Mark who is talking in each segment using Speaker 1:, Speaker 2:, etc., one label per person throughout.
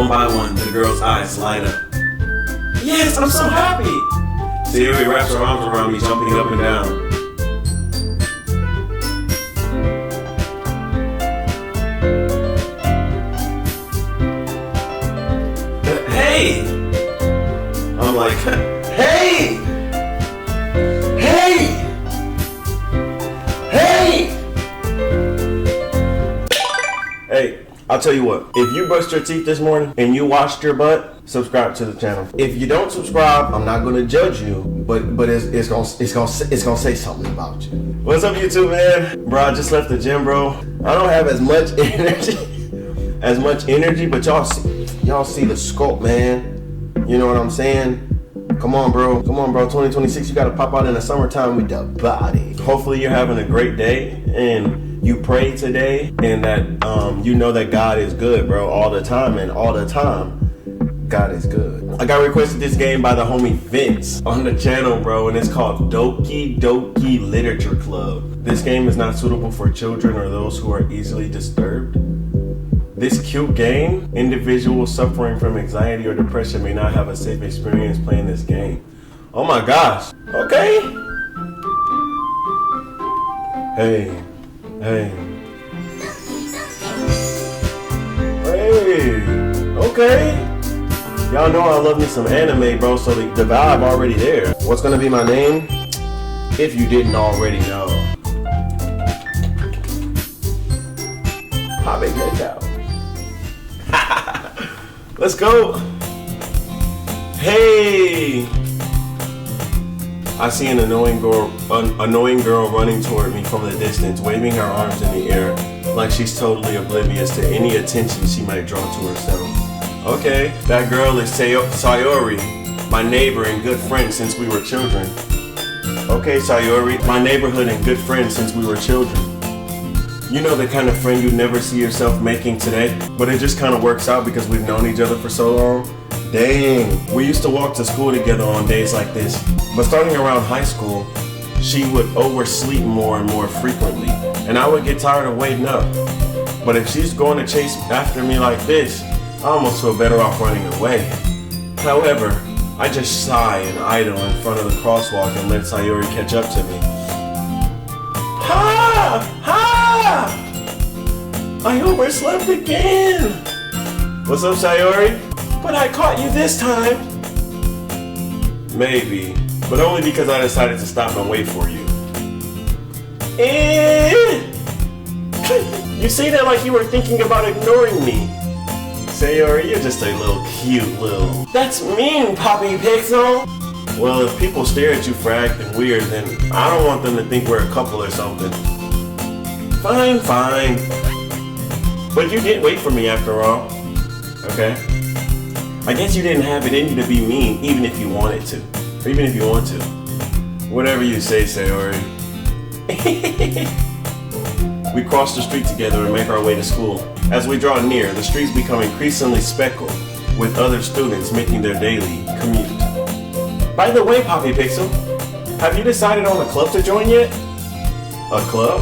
Speaker 1: One by one, the girl's eyes light up. Yes, I'm so happy! Sayori wraps her arms around me, jumping up and down. Hey! I'm like, hey! Hey! Hey! Hey, I'll tell you what. If you brushed your teeth this morning and you washed your butt, subscribe to the channel. If you don't subscribe, I'm not gonna judge you, but it's gonna say something about you. What's up, YouTube, man? Bro, I just left the gym, bro. I don't have as much energy, but y'all see the sculpt, man. You know what I'm saying? Come on, bro. 2026, you gotta pop out in the summertime with the body. Hopefully you're having a great day and you pray today and that you know that God is good, bro, all the time, and all the time God is good. I got requested this game by the homie Vince on the channel, bro, and it's called Doki Literature Club. This game is not suitable for children or those who are easily disturbed. This cute game, individuals suffering from anxiety or depression may not have a safe experience playing this game. Oh my gosh. Okay. Hey. Okay. Y'all know I love me some anime, bro, so the vibe already there. What's gonna be my name? If you didn't already know. Pop it, get out. Let's go. Hey. I see an annoying girl running toward me from the distance, waving her arms in the air like she's totally oblivious to any attention she might draw to herself. Okay, that girl is Sayori, my neighbor and good friend since we were children. Okay, Sayori, my neighborhood and good friend since we were children. You know the kind of friend you never see yourself making today, but it just kind of works out because we've known each other for so long. Dang, we used to walk to school together on days like this, but starting around high school, she would oversleep more and more frequently, and I would get tired of waiting up. But if she's going to chase after me like this, I almost feel better off running away. However, I just sigh and idle in front of the crosswalk and let Sayori catch up to me. I overslept again! What's up, Sayori? But I caught you this time! Maybe, but only because I decided to stop and wait for you. You say that like you were thinking about ignoring me. Sayori, you're just a little cute little... That's mean, Poppy Pixel! Well, if people stare at you for acting weird, then I don't want them to think we're a couple or something. Fine. But you did wait for me after all. Okay? I guess you didn't have it in you to be mean, even if you wanted to. Or even if you want to. Whatever you say, Sayori. We cross the street together and make our way to school. As we draw near, the streets become increasingly speckled with other students making their daily commute. By the way, Poppy Pixel, have you decided on a club to join yet? A club?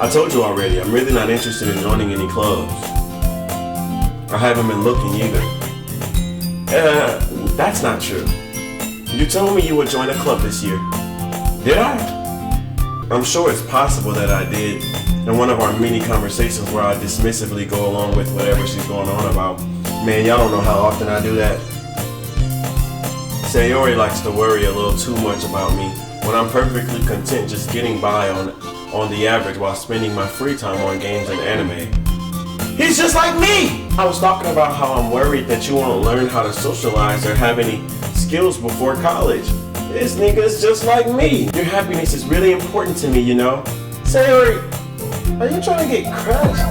Speaker 1: I told you already, I'm really not interested in joining any clubs. I haven't been looking either. That's not true. You told me you would join a club this year. Did I? I'm sure it's possible that I did in one of our many conversations where I dismissively go along with whatever she's going on about. Man, y'all don't know how often I do that. Sayori likes to worry a little too much about me when I'm perfectly content just getting by on the average while spending my free time on games and anime. He's just like me! I was talking about how I'm worried that you won't learn how to socialize or have any skills before college. This nigga's just like me. Your happiness is really important to me, you know? Sayori, are you trying to get crushed?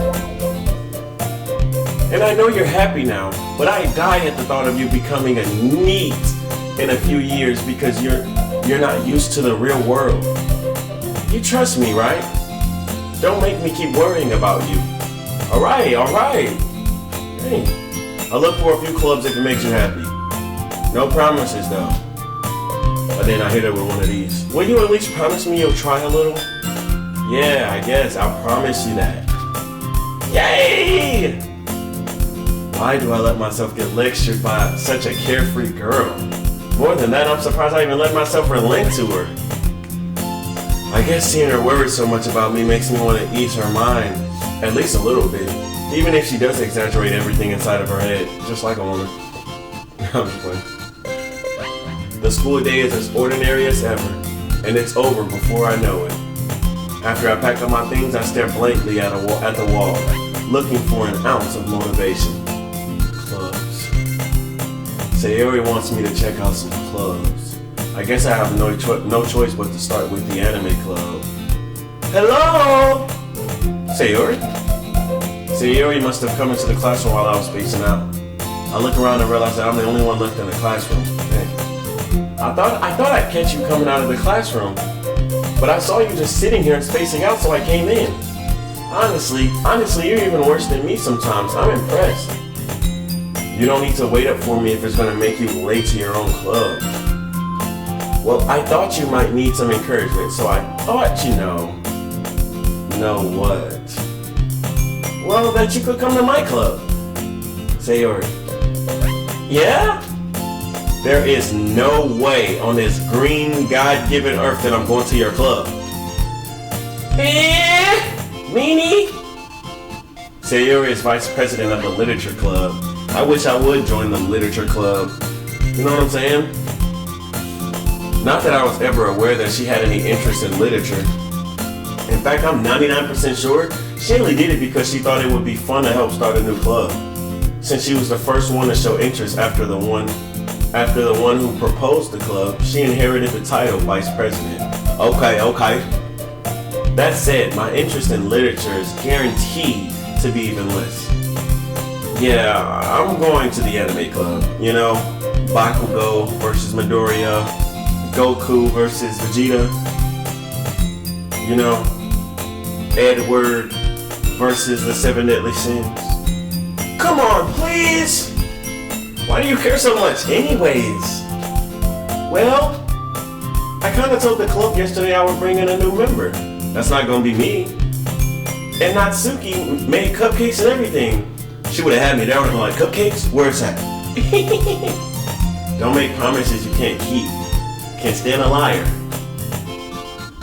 Speaker 1: And I know you're happy now, but I die at the thought of you becoming a NEET in a few years because you're not used to the real world. You trust me, right? Don't make me keep worrying about you. Alright. Hey, I'll look for a few clubs if it makes you happy. No promises though. But then I hit her with one of these. Will you at least promise me you'll try a little? Yeah, I guess. I'll promise you that. Yay! Why do I let myself get lectured by such a carefree girl? More than that, I'm surprised I even let myself relent to her. I guess seeing her worried so much about me makes me want to ease her mind, at least a little bit. Even if she does exaggerate everything inside of her head, just like a woman. I'm just playing. The school day is as ordinary as ever, and it's over before I know it. After I pack up my things, I stare blankly at the wall, looking for an ounce of motivation. Clubs. Sayori wants me to check out some clubs. I guess I have no choice but to start with the anime club. Hello? Sayori? Sayori must have come into the classroom while I was spacing out. I look around and realize that I'm the only one left in the classroom. Hey. I thought I'd catch you coming out of the classroom, but I saw you just sitting here and spacing out, so I came in. Honestly, you're even worse than me sometimes. I'm impressed. You don't need to wait up for me if it's going to make you late to your own club. Well, I thought you might need some encouragement, so I thought, know what? Well, that you could come to my club. Sayori. Yeah? There is no way on this green God-given earth that I'm going to your club. Meanie? Sayori is vice president of the Literature Club. I wish I would join the Literature Club. You know what I'm saying? Not that I was ever aware that she had any interest in literature. In fact, I'm 99% sure she only did it because she thought it would be fun to help start a new club. Since she was the first one to show interest after the one who proposed the club, she inherited the title vice president. Okay. That said, my interest in literature is guaranteed to be even less. Yeah, I'm going to the anime club. Bakugo versus Midoriya, Goku versus Vegeta. Edward versus the 7 Deadly Sins. Come on, please! Why do you care so much anyways? Well, I kind of told the club yesterday I would bring in a new member. That's not gonna be me. And Natsuki made cupcakes and everything. She would have had me there and like, cupcakes? Where's that? Don't make promises you can't keep. Can't stand a liar.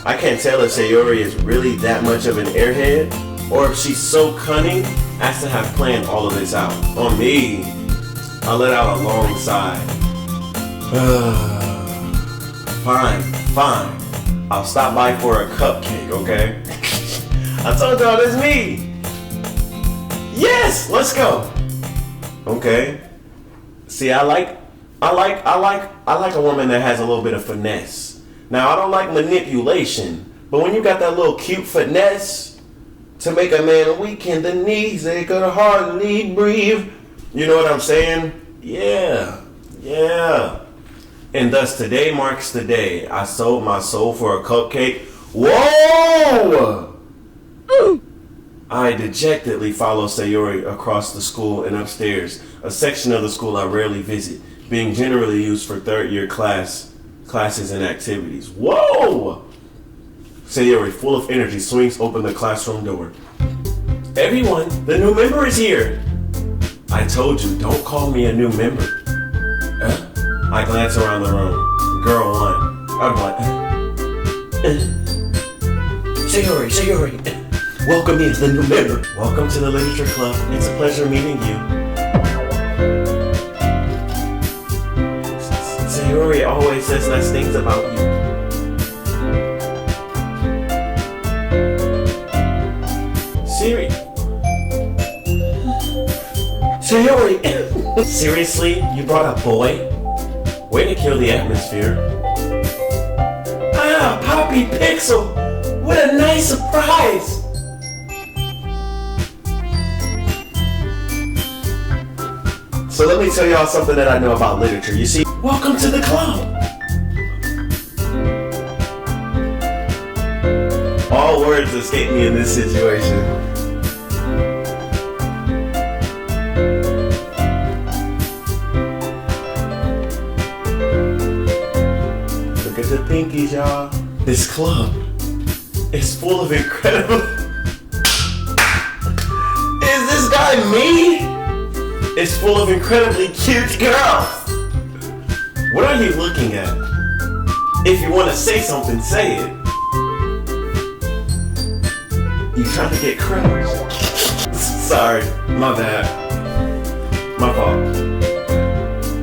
Speaker 1: I can't tell if Sayori is really that much of an airhead, or if she's so cunning as to have planned all of this out. On me, I let out a long sigh. Fine. I'll stop by for a cupcake, okay? I told y'all it's me. Yes, let's go. Okay. See, I like a woman that has a little bit of finesse. Now, I don't like manipulation, but when you got that little cute finesse to make a man weak in the knees, they could hardly breathe. You know what I'm saying? Yeah. And thus today marks the day I sold my soul for a cupcake. Whoa! I dejectedly follow Sayori across the school and upstairs, a section of the school I rarely visit, being generally used for third-year classes and activities. Whoa! Sayori, full of energy, swings open the classroom door. Everyone, the new member is here! I told you, don't call me a new member. I glance around the room. Girl 1. I'm like, Sayori, welcome in, the new member. Welcome to the Literature Club. It's a pleasure meeting you. Sayori always says nice things about you. Sayori! Seriously? You brought a boy? Way to kill the atmosphere. Ah, Poppy Pixel! What a nice surprise! So let me tell y'all something that I know about literature. You see, welcome to the club! All words escape me in this situation. Look at the pinkies, y'all. This club is full of incredible... Is this guy me? is full of incredibly cute girls. What are you looking at? If you want to say something, say it. You trying to get cringe? Sorry, my bad. My fault.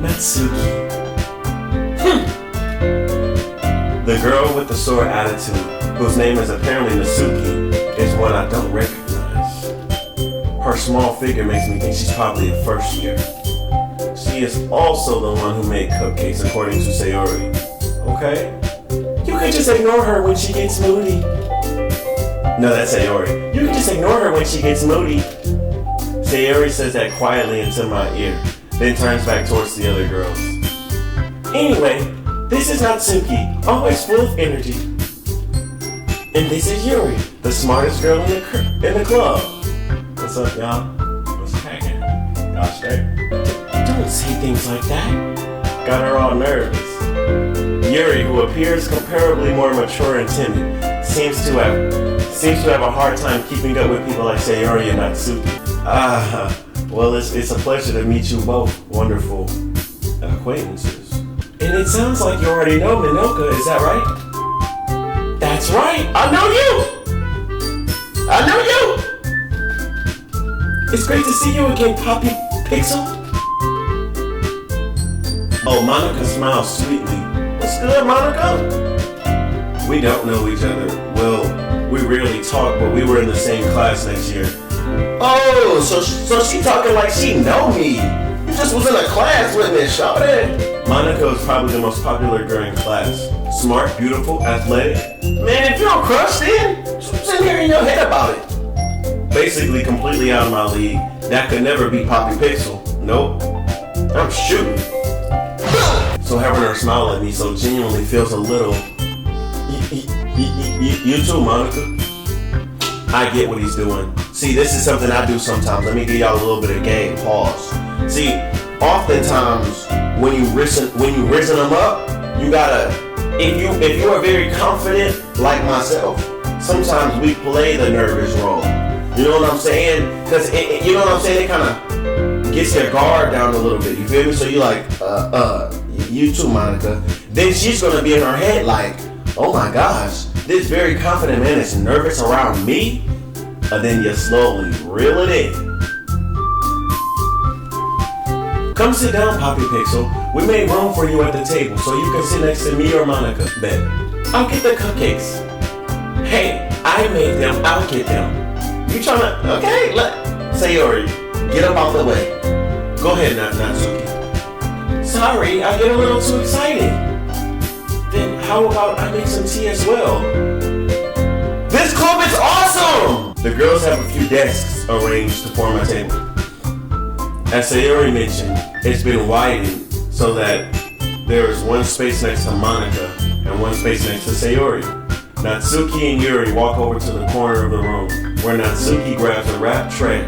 Speaker 1: Natsuki. The girl with the sore attitude, whose name is apparently Natsuki, is one I don't recognize. Her small figure makes me think she's probably a first year. She is also the one who made cupcakes, according to Sayori. Okay? You can just ignore her when she gets moody. No, that's Sayori. You can just ignore her when she gets moody. Sayori says that quietly into my ear, then turns back towards the other girls. Anyway, this is Natsuki, always full of energy. And this is Yuri, the smartest girl in the club. What's up, y'all? What's cracking? Y'all straight? Don't say things like that. Got her all nervous. Yuri, who appears comparably more mature and timid, seems to have a hard time keeping up with people like Sayori and Natsuki. Well, it's a pleasure to meet you both, wonderful acquaintances. And it sounds like you already know Minoka, is that right? That's right, I know you! It's great to see you again, Poppy Pixel. Oh, Monica smiles sweetly. What's good, Monica? We don't know each other. Well, we rarely talk, but we were in the same class next year. Oh, so she talking like she know me. You just was in a class with me, shawty. Monica is probably the most popular girl in class. Smart, beautiful, athletic. Man, if you don't crush then, what's in here in your head about it? Basically completely out of my league. That could never be Poppy Pixel. Nope. I'm shooting. So having her smile at me so genuinely feels a little... You too, Monica. I get what he's doing. See, this is something I do sometimes. Let me give y'all a little bit of game. Pause. See, oftentimes when you risen them up, you gotta. If you are very confident, like myself, sometimes we play the nervous role. You know what I'm saying? Because you know what I'm saying. It kind of gets their guard down a little bit. You feel me? So you like, you too, Monica. Then she's gonna be in her head like, oh my gosh, this very confident man is nervous around me. And then you slowly reel it in. Come sit down, Poppy Pixel. We made room for you at the table, so you can sit next to me or Monica. Bet. I'll get the cupcakes. Hey, I made them. I'll get them. You tryna? Okay, Sayori, get up out the way. Go ahead, Natsuki. Sorry, I get a little too excited. Then how about I make some tea as well? This club is awesome! The girls have a few desks arranged to form a table. As Sayori mentioned, it's been widened so that there is one space next to Monica and one space next to Sayori. Natsuki and Yuri walk over to the corner of the room, where Natsuki grabs a wrapped tray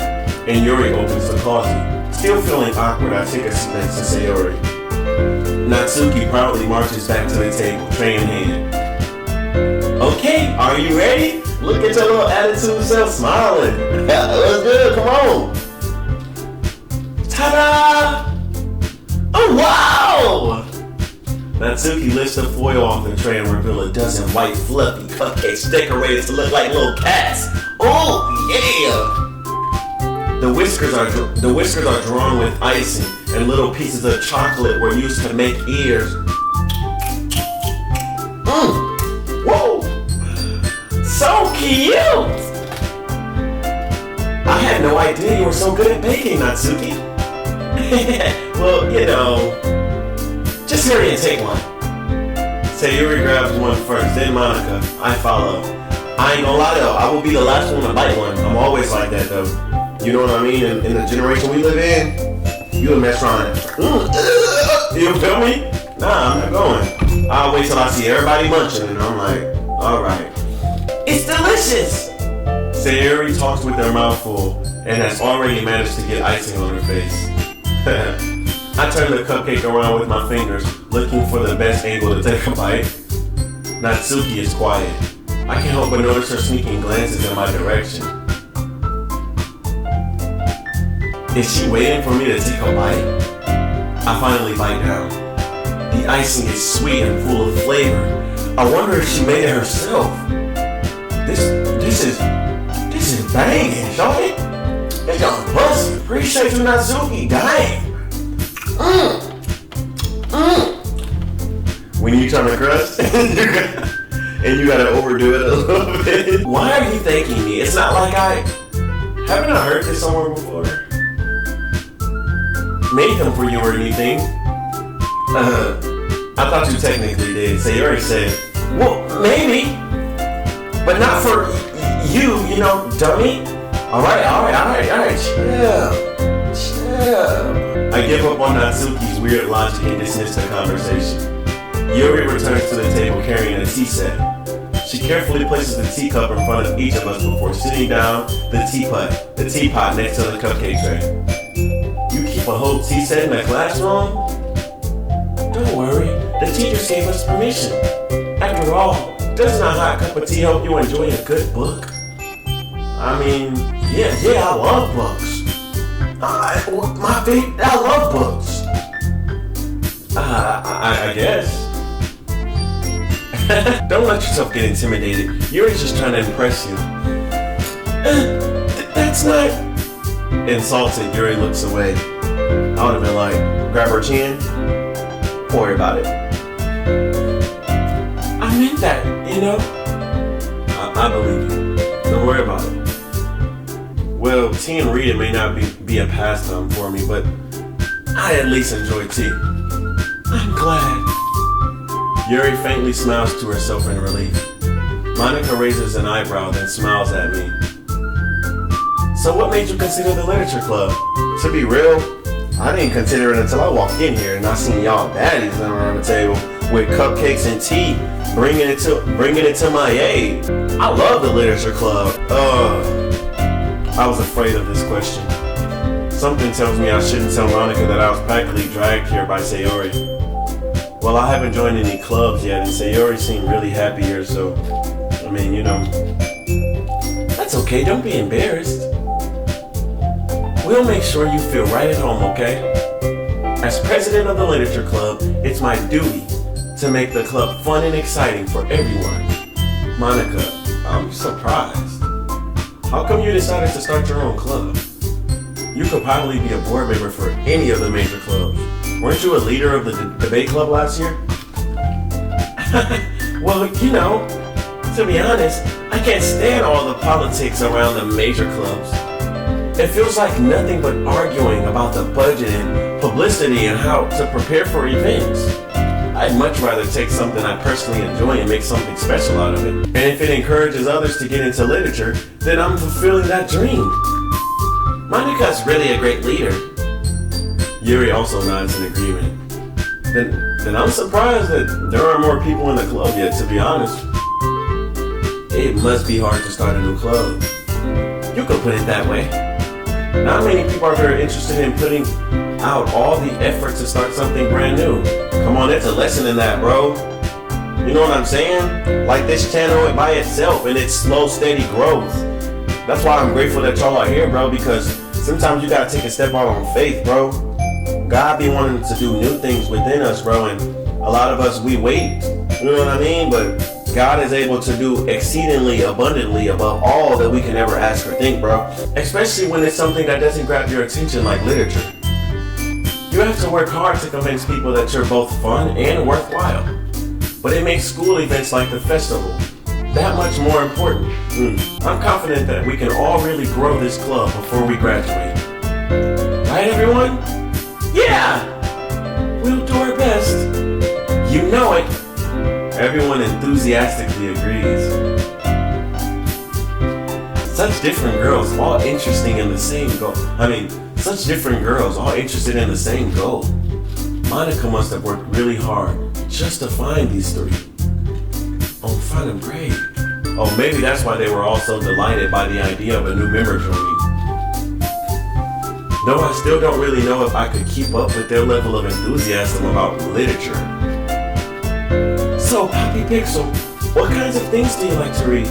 Speaker 1: and Yuri opens the closet. Still feeling awkward, I take a seat next to Sayori. Natsuki proudly marches back to the table, tray in hand. Okay, are you ready? Look at your little attitude self smiling. Let's good, come on. Ta-da! Oh, wow! Natsuki lifts the foil off the tray and reveals a dozen white fluffy cupcakes decorated to look like little cats. Oh, yeah! The whiskers are drawn with icing, and little pieces of chocolate were used to make ears. Whoa! So cute! I had no idea you were so good at baking, Natsuki. Well, you know, just hurry and take one. Sayori grabs one first, then Monica. I follow. I ain't gonna lie though, I will be the last one to bite one. I'm always like that though. You know what I mean? In the generation we live in, you a mess around. You feel me? Nah, I'm not going. I'll wait till I see everybody munching and I'm like, alright. It's delicious! Sayori talks with her mouth full and has already managed to get icing on her face. I turn the cupcake around with my fingers, looking for the best angle to take a bite. Natsuki is quiet. I can't help but notice her sneaking glances in my direction. Is she waiting for me to take a bite? I finally bite down. The icing is sweet and full of flavor. I wonder if she made it herself. This is banging, shorty. It's just busting. Appreciate you, Nazuki. Dang. When you trying to crush, and you gotta overdo it a little bit. Why are you thanking me? It's not like haven't I heard this somewhere before? Made them for you or anything. I thought you technically did. So you already said, well, maybe, but not for you, dummy. All right, chill. I give up on Natsuki's weird logic and dismiss the conversation. Yuri returns to the table carrying a tea set. She carefully places the teacup in front of each of us before sitting down the teapot next to the cupcake tray. You keep a whole tea set in the classroom? Don't worry, the teachers gave us permission. After all, doesn't a hot cup of tea help you enjoy a good book? I mean, yeah, I love books. I love books. I guess. Don't let yourself get intimidated. Yuri's just trying to impress you. That's not... Insulted, Yuri looks away. I would have been like, grab her chin. Don't worry about it. I meant that, I believe you. Don't worry about it. Well, tea and reading may not be a pastime for me, but I at least enjoy tea. I'm glad. Yuri faintly smiles to herself in relief. Monica raises an eyebrow, then smiles at me. So what made you consider the literature club? To be real, I didn't consider it until I walked in here and I seen y'all baddies sitting around the table with cupcakes and tea, bringing it to my aid. I love the literature club. I was afraid of this question. Something tells me I shouldn't tell Monica that I was practically dragged here by Sayori. Well, I haven't joined any clubs yet, and Sayori seemed really happy here, so, That's okay, don't be embarrassed. We'll make sure you feel right at home, okay? As president of the Literature Club, it's my duty to make the club fun and exciting for everyone. Monica, I'm surprised. How come you decided to start your own club? You could probably be a board member for any of the major clubs. Weren't you a leader of the debate club last year? Well, to be honest, I can't stand all the politics around the major clubs. It feels like nothing but arguing about the budget and publicity and how to prepare for events. I'd much rather take something I personally enjoy and make something special out of it. And if it encourages others to get into literature, then I'm fulfilling that dream. Monica's really a great leader. Yuri also nods in agreement. Then I'm surprised that there aren't more people in the club yet, to be honest. It must be hard to start a new club. You could put it that way. Not many people are very interested in putting out all the effort to start something brand new. Come on, it's a lesson in that, bro. You know what I'm saying? Like this channel by itself and its slow, steady growth. That's why I'm grateful that y'all are here, bro, because sometimes you gotta take a step out on faith, bro. God be wanting to do new things within us, bro, and a lot of us, we wait. You know what I mean? But God is able to do exceedingly abundantly above all that we can ever ask or think, bro. Especially when it's something that doesn't grab your attention like literature. You have to work hard to convince people that you're both fun and worthwhile. But it makes school events like the festival that much more important. I'm confident that we can all really grow this club before we graduate. Right, everyone? Yeah! We'll do our best. You know it. Everyone enthusiastically agrees. Such different girls, all interesting in the same goal. Such different girls, all interested in the same goal. Monica must have worked really hard just to find these three. Oh, find them great. Oh, maybe that's why they were all so delighted by the idea of a new member joining. No, I still don't really know if I could keep up with their level of enthusiasm about literature. So, Poppy Pixel, what kinds of things do you like to read?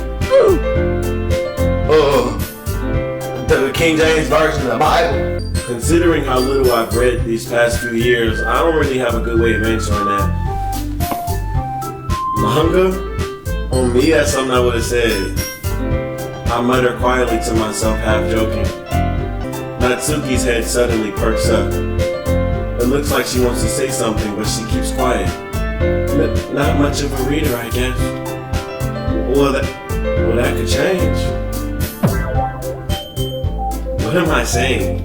Speaker 1: The King James Version of the Bible. Considering how little I've read these past few years, I don't really have a good way of answering that. Manga? On me, that's something I would have said. I mutter quietly to myself, half joking. Natsuki's head suddenly perks up. It looks like she wants to say something, but she keeps quiet. Not much of a reader, I guess. Well, that could change. What am I saying?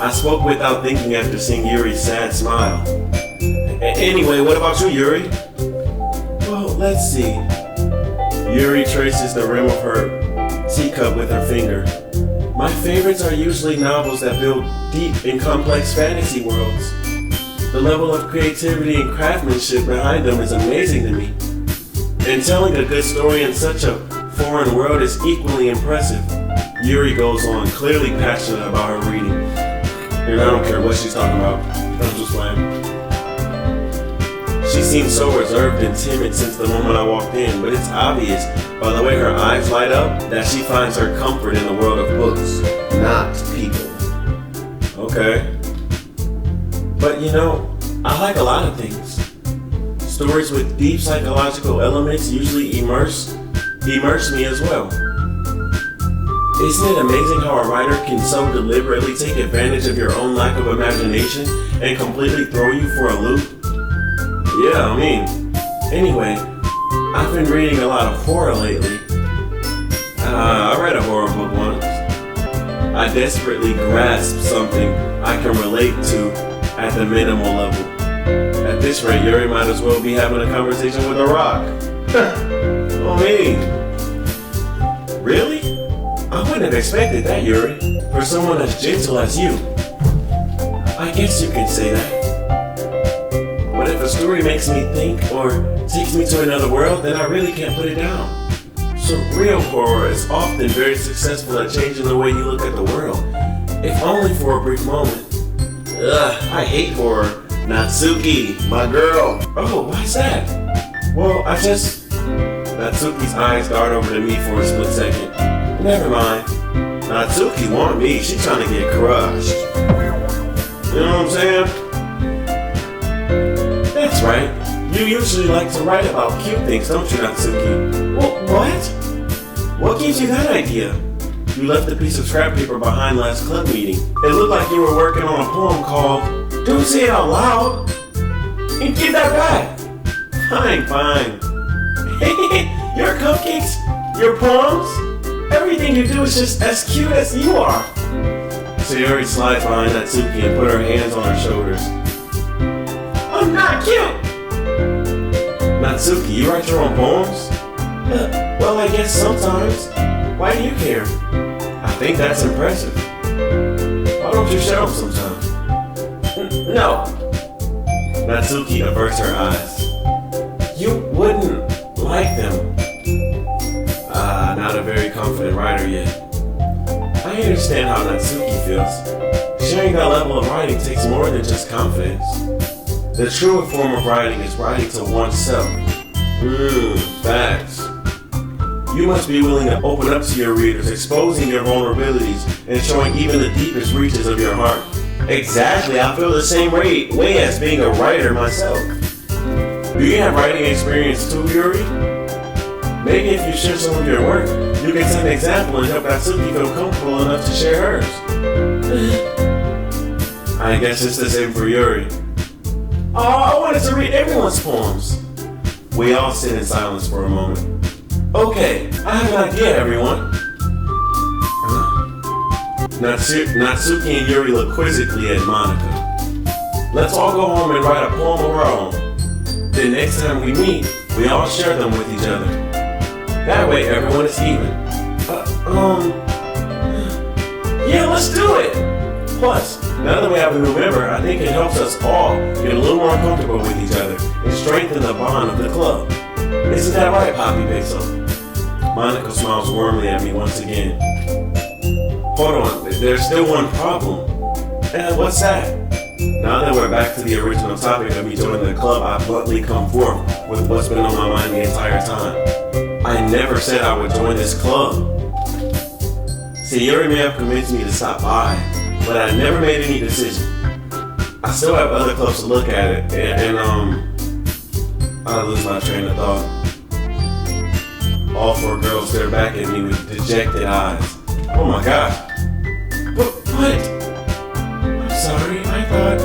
Speaker 1: I spoke without thinking after seeing Yuri's sad smile. Anyway, what about you, Yuri? Well, let's see. Yuri traces the rim of her teacup with her finger. My favorites are usually novels that build deep and complex fantasy worlds. The level of creativity and craftsmanship behind them is amazing to me. And telling a good story in such a foreign world is equally impressive. Yuri goes on, clearly passionate about her reading. And I don't care what she's talking about. I'm just playing. She seems so reserved and timid since the moment I walked in, but it's obvious by the way her eyes light up that she finds her comfort in the world of books, not people. Okay. But you know, I like a lot of things. Stories with deep psychological elements usually immerse me as well. Isn't it amazing how a writer can so deliberately take advantage of your own lack of imagination and completely throw you for a loop? Yeah, I mean, anyway, I've been reading a lot of horror lately. I read a horror book once. I desperately grasped something I can relate to at the minimal level. At this rate, Yuri might as well be having a conversation with a rock. Oh, me. Really? I wouldn't have expected that, Yuri. For someone as gentle as you. I guess you can say that. But if a story makes me think or takes me to another world, then I really can't put it down. So real horror is often very successful at changing the way you look at the world, if only for a brief moment. Ugh, I hate horror. Natsuki, my girl. Oh, why's that? Well, Natsuki's eyes dart over to me for a split second. Never mind. Natsuki want me. She's trying to get crushed. You know what I'm saying? That's right. You usually like to write about cute things, don't you, Natsuki? What? What gives you that idea? You left a piece of scrap paper behind last club meeting. It looked like you were working on a poem called Don't Say It Out Loud. And give that back. Fine. Your cupcakes, your poems, everything you do is just as cute as you are. Sayori slides behind Natsuki and put her hands on her shoulders. I'm not cute! Natsuki, you write your own poems? Well, I guess sometimes. Why do you care? I think that's impressive. Why don't you share them sometime? No. Natsuki averts her eyes. You wouldn't like them. Not a very confident writer yet. I understand how Natsuki feels. Sharing that level of writing takes more than just confidence. The truer form of writing is writing to oneself. Facts. You must be willing to open up to your readers, exposing your vulnerabilities and showing even the deepest reaches of your heart. Exactly, I feel the same way as being a writer myself. Do you have writing experience too, Yuri? Maybe if you share some of your work, you can set an example and help Natsuki feel comfortable enough to share hers. I guess it's the same for Yuri. Oh, I wanted to read everyone's poems. We all sit in silence for a moment. Okay, I have an idea, everyone. Natsuki and Yuri look quizzically at Monica. Let's all go home and write a poem of our own. Then next time we meet, we all share them with each other. That way everyone is even. Yeah, let's do it! Plus, now that we have a new member, I think it helps us all get a little more comfortable with each other and strengthen the bond of the club. Isn't that right, Poppy Pixel? Monica smiles warmly at me once again. Hold on, there's still one problem. What's that? Now that we're back to the original topic of me joining the club, I bluntly come forth with what's been on my mind the entire time. I never said I would join this club. Sayori may have convinced me to stop by, but I never made any decision. I still have other clubs to look at it, and I lose my train of thought. All 4 girls stare back at me with dejected eyes. Oh my god. But what? I'm sorry, I thought.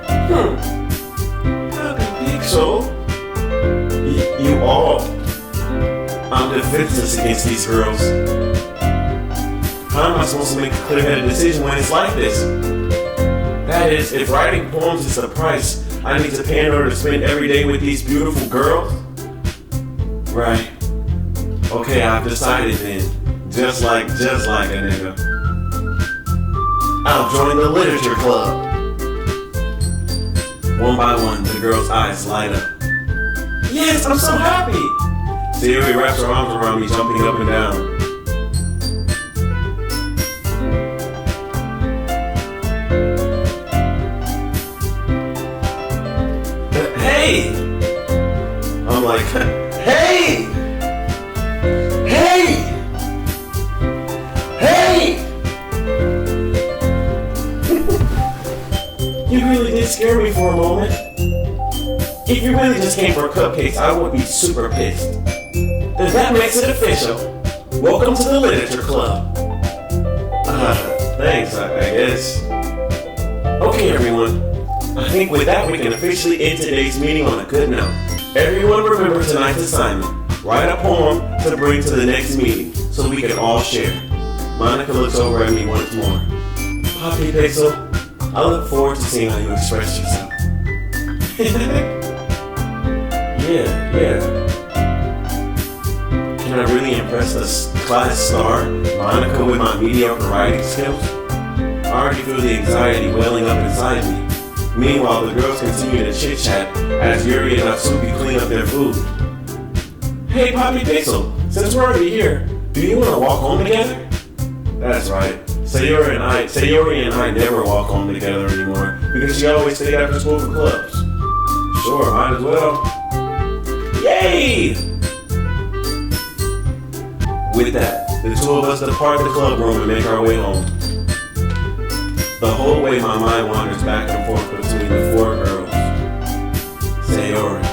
Speaker 1: How could Pixel? You all. I'm defenseless against these girls. How am I supposed to make a clear-headed decision when it's like this? That is, if writing poems is the price I need to pay in order to spend every day with these beautiful girls? Right. Okay, I've decided then. Just like a nigga. I'll join the literature club. One by one, the girls' eyes light up. Yes, I'm so happy! Sayori wraps her arms around me, jumping up and down. Hey! I'm like, hey! Hey! Hey! You really did scare me for a moment. If you really just came for cupcakes, I would be super pissed. Then that makes it official. Welcome to the Literature Club. Thanks, I guess. Okay, everyone. I think with that, we can officially end today's meeting on a good note. Everyone remember tonight's assignment. Write a poem to bring to the next meeting so we can all share. Monica looks over at me once more. Poppy Pixel, I look forward to seeing how you express yourself. Yeah. Can I really impress the class star, Monica, with my mediocre writing skills? I already feel the anxiety welling up inside me. Meanwhile, the girls continue to chit-chat as Yuri and Natsuki clean up their food. Hey, Poppy Pixel, since we're already here, do you want to walk home together? That's right. Sayori and I never walk home together anymore because she always stayed after school for clubs. Sure, might as well. Yay! With that, the 2 of us depart the club room and make our way home. The whole way my mind wanders back and forth between the 4 girls. Sayori.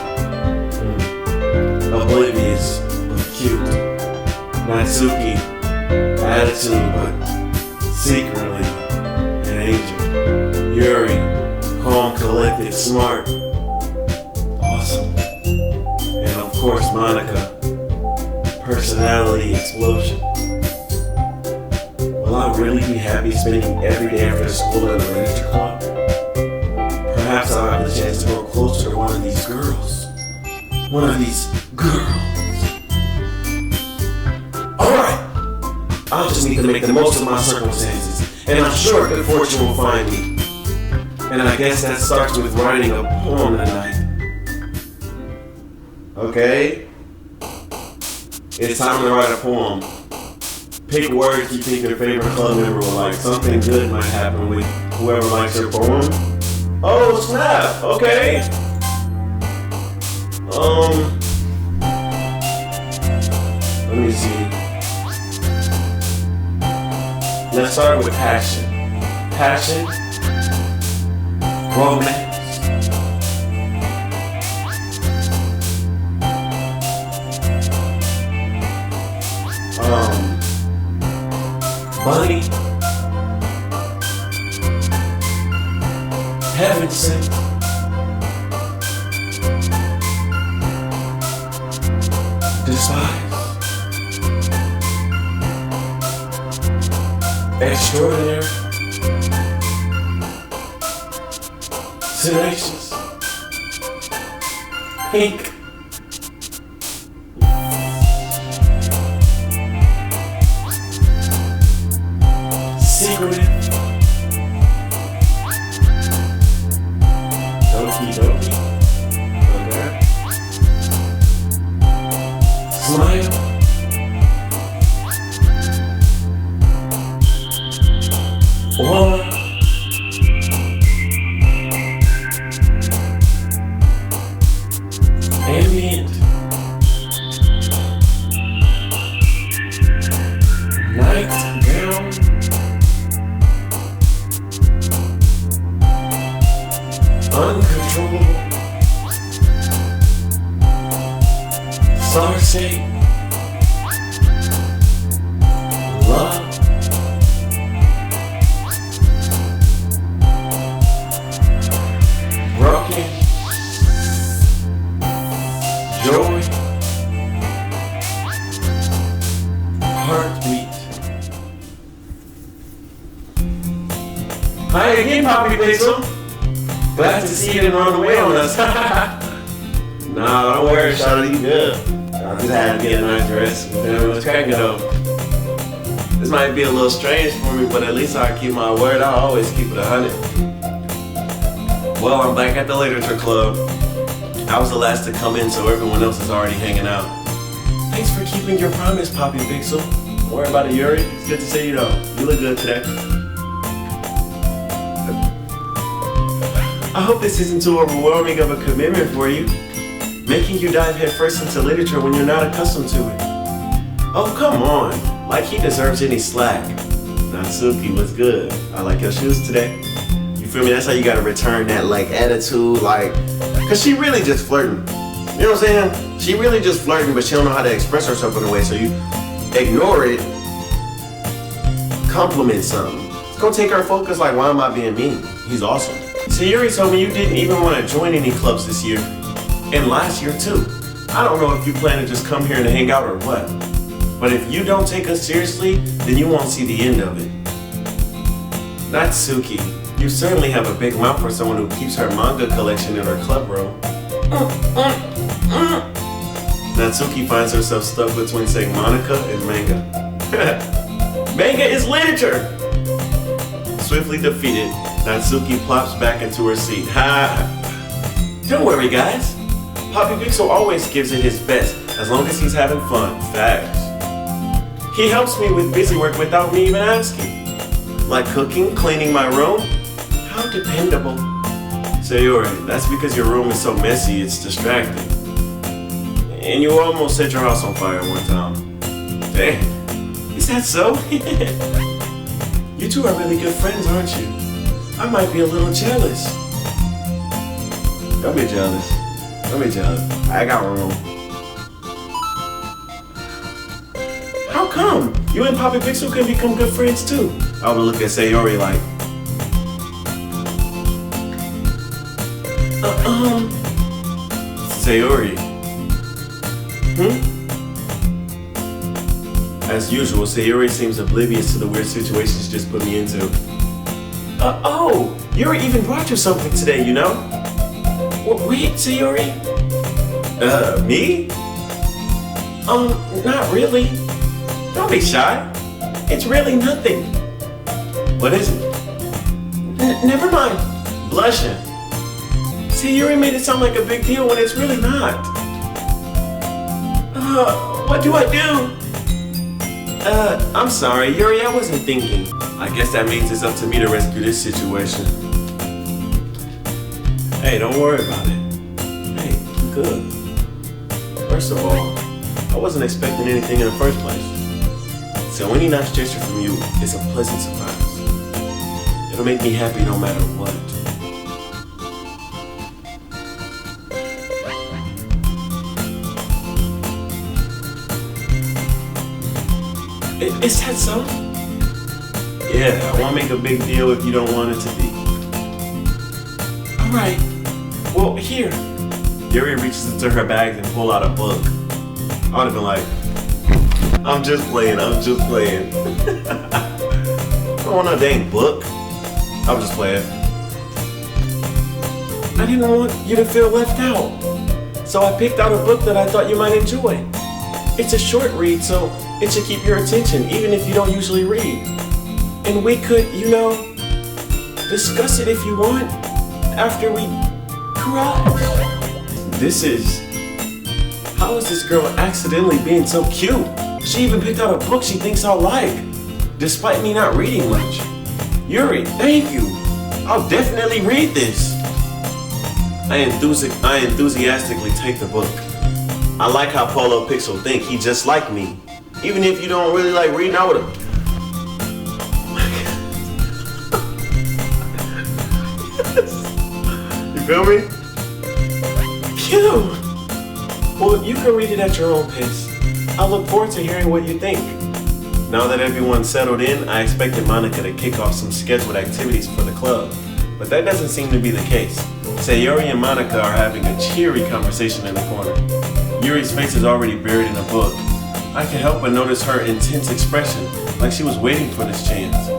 Speaker 1: Oblivious, but cute. Natsuki. Attitude, but secretly an angel. Yuri. Calm, collected, smart. Awesome. And of course, Monica. Personality explosion. Will I really be happy spending every day after school at a literature club? Perhaps I'll have the chance to grow closer to one of these girls. Alright! I'll just need to make the most of my circumstances, and I'm sure good fortune will find me. And I guess that starts with writing a poem tonight. Okay? It's time to write a poem. Pick words you think your favorite club member will like. Something good might happen with whoever likes your poem. Oh, snap! Okay. Let me see. Let's start with passion. Passion. Romance. Bunny. Heaven sent. Despise. Extraordinary. Tenacious. Pink. Secretive. Doki. Okay. Smile. Aura. Ambient. Nightgown. uncontrollable. Stars say love. Broken joy. Heartbeat. Hi again, Poppy Pixel. Glad to see you didn't run away on us. Nah, don't worry, Shawty, you good. I just had to get a nice dress. What's cracking though? This might be a little strange for me, but at least I keep my word. I always keep it 100. Well, I'm back at the Literature Club. I was the last to come in, so everyone else is already hanging out. Thanks for keeping your promise, Poppy Pixel. Don't worry about it, Yuri. It's good to see you though. You look good today. I hope this isn't too overwhelming of a commitment for you, making you dive headfirst into literature when you're not accustomed to it. Oh, come on. Like he deserves any slack. Natsuki, what's good? I like your shoes today. You feel me? That's how you gotta return that like attitude, like, cause she really just flirting. You know what I'm saying? She really just flirting, but she don't know how to express herself in a way, so you ignore it, compliment something. It's gonna take her focus like, why am I being mean? He's awesome. Sayuri told me you didn't even want to join any clubs this year, and last year too. I don't know if you plan to just come here and hang out or what, but if you don't take us seriously, then you won't see the end of it. Natsuki, you certainly have a big mouth for someone who keeps her manga collection in her club room. Natsuki finds herself stuck between saying Monica and manga. Manga is literature! Swiftly defeated, Natsuki plops back into her seat. Ha! Don't worry, guys. Poppy Pixel always gives it his best, as long as he's having fun. Facts. He helps me with busy work without me even asking. Like cooking, cleaning my room. How dependable. Sayori, that's because your room is so messy, it's distracting. And you almost set your house on fire one time. Dang, is that so? You two are really good friends, aren't you? I might be a little jealous. Don't be jealous. Don't be jealous. I got room. How come? You and Poppy Pixel can become good friends too. I would look at Sayori like, Sayori. As usual, Sayori seems oblivious to the weird situation she just put me into. Oh, Yuri even brought you something today, you know? Wait, Sayori? Me? Not really. Don't be shy. It's really nothing. What is it? Never mind. Blushing. Sayori made it sound like a big deal when it's really not. What do I do? I'm sorry, Yuri, I wasn't thinking. I guess that means it's up to me to rescue this situation. Hey, don't worry about it. Hey, I'm good. First of all, I wasn't expecting anything in the first place. So any nice gesture from you is a pleasant surprise. It'll make me happy no matter what. Is that so? Yeah, I won't make a big deal if you don't want it to be. Alright. Well, here. Yuri reaches into her bag and pulls out a book. I would have been like, I'm just playing. I don't want no dang book. I was just playing. I didn't want you to feel left out. So I picked out a book that I thought you might enjoy. It's a short read, so it should keep your attention, even if you don't usually read. And we could, you know, discuss it if you want, after we cry. How is this girl accidentally being so cute? She even picked out a book she thinks I'll like, despite me not reading much. Yuri, thank you. I'll definitely read this. I enthusiastically take the book. I like how Polo Pixel think he just like me. Even if you don't really like reading, I would've. Oh my God. You Feel me? Phew! Well, you can read it at your own pace. I look forward to hearing what you think. Now that everyone's settled in, I expected Monica to kick off some scheduled activities for the club, but that doesn't seem to be the case. Sayori and Monica are having a cheery conversation in the corner. Yuri's face is already buried in a book. I can't help but notice her intense expression, like she was waiting for this chance.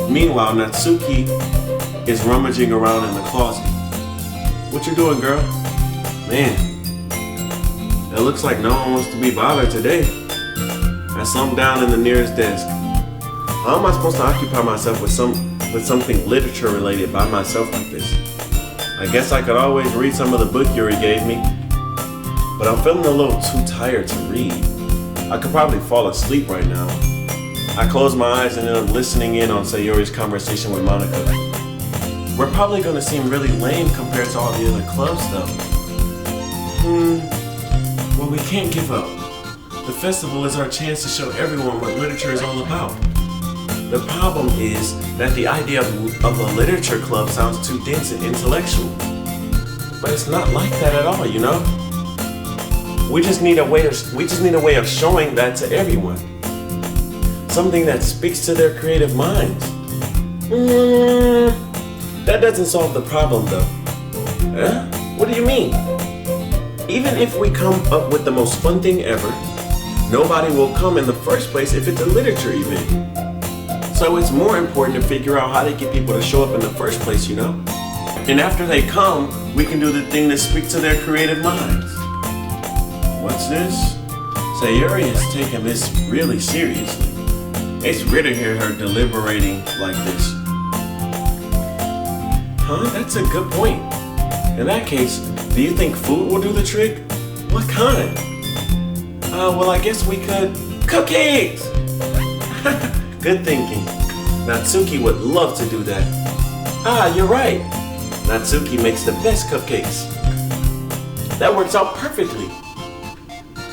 Speaker 1: Meanwhile, Natsuki is rummaging around in the closet. What you doing, girl? Man, it looks like no one wants to be bothered today. I slumped down in the nearest desk. How am I supposed to occupy myself with something literature related by myself like this? I guess I could always read some of the book Yuri gave me, but I'm feeling a little too tired to read. I could probably fall asleep right now. I closed my eyes and ended up listening in on Sayori's conversation with Monica. We're probably gonna seem really lame compared to all the other clubs though. Well, we can't give up. The festival is our chance to show everyone what literature is all about. The problem is that the idea of a literature club sounds too dense and intellectual. But it's not like that at all, you know? We just need a way of showing that to everyone. Something that speaks to their creative minds. That doesn't solve the problem though. Huh? What do you mean? Even if we come up with the most fun thing ever, nobody will come in the first place if it's a literature event. So it's more important to figure out how to get people to show up in the first place, you know? And after they come, we can do the thing that speaks to their creative minds. What's this? Sayori is taking this really seriously. It's weird to hear her deliberating like this. Huh? That's a good point. In that case, do you think food will do the trick? What kind? Well, I guess we could... Cupcakes! Good thinking. Natsuki would love to do that. You're right. Natsuki makes the best cupcakes. That works out perfectly.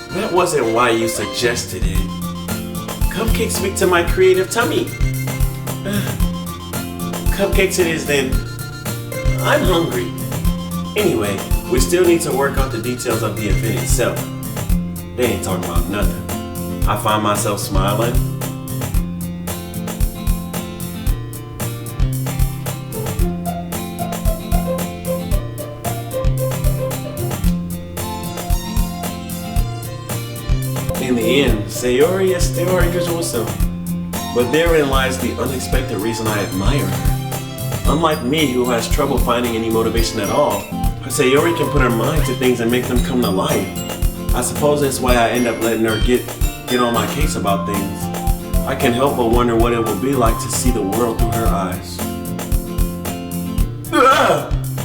Speaker 1: That wasn't why you suggested it. Cupcakes speak to my creative tummy. Cupcakes it is then. I'm hungry. Anyway, we still need to work out the details of the event itself. They ain't talking about nothing. I find myself smiling. In the end, Sayori is still her usual self. But therein lies the unexpected reason I admire her. Unlike me, who has trouble finding any motivation at all, Sayori can put her mind to things and make them come to life. I suppose that's why I end up letting her get on my case about things. I can't help but wonder what it will be like to see the world through her eyes.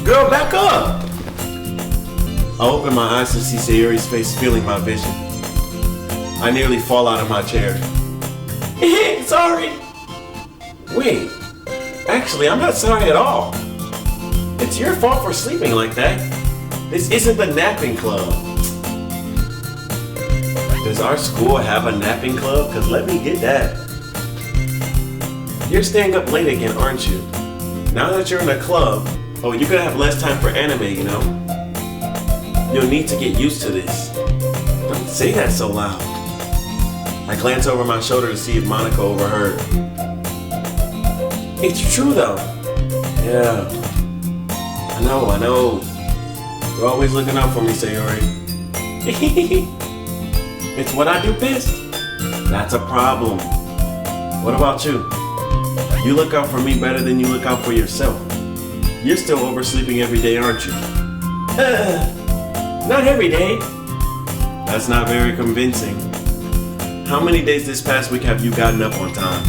Speaker 1: Girl, back up! I open my eyes to see Sayori's face filling my vision. I nearly fall out of my chair. Sorry! Wait, actually, I'm not sorry at all. It's your fault for sleeping like that. This isn't the napping club. Does our school have a napping club? Cause let me get that. You're staying up late again, aren't you? Now that you're in a club, you're gonna have less time for anime, you know? You'll need to get used to this. Don't say that so loud. I glance over my shoulder to see if Monica overheard. It's true though. Yeah. I know. You're always looking out for me, Sayori. It's what I do best. That's a problem. What about you? You look out for me better than you look out for yourself. You're still oversleeping every day, aren't you? Not every day. That's not very convincing. How many days this past week have you gotten up on time?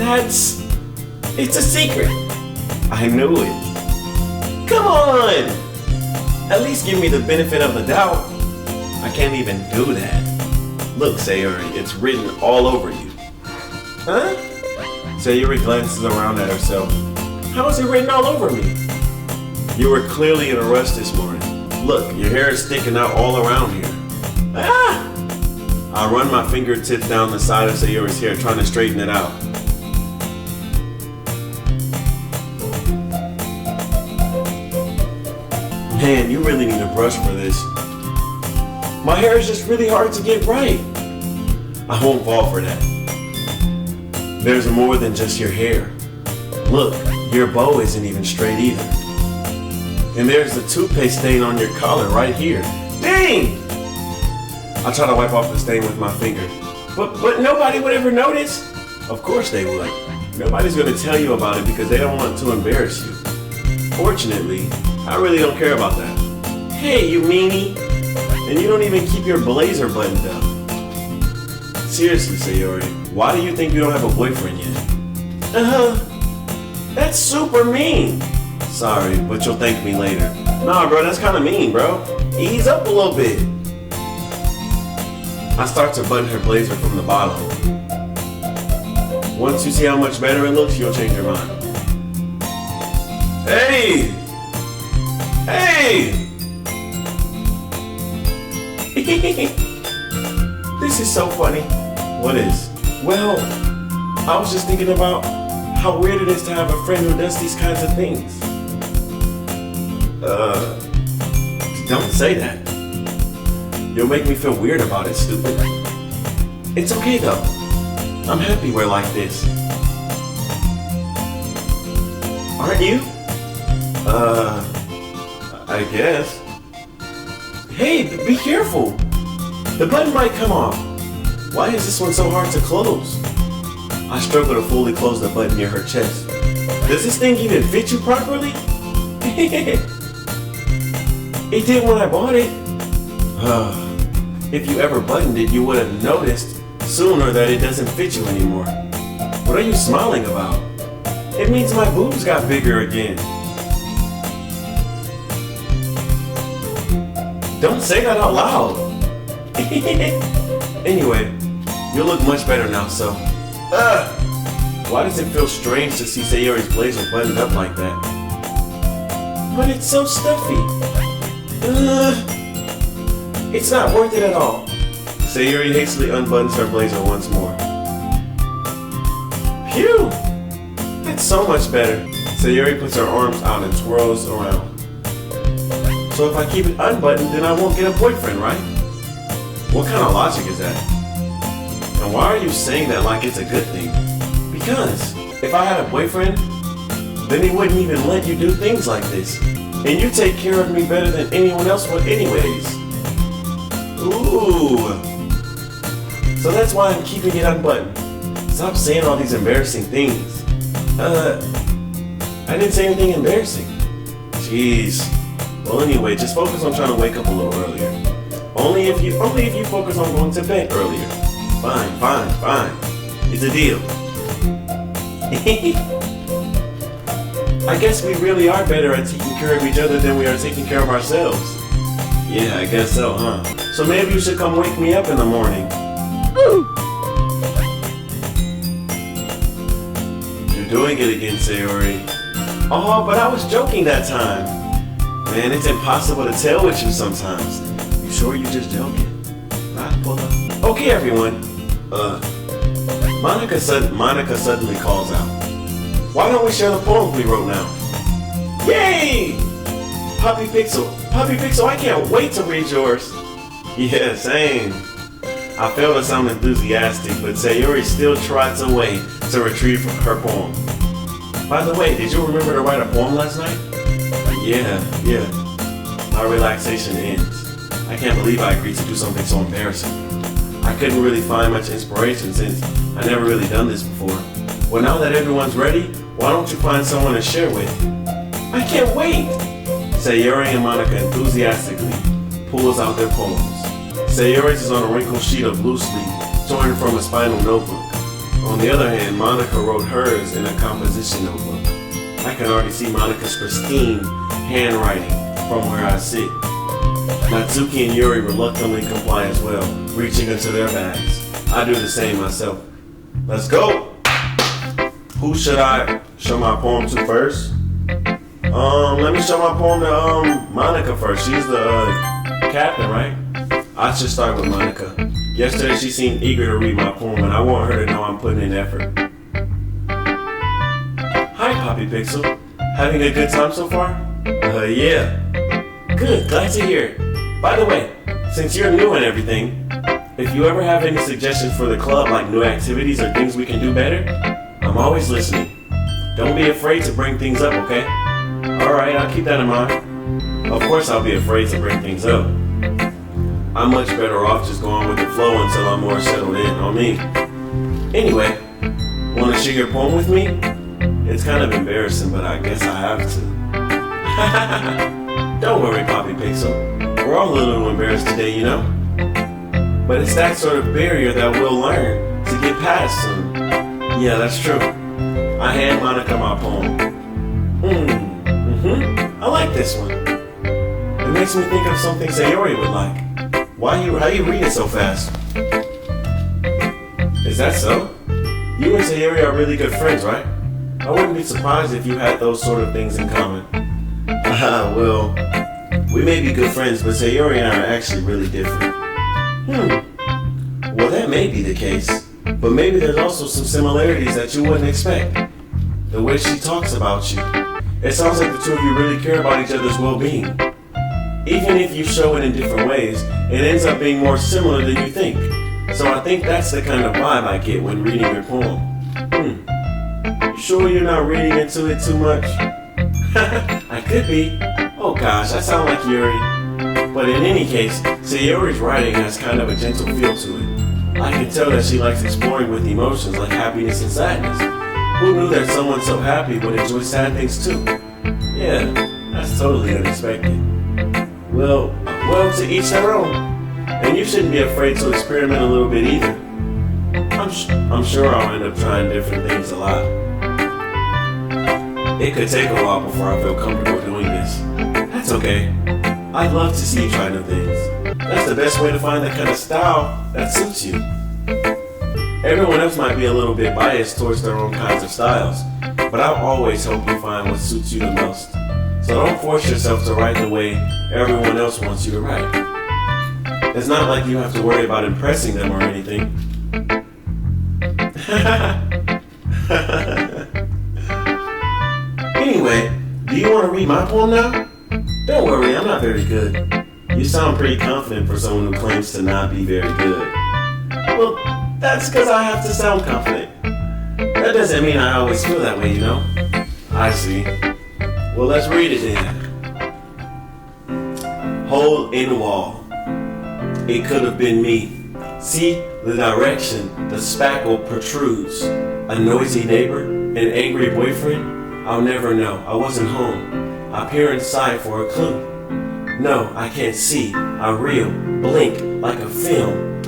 Speaker 1: It's a secret. I knew it. Come on! At least give me the benefit of the doubt. I can't even do that. Look, Sayori, it's written all over you. Huh? Sayori glances around at herself. How is it written all over me? You were clearly in a rush this morning. Look, your hair is sticking out all around here. I run my fingertips down the side of Sayori's hair, trying to straighten it out. Man, you really need a brush for this. My hair is just really hard to get right. I won't fall for that. There's more than just your hair. Look, your bow isn't even straight either. And there's the toothpaste stain on your collar right here. Dang! I try to wipe off the stain with my finger. But nobody would ever notice. Of course they would. Nobody's gonna tell you about it because they don't want to embarrass you. Fortunately, I really don't care about that. Hey, you meanie! And you don't even keep your blazer buttoned up. Seriously, Sayori, why do you think you don't have a boyfriend yet? That's super mean. Sorry, but you'll thank me later. Nah, bro, that's kind of mean, bro. Ease up a little bit. I start to button her blazer from the bottom. Once you see how much better it looks, you'll change your mind. Hey! Hey! This is so funny. What is? Well, I was just thinking about how weird it is to have a friend who does these kinds of things. Don't say that. You'll make me feel weird about it, stupid. It's okay though. I'm happy we're like this. Aren't you? I guess. Hey, be careful. The button might come off. Why is this one so hard to close? I struggle to fully close the button near her chest. Does this thing even fit you properly? It did when I bought it. If you ever buttoned it, you would have noticed sooner that it doesn't fit you anymore. What are you smiling about? It means my boobs got bigger again. Don't say that out loud. Anyway, you look much better now, so. Why does it feel strange to see Sayori's blazer buttoned up like that? But it's so stuffy. It's not worth it at all. Sayori hastily unbuttons her blazer once more. Phew! That's so much better. Sayori puts her arms out and twirls around. So if I keep it unbuttoned, then I won't get a boyfriend, right? What kind of logic is that? And why are you saying that like it's a good thing? Because if I had a boyfriend, then he wouldn't even let you do things like this. And you take care of me better than anyone else would anyways. Ooh. So that's why I'm keeping it unbuttoned. Stop saying all these embarrassing things. I didn't say anything embarrassing. Jeez. Well, anyway, just focus on trying to wake up a little earlier. Only if you focus on going to bed earlier. Fine. It's a deal. I guess we really are better at taking care of each other than we are taking care of ourselves. Yeah, I guess so, huh? So maybe you should come wake me up in the morning. You're doing it again, Sayori. Oh, but I was joking that time. Man, it's impossible to tell with you sometimes. You sure you're just joking? Okay, everyone. Monica suddenly calls out. Why don't we share the poems we wrote now? Yay! Poppy Pixel, I can't wait to read yours. Yeah, same. I failed to sound enthusiastic, but Sayori still tries a way to retrieve her poem. By the way, did you remember to write a poem last night? Yeah. My relaxation ends. I can't believe I agreed to do something so embarrassing. I couldn't really find much inspiration since I never really done this before. Well, now that everyone's ready, why don't you find someone to share with? I can't wait! Sayori and Monica enthusiastically pulls out their poems. Sayori's is on a wrinkled sheet of loose leaf, torn from a spinal notebook. On the other hand, Monica wrote hers in a composition notebook. I can already see Monica's pristine handwriting from where I sit. Natsuki and Yuri reluctantly comply as well, reaching into their bags. I do the same myself. Let's go! Who should I show my poem to first? Let me show my poem to Monica first. She's the captain, right? I should start with Monica. Yesterday she seemed eager to read my poem and I want her to know I'm putting in effort. Hi Poppy Pixel. Having a good time so far? Yeah. Good, glad to hear it. By the way, since you're new and everything, if you ever have any suggestions for the club, like new activities or things we can do better, I'm always listening. Don't be afraid to bring things up, okay? Alright, I'll keep that in mind. Of course I'll be afraid to bring things up. I'm much better off just going with the flow until I'm more settled in on me. Anyway, want to share your poem with me? It's kind of embarrassing, but I guess I have to. Don't worry, Poppy Pixel. We're all a little embarrassed today, you know? But it's that sort of barrier that we'll learn to get past soon. Yeah, that's true. I hand Monica my poem. I like this one. It makes me think of something Sayori would like. How you read it so fast? Is that so? You and Sayori are really good friends, right? I wouldn't be surprised if you had those sort of things in common. Well, we may be good friends, but Sayori and I are actually really different. Well, that may be the case, but maybe there's also some similarities that you wouldn't expect. The way she talks about you. It sounds like the two of you really care about each other's well-being. Even if you show it in different ways, it ends up being more similar than you think. So I think that's the kind of vibe I get when reading your poem. You sure you're not reading into it too much? I could be. Oh gosh, I sound like Yuri. But in any case, Sayori's writing has kind of a gentle feel to it. I can tell that she likes exploring with emotions like happiness and sadness. Who knew that someone so happy would enjoy sad things too? Yeah, that's totally unexpected. Well, to each their own. And you shouldn't be afraid to experiment a little bit either. I'm sure I'll end up trying different things a lot. It could take a while before I feel comfortable doing this. That's okay. I'd love to see you try new things. That's the best way to find the kind of style that suits you. Everyone else might be a little bit biased towards their own kinds of styles, but I'll always help you find what suits you the most. So don't force yourself to write the way everyone else wants you to write. It's not like you have to worry about impressing them or anything. Anyway, do you want to read my poem now? Don't worry, I'm not very good. You sound pretty confident for someone who claims to not be very good. Well, that's because I have to sound confident. That doesn't mean I always feel that way, you know? I see. Well, let's read it then. Hole in wall. It could have been me. See the direction the spackle protrudes. A noisy neighbor? An angry boyfriend? I'll never know. I wasn't home. I peer inside for a clue. No, I can't see. I reel, blink like a film.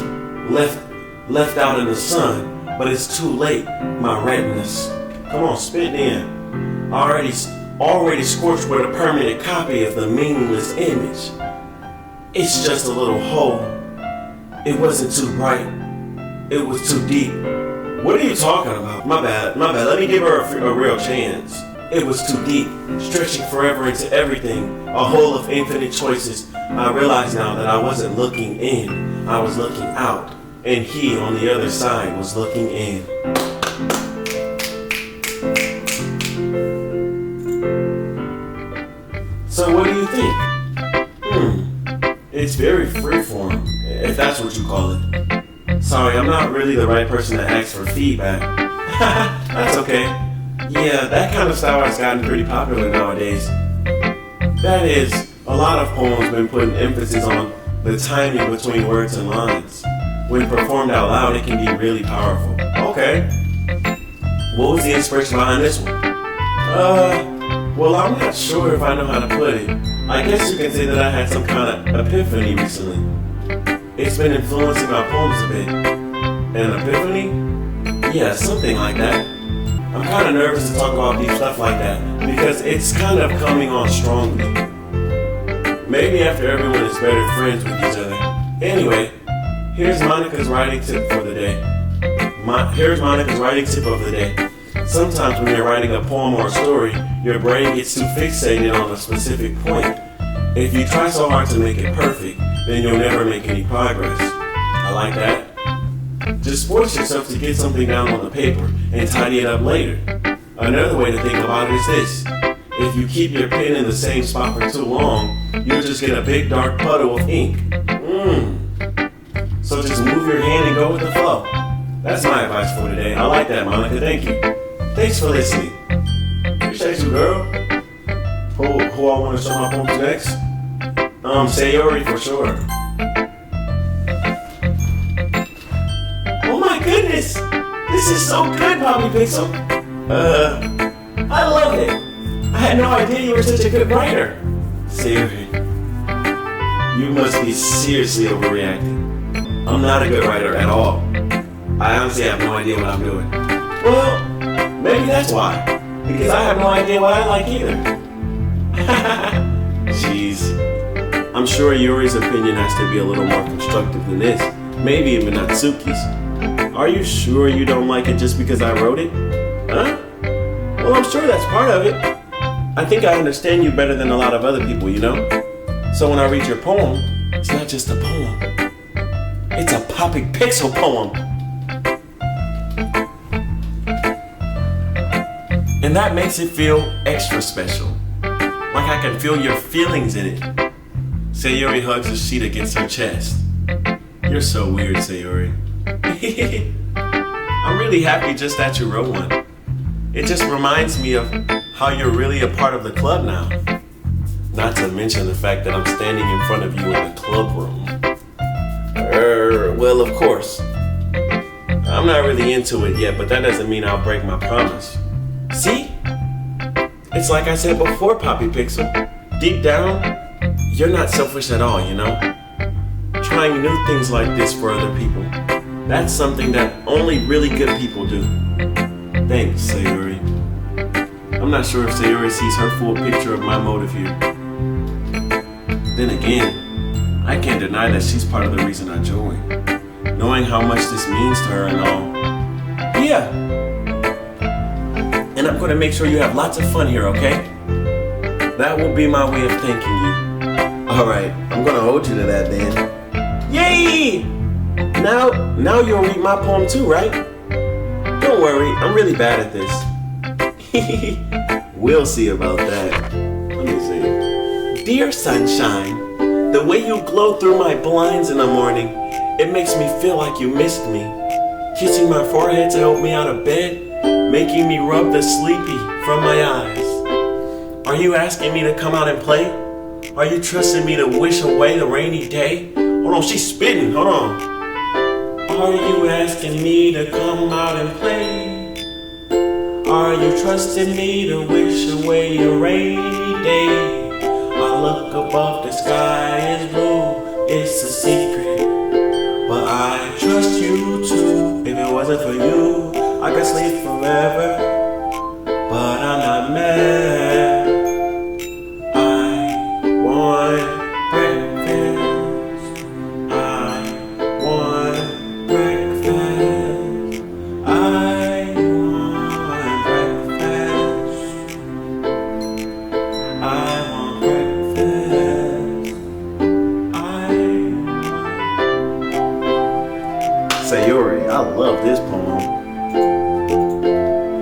Speaker 1: Left out in the sun, but it's too late. My retinas. Come on, spit in. Already scorched with a permanent copy of the meaningless image. It's just a little hole. It wasn't too bright. It was too deep. What are you talking about? My bad. Let me give her a real chance. It was too deep, stretching forever into everything, a hole of infinite choices. I realize now that I wasn't looking in, I was looking out, and he on the other side was looking in. So what do you think? It's very freeform, if that's what you call it. Sorry, I'm not really the right person to ask for feedback. That's okay. Yeah, that kind of style has gotten pretty popular nowadays. That is, a lot of poems been putting emphasis on the timing between words and lines. When performed out loud, it can be really powerful. Okay. What was the inspiration behind this one? Well, I'm not sure if I know how to put it. I guess you can say that I had some kind of epiphany recently. It's been influencing my poems a bit. An epiphany? Yeah, something like that. I'm kind of nervous to talk about deep stuff like that because it's kind of coming on strongly. Maybe after everyone is better friends with each other. Anyway, here's Monica's writing tip for the day. Here's Monica's writing tip of the day. Sometimes when you're writing a poem or a story, your brain gets too fixated on a specific point. If you try so hard to make it perfect, then you'll never make any progress. I like that. Just force yourself to get something down on the paper and tidy it up later. Another way to think about it is this. if you keep your pen in the same spot for too long, you'll just get a big dark puddle of ink. So just move your hand and go with the flow. That's my advice for today. I like that, Monica. Thank you. Thanks for listening. Appreciate you, girl. Who I want to show my poems next? Sayori for sure. Oh my goodness! This is so good, Poppy Pixel. I love it. I had no idea you were such a good writer. Sayori, you must be seriously overreacting. I'm not a good writer at all. I honestly have no idea what I'm doing. Well, maybe that's why. Because I have no idea what I like either. Jeez. I'm sure Yuri's opinion has to be a little more constructive than this. Maybe even Natsuki's. Are you sure you don't like it just because I wrote it? Huh? Well, I'm sure that's part of it. I think I understand you better than a lot of other people, you know? So when I read your poem, it's not just a poem. It's a Poppy Pixel poem. And that makes it feel extra special. Like I can feel your feelings in it. Sayori hugs the sheet against her chest. You're so weird, Sayori. I'm really happy just that you wrote one. It just reminds me of how you're really a part of the club now. Not to mention the fact that I'm standing in front of you in the club room. Well, of course. I'm not really into it yet, but that doesn't mean I'll break my promise. See? It's like I said before, Poppy Pixel. Deep down, you're not selfish at all, you know? Trying new things like this for other people. That's something that only really good people do. Thanks, Sayori. I'm not sure if Sayori sees her full picture of my motive here. Then again, I can't deny that she's part of the reason I joined. Knowing how much this means to her and all. Yeah. And I'm gonna make sure you have lots of fun here, okay? That will be my way of thanking you. Alright, I'm gonna hold you to that then. Yay! Now you'll read my poem too, right? Don't worry, I'm really bad at this. We'll see about that. Let me see. Dear sunshine, the way you glow through my blinds in the morning, it makes me feel like you missed me. Kissing my forehead to help me out of bed, making me rub the sleepy from my eyes. Are you asking me to come out and play? Are you trusting me to wish away the rainy day? Hold on, she's spitting, hold on. Are you asking me to come out and play? Are you trusting me to wish away a rainy day? I look above, the sky is blue, it's a secret, but I trust you too. If it wasn't for you, I could sleep forever, but I'm not mad. I want breakfast. I want breakfast. I want breakfast. I want breakfast. Sayori, I love this poem.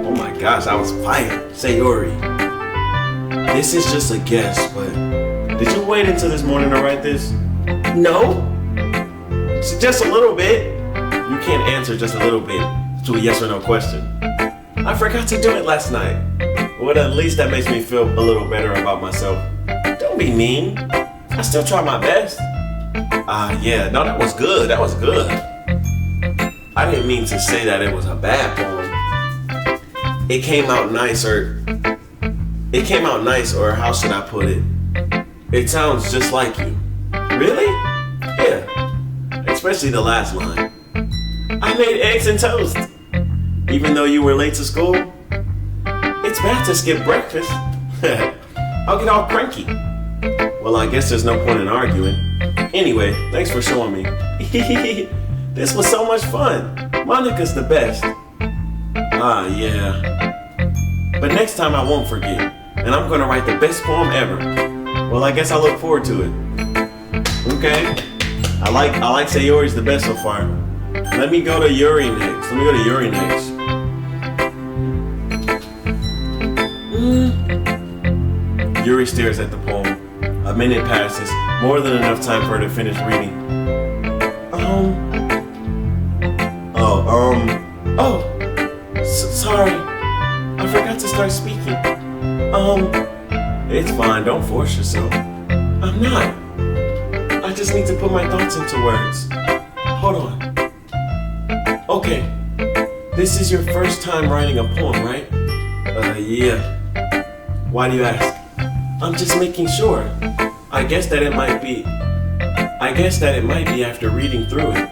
Speaker 1: Oh my gosh, I was fired. Sayori, this is just a guess, but did you wait until this morning to write this? No? Just a little bit? You can't answer just a little bit to a yes or no question. I forgot to do it last night. Well, at least that makes me feel a little better about myself. Don't be mean. I still try my best. Yeah, no, that was good. That was good. I didn't mean to say that it was a bad poem. It came out nice, or how should I put it? It sounds just like you. Really? Yeah. Especially the last line. I made eggs and toast. Even though you were late to school? It's bad to skip breakfast. I'll get all cranky. Well, I guess there's no point in arguing. Anyway, thanks for showing me. This was so much fun. Monica's the best. Yeah. But next time I won't forget. And I'm gonna write the best poem ever. Well, I guess I look forward to it. Okay. I like Sayori's the best so far. Let me go to Yuri next. Yuri stares at the poem. A minute passes, more than enough time for her to finish reading. Sorry. I forgot to start speaking. It's fine, don't force yourself. I'm not. I just need to put my thoughts into words. Hold on. Okay. This is your first time writing a poem, right? Yeah. Why do you ask? I'm just making sure. I guess that it might be after reading through it.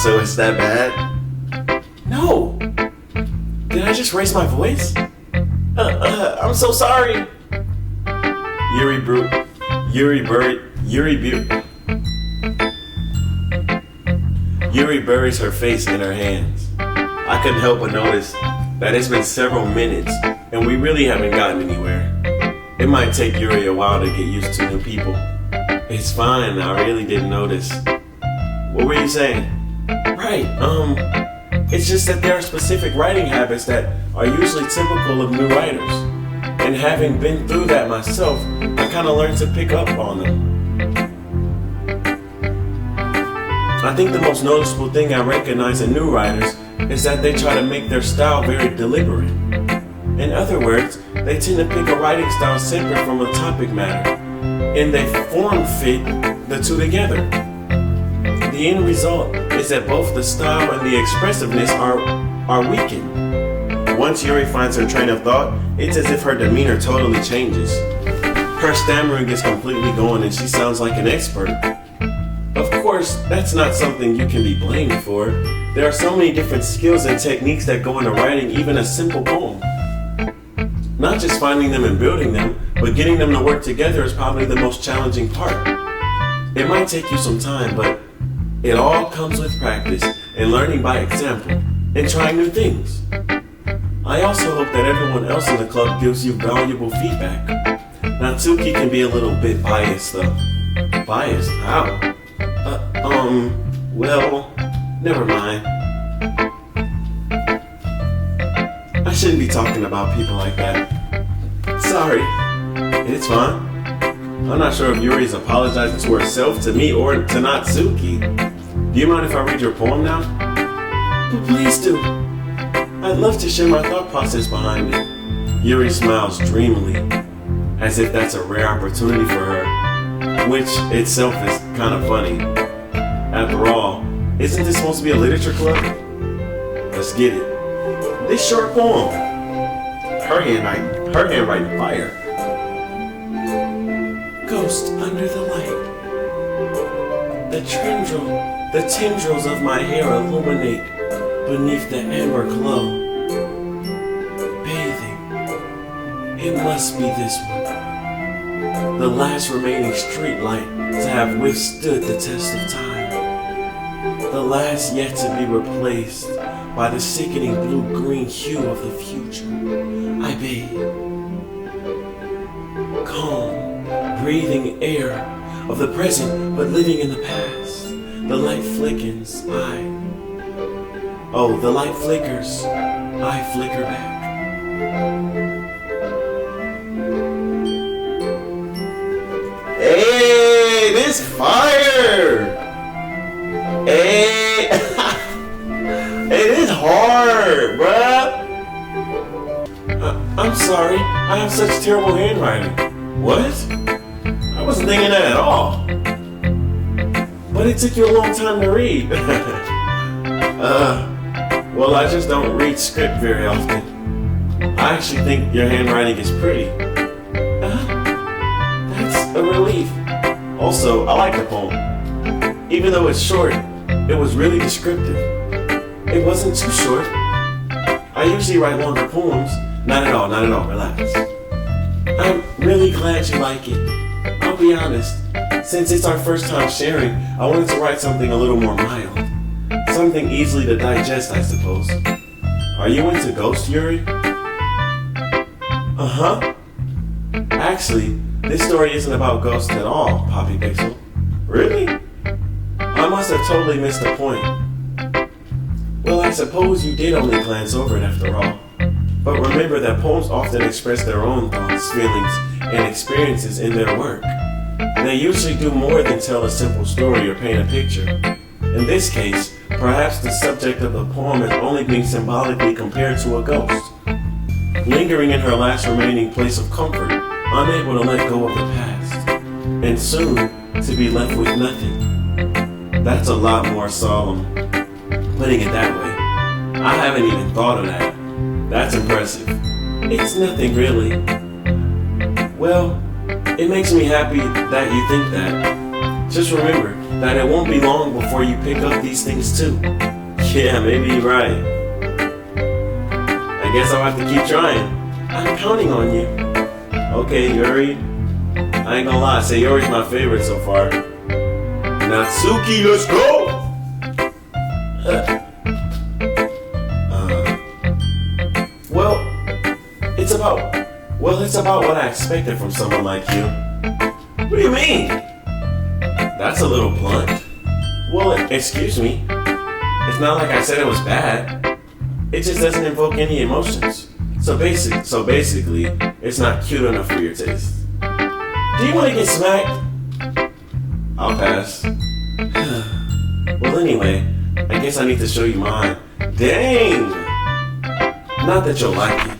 Speaker 1: So it's that bad? No! Did I just raise my voice? I'm so sorry! Yuri buries her face in her hands. I couldn't help but notice that it's been several minutes and we really haven't gotten anywhere. It might take Yuri a while to get used to new people. It's fine, I really didn't notice. What were you saying? Right, it's just that there are specific writing habits that are usually typical of new writers. And having been through that myself, I kind of learned to pick up on them. I think the most noticeable thing I recognize in new writers is that they try to make their style very deliberate. In other words, they tend to pick a writing style separate from the topic matter, and they form fit the two together. The end result is that both the style and the expressiveness are weakened. Once Yuri finds her train of thought, it's as if her demeanor totally changes. Her stammering is completely gone and she sounds like an expert. Of course, that's not something you can be blamed for. There are so many different skills and techniques that go into writing even a simple poem. Not just finding them and building them, but getting them to work together is probably the most challenging part. It might take you some time, but it all comes with practice and learning by example and trying new things. I also hope that everyone else in the club gives you valuable feedback. Now, Doki can be a little bit biased though. Biased? How? Well, never mind. I shouldn't be talking about people like that. Sorry. It's fine. I'm not sure if Yuri's apologizing to herself, to me, or to Natsuki. Do you mind if I read your poem now? But please do. I'd love to share my thought process behind it. Yuri smiles dreamily, as if that's a rare opportunity for her, which itself is kind of funny. After all, isn't this supposed to be a literature club? Let's get it. This short poem. Her handwriting fire. Ghost under the light. The tendrils of my hair illuminate beneath the amber glow. Bathing. It must be this one. The last remaining street light to have withstood the test of time. The last yet to be replaced by the sickening blue-green hue of the future. I bathe. Calm, breathing air of the present, but living in the past. The light flickers, the light flickers, I flicker back. Hey, this fire! Hey, it is hard, bruh. I'm sorry, I have such terrible handwriting. What? I wasn't thinking that at all. But it took you a long time to read. Well, I just don't read script very often. I actually think your handwriting is pretty. That's a relief. Also, I like the poem. Even though it's short, it was really descriptive. It wasn't too short. I usually write longer poems. Not at all, relax. I'm really glad you like it. I'll be honest, since it's our first time sharing, I wanted to write something a little more mild. Something easily to digest, I suppose. Are you into ghosts, Yuri? Uh-huh. Actually, this story isn't about ghosts at all, Poppy Pixel. Really? I must have totally missed the point. Well, I suppose you did only glance over it after all. But remember that poems often express their own thoughts, feelings, and experiences in their work. They usually do more than tell a simple story or paint a picture. In this case, perhaps the subject of the poem is only being symbolically compared to a ghost, lingering in her last remaining place of comfort, unable to let go of the past, and soon to be left with nothing. That's a lot more solemn, putting it that way. I haven't even thought of that. That's impressive. It's nothing really. Well, it makes me happy that you think that. Just remember that it won't be long before you pick up these things too. Yeah, maybe you're right. I guess I'll have to keep trying. I'm counting on you. Okay, Yuri. I ain't gonna lie, Sayori's my favorite so far. Natsuki, let's go! It's about what I expected from someone like you. What do you mean? That's a little blunt. Well, excuse me. It's not like I said it was bad. It just doesn't invoke any emotions. So basically, it's not cute enough for your taste. Do you want to get smacked? I'll pass. Well, anyway, I guess I need to show you mine. Dang! Not that you'll like it.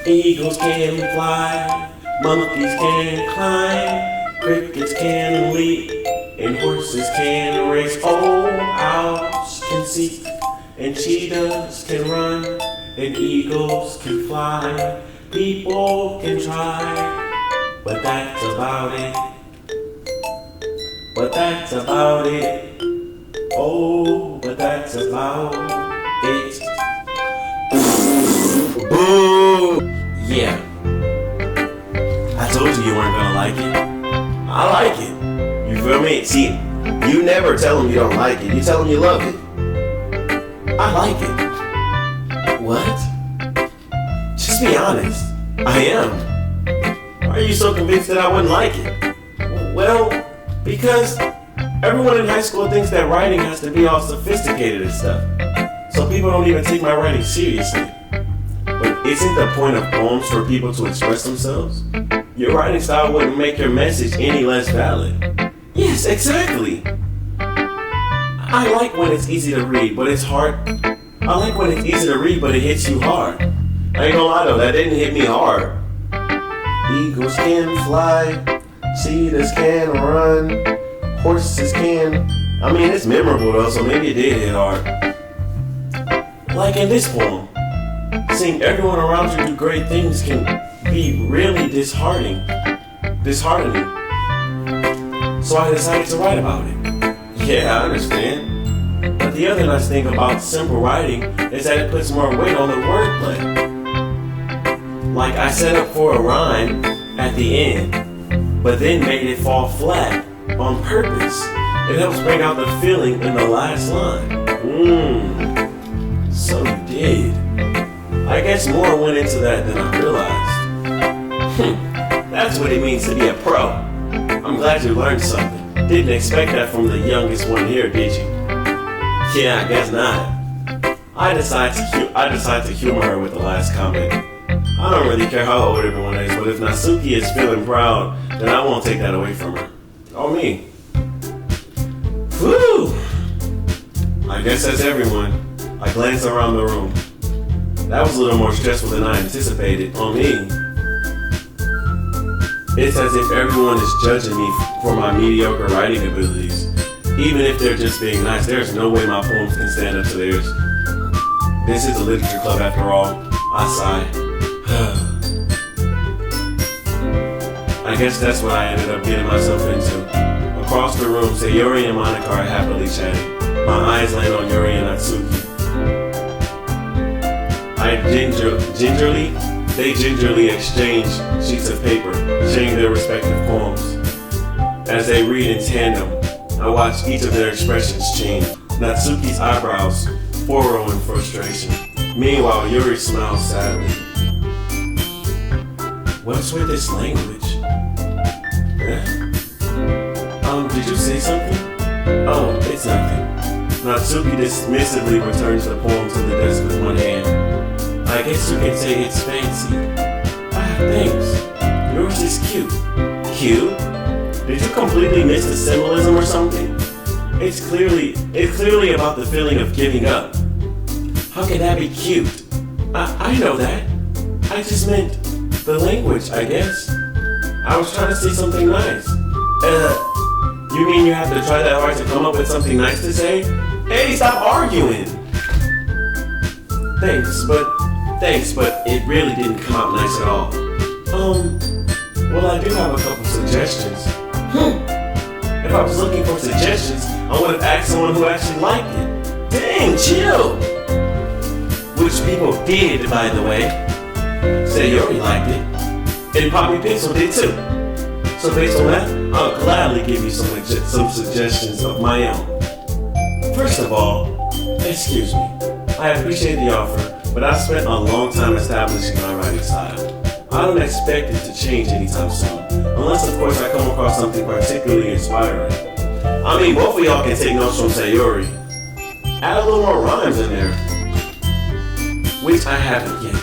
Speaker 1: Eagles can fly, monkeys can climb, crickets can leap, and horses can race. Oh, owls can seek, and cheetahs can run, and eagles can fly. People can try, but that's about it. But that's about it. Oh, but that's about it. Boo! Yeah. I told you weren't gonna like it. I like it. You feel me? See, you never tell them you don't like it. You tell them you love it. I like it. What? Just be honest. I am. Why are you so convinced that I wouldn't like it? Well, because everyone in high school thinks that writing has to be all sophisticated and stuff. So people don't even take my writing seriously. But isn't the point of poems for people to express themselves? Your writing style wouldn't make your message any less valid. Yes, exactly. I like when it's easy to read, but it's hard. I like when it's easy to read, but it hits you hard. I ain't gonna lie though, that didn't hit me hard. Eagles can fly, cheetahs can run, horses can... I mean, it's memorable though, so maybe it did hit hard. Like in this poem, seeing everyone around you do great things can be really disheartening. So I decided to write about it. Yeah, I understand. But the other nice thing about simple writing is that it puts more weight on the wordplay. Like I set up for a rhyme at the end, but then made it fall flat on purpose. It helps bring out the feeling in the last line. So you did. I guess more went into that than I realized. That's what it means to be a pro. I'm glad you learned something. Didn't expect that from the youngest one here, did you? Yeah, I guess not. I decided to humor her with the last comment. I don't really care how old everyone is, but if Natsuki is feeling proud, then I won't take that away from her. Oh, me. Whew! I guess that's everyone. I glanced around the room. That was a little more stressful than I anticipated. On me. It's as if everyone is judging me for my mediocre writing abilities. Even if they're just being nice, there's no way my poems can stand up to theirs. This is a literature club after all. I sigh. I guess that's what I ended up getting myself into. Across the room, Sayori and Monica are happily chatting. My eyes land on Yuri and Natsuki. They gingerly exchange sheets of paper, sharing their respective poems. As they read in tandem, I watch each of their expressions change. Natsuki's eyebrows furrow in frustration. Meanwhile, Yuri smiles sadly. What's with this language? Did you say something? Oh, it's nothing. Natsuki dismissively returns the poem to the desk with one hand. I guess you can say it's fancy. Ah, thanks. Yours is cute. Cute? Did you completely miss the symbolism or something? It's clearly about the feeling of giving up. How can that be cute? I know that. I just meant the language, I guess. I was trying to say something nice. You mean you have to try that hard to come up with something nice to say? Hey, stop arguing! Thanks, but it really didn't come out nice at all. Well, I do have a couple suggestions. If I was looking for suggestions, I would have asked someone who actually liked it. Dang, chill! Which people did, by the way. Sayori liked it. And Poppy Pixel did too. So based on that, I'll gladly give you some suggestions of my own. First of all, excuse me. I appreciate the offer, but I've spent a long time establishing my writing style. I don't expect it to change anytime soon, unless of course I come across something particularly inspiring. I mean, both of y'all can take notes from Sayori. Add a little more rhymes in there, which I haven't yet.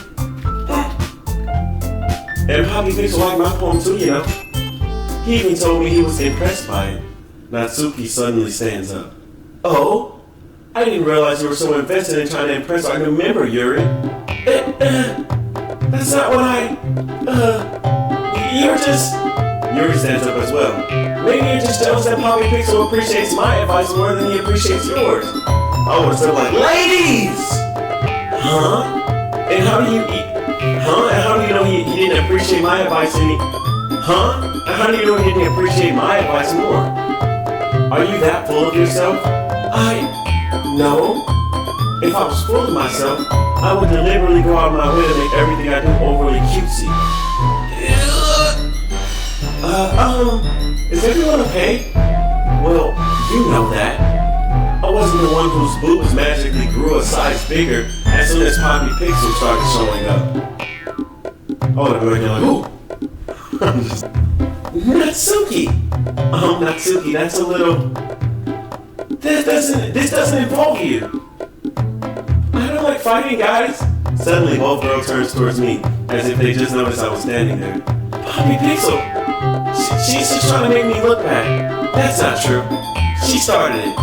Speaker 1: And Poppy Pixel liked my poem too, you know. He even told me he was impressed by it. Natsuki suddenly stands up. Oh? I didn't realize you were so invested in trying to impress our new member, Yuri. That's not what you're just... Yuri stands up as well. Maybe you're just jealous that Poppy Pixel appreciates my advice more than he appreciates yours. I was still like, ladies! Huh? And how do you know he didn't appreciate my advice any... Huh? And how do you know he didn't appreciate my advice more? Are you that full of yourself? No. If I was full of myself, I would deliberately go out of my way to make everything I do overly cutesy. Is everyone okay? Well, you know that. I wasn't the one whose boobs magically grew a size bigger as soon as Poppy Pixel started showing up. Oh, the girl, you're like, ooh. Natsuki! Natsuki, that's a little... This doesn't involve you. I don't like fighting, guys. Suddenly, both girls turn towards me, as if they just noticed I was standing there. Poppy Pixel! She's just trying to make me look bad. That's not true. She started it.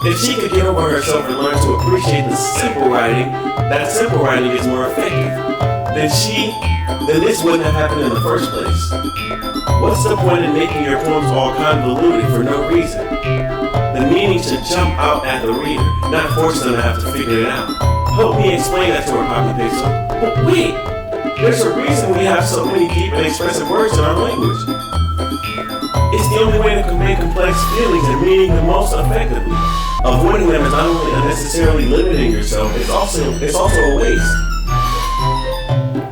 Speaker 1: If she could get over herself and learn to appreciate the simple writing, that simple writing is more effective, then this wouldn't have happened in the first place. What's the point in making your poems all convoluted for no reason? The meaning should jump out at the reader, not force them to have to figure it out. Help me explain that to her, Poppy Pixel. But wait! There's a reason we have so many deep and expressive words in our language. It's the only way to convey complex feelings and meaning the most effectively. Avoiding them is not only unnecessarily limiting yourself, it's also a waste.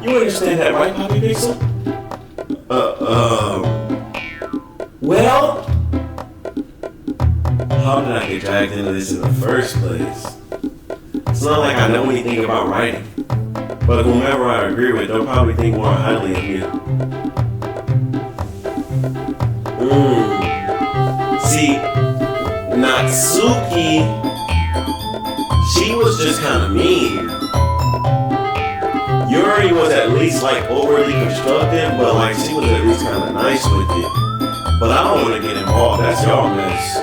Speaker 1: You understand that, right, Poppy Pixel? Well? How did I get dragged into this in the first place? It's not like I know anything about writing, but whomever I agree with, they'll probably think more highly of me. See, Natsuki, she was just kind of mean. Yuri was at least like overly constructive, but like she was at least kind of nice with it. But I don't want to get involved. That's y'all mess.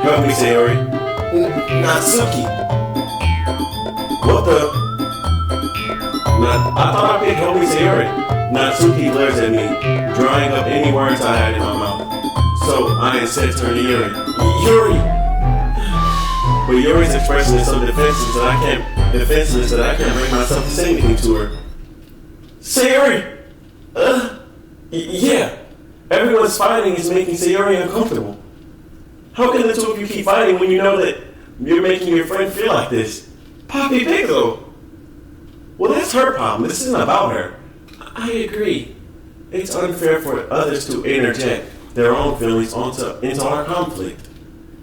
Speaker 1: Help me, Sayori. Natsuki. What the? I thought I picked help me, Sayori. Natsuki glares at me, drying up any words I had in my mouth. So I instead turned to Yuri. Yuri! But Yuri's expression is so defenseless that I can't bring myself to say anything to her. Sayori! Yeah. Everyone's fighting is making Sayori uncomfortable. How can the two of you keep fighting when you know that you're making your friend feel like this? Poppy Pixel! Well, that's her problem. This isn't about her. I agree. It's unfair for others to interject their own feelings into our conflict.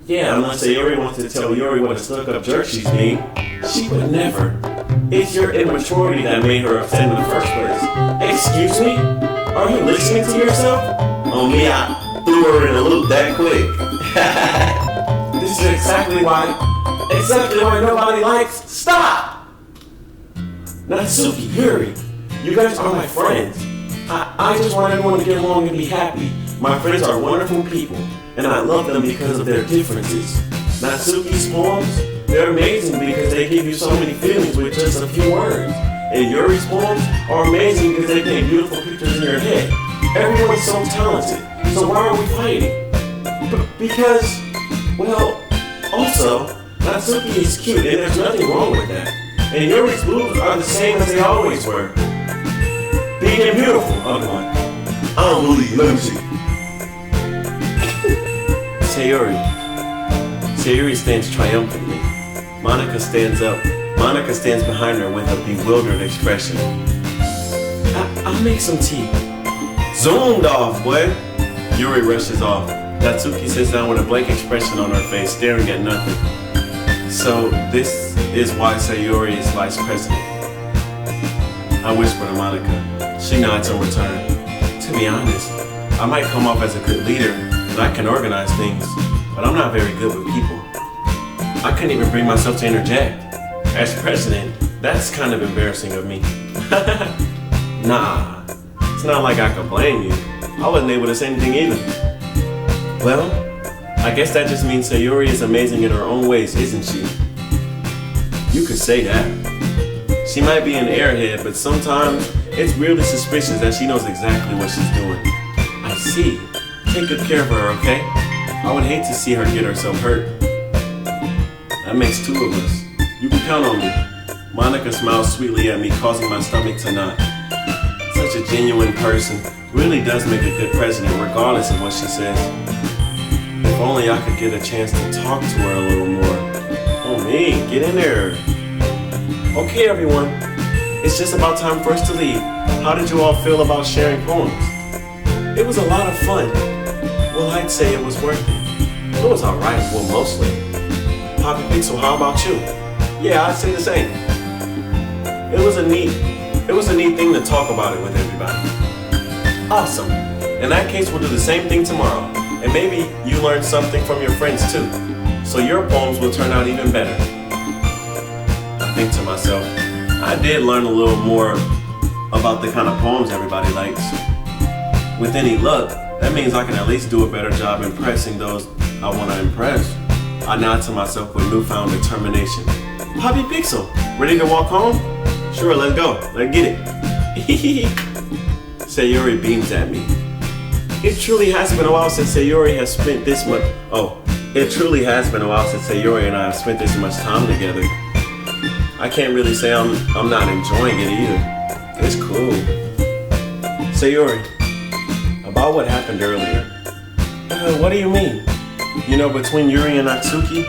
Speaker 1: Yeah, unless Sayori wants to tell Yuri what a stuck-up jerk she's being, she would never. It's your immaturity that made her upset in the first place. Excuse me? Are you listening to yourself? Oh me, I threw her in a loop that quick. This
Speaker 2: This is exactly why nobody likes. Stop! Natsuki, Yuri, you guys are my friends. I just want everyone to get along and be happy. My friends are wonderful people, and I love them because of their differences. Natsuki's poems, they're amazing because they give you so many feelings with just a few words. And Yuri's poems are amazing because they paint beautiful pictures in your head. Everyone's so talented, so why are we fighting? Because, well, also, Natsuki is cute and there's nothing wrong with that. And Yuri's moves are the same as they always were. Big and beautiful, other one. I don't believe, let me see. Sayuri stands triumphantly. Monica stands up. Monica stands behind her with a bewildered expression. I'll make some tea. Zoomed off, boy. Yuri rushes off. Natsuki sits down with a blank expression on her face, staring at nothing. So this is why Sayuri is vice president. I whisper to Monica. She nods in return. To be honest, I might come off as a good leader and I can organize things, but I'm not very good with people. I couldn't even bring myself to interject. As president, that's kind of embarrassing of me. Nah, it's not like I could blame you. I wasn't able to say anything either. Well, I guess that just means Sayuri is amazing in her own ways, isn't she? You could say that. She might be an airhead, but sometimes it's really suspicious that she knows exactly what she's doing. I see. Take good care of her, okay? I would hate to see her get herself hurt. That makes two of us. You can count on me. Monica smiles sweetly at me, causing my stomach to knot. Such a genuine person really does make a good president, regardless of what she says. If only I could get a chance to talk to her a little more. Oh me, get in there. Okay everyone, it's just about time for us to leave. How did you all feel about sharing poems? It was a lot of fun. Well, I'd say it was worth it. It was alright, well mostly. Poppy Pixel, how about you? Yeah, I'd say the same. It was a neat thing to talk about it with everybody. Awesome. In that case, we'll do the same thing tomorrow. And maybe you learned something from your friends too. So your poems will turn out even better. I think to myself, I did learn a little more about the kind of poems everybody likes. With any luck, that means I can at least do a better job impressing those I want to impress. I nod to myself with newfound determination. Poppy Pixel, ready to walk home? Sure, let's go. Let's get it. Sayuri beams at me. It truly has been a while since Sayuri has spent this much. It truly has been a while since Sayuri and I have spent this much time together. I can't really say I'm not enjoying it either. It's cool. Sayuri, about what happened earlier. What do you mean? You know, between Yuri and Natsuki?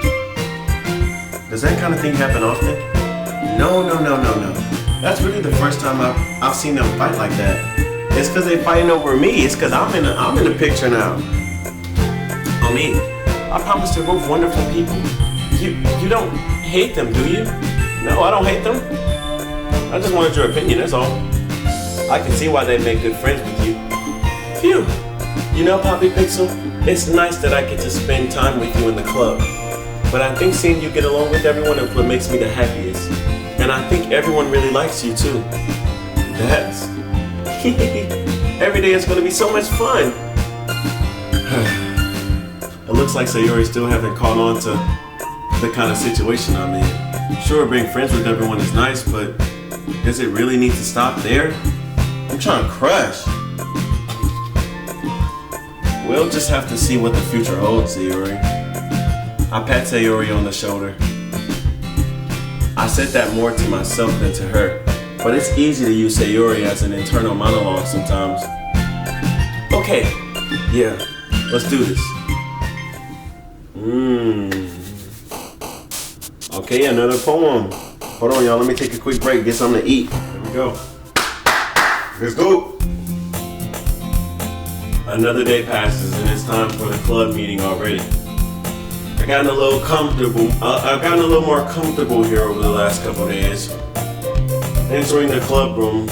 Speaker 2: Does that kind of thing happen often? No. That's really the first time I've seen them fight like that. It's because they're fighting over me. It's because I'm in the picture now. I mean, I promise they're both wonderful people. You don't hate them, do you? No, I don't hate them. I just wanted your opinion, that's all. I can see why they make good friends with you. Phew. You know, Poppy Pixel, it's nice that I get to spend time with you in the club. But I think seeing you get along with everyone is what makes me the happiest. And I think everyone really likes you too. That's... Every day is going to be so much fun. It looks like Sayuri still haven't caught on to the kind of situation I'm in. Sure, being friends with everyone is nice, but does it really need to stop there? I'm trying to crush. We'll just have to see what the future holds, Sayuri. I pat Sayuri on the shoulder. I said that more to myself than to her, but it's easy to use Sayuri as an internal monologue sometimes. Okay, yeah, let's do this. Okay, another poem. Hold on, y'all, let me take a quick break, get something to eat. Here we go. Let's go. Another day passes and it's time for the club meeting already. I've gotten a little more comfortable here over the last couple of days. Entering the club room,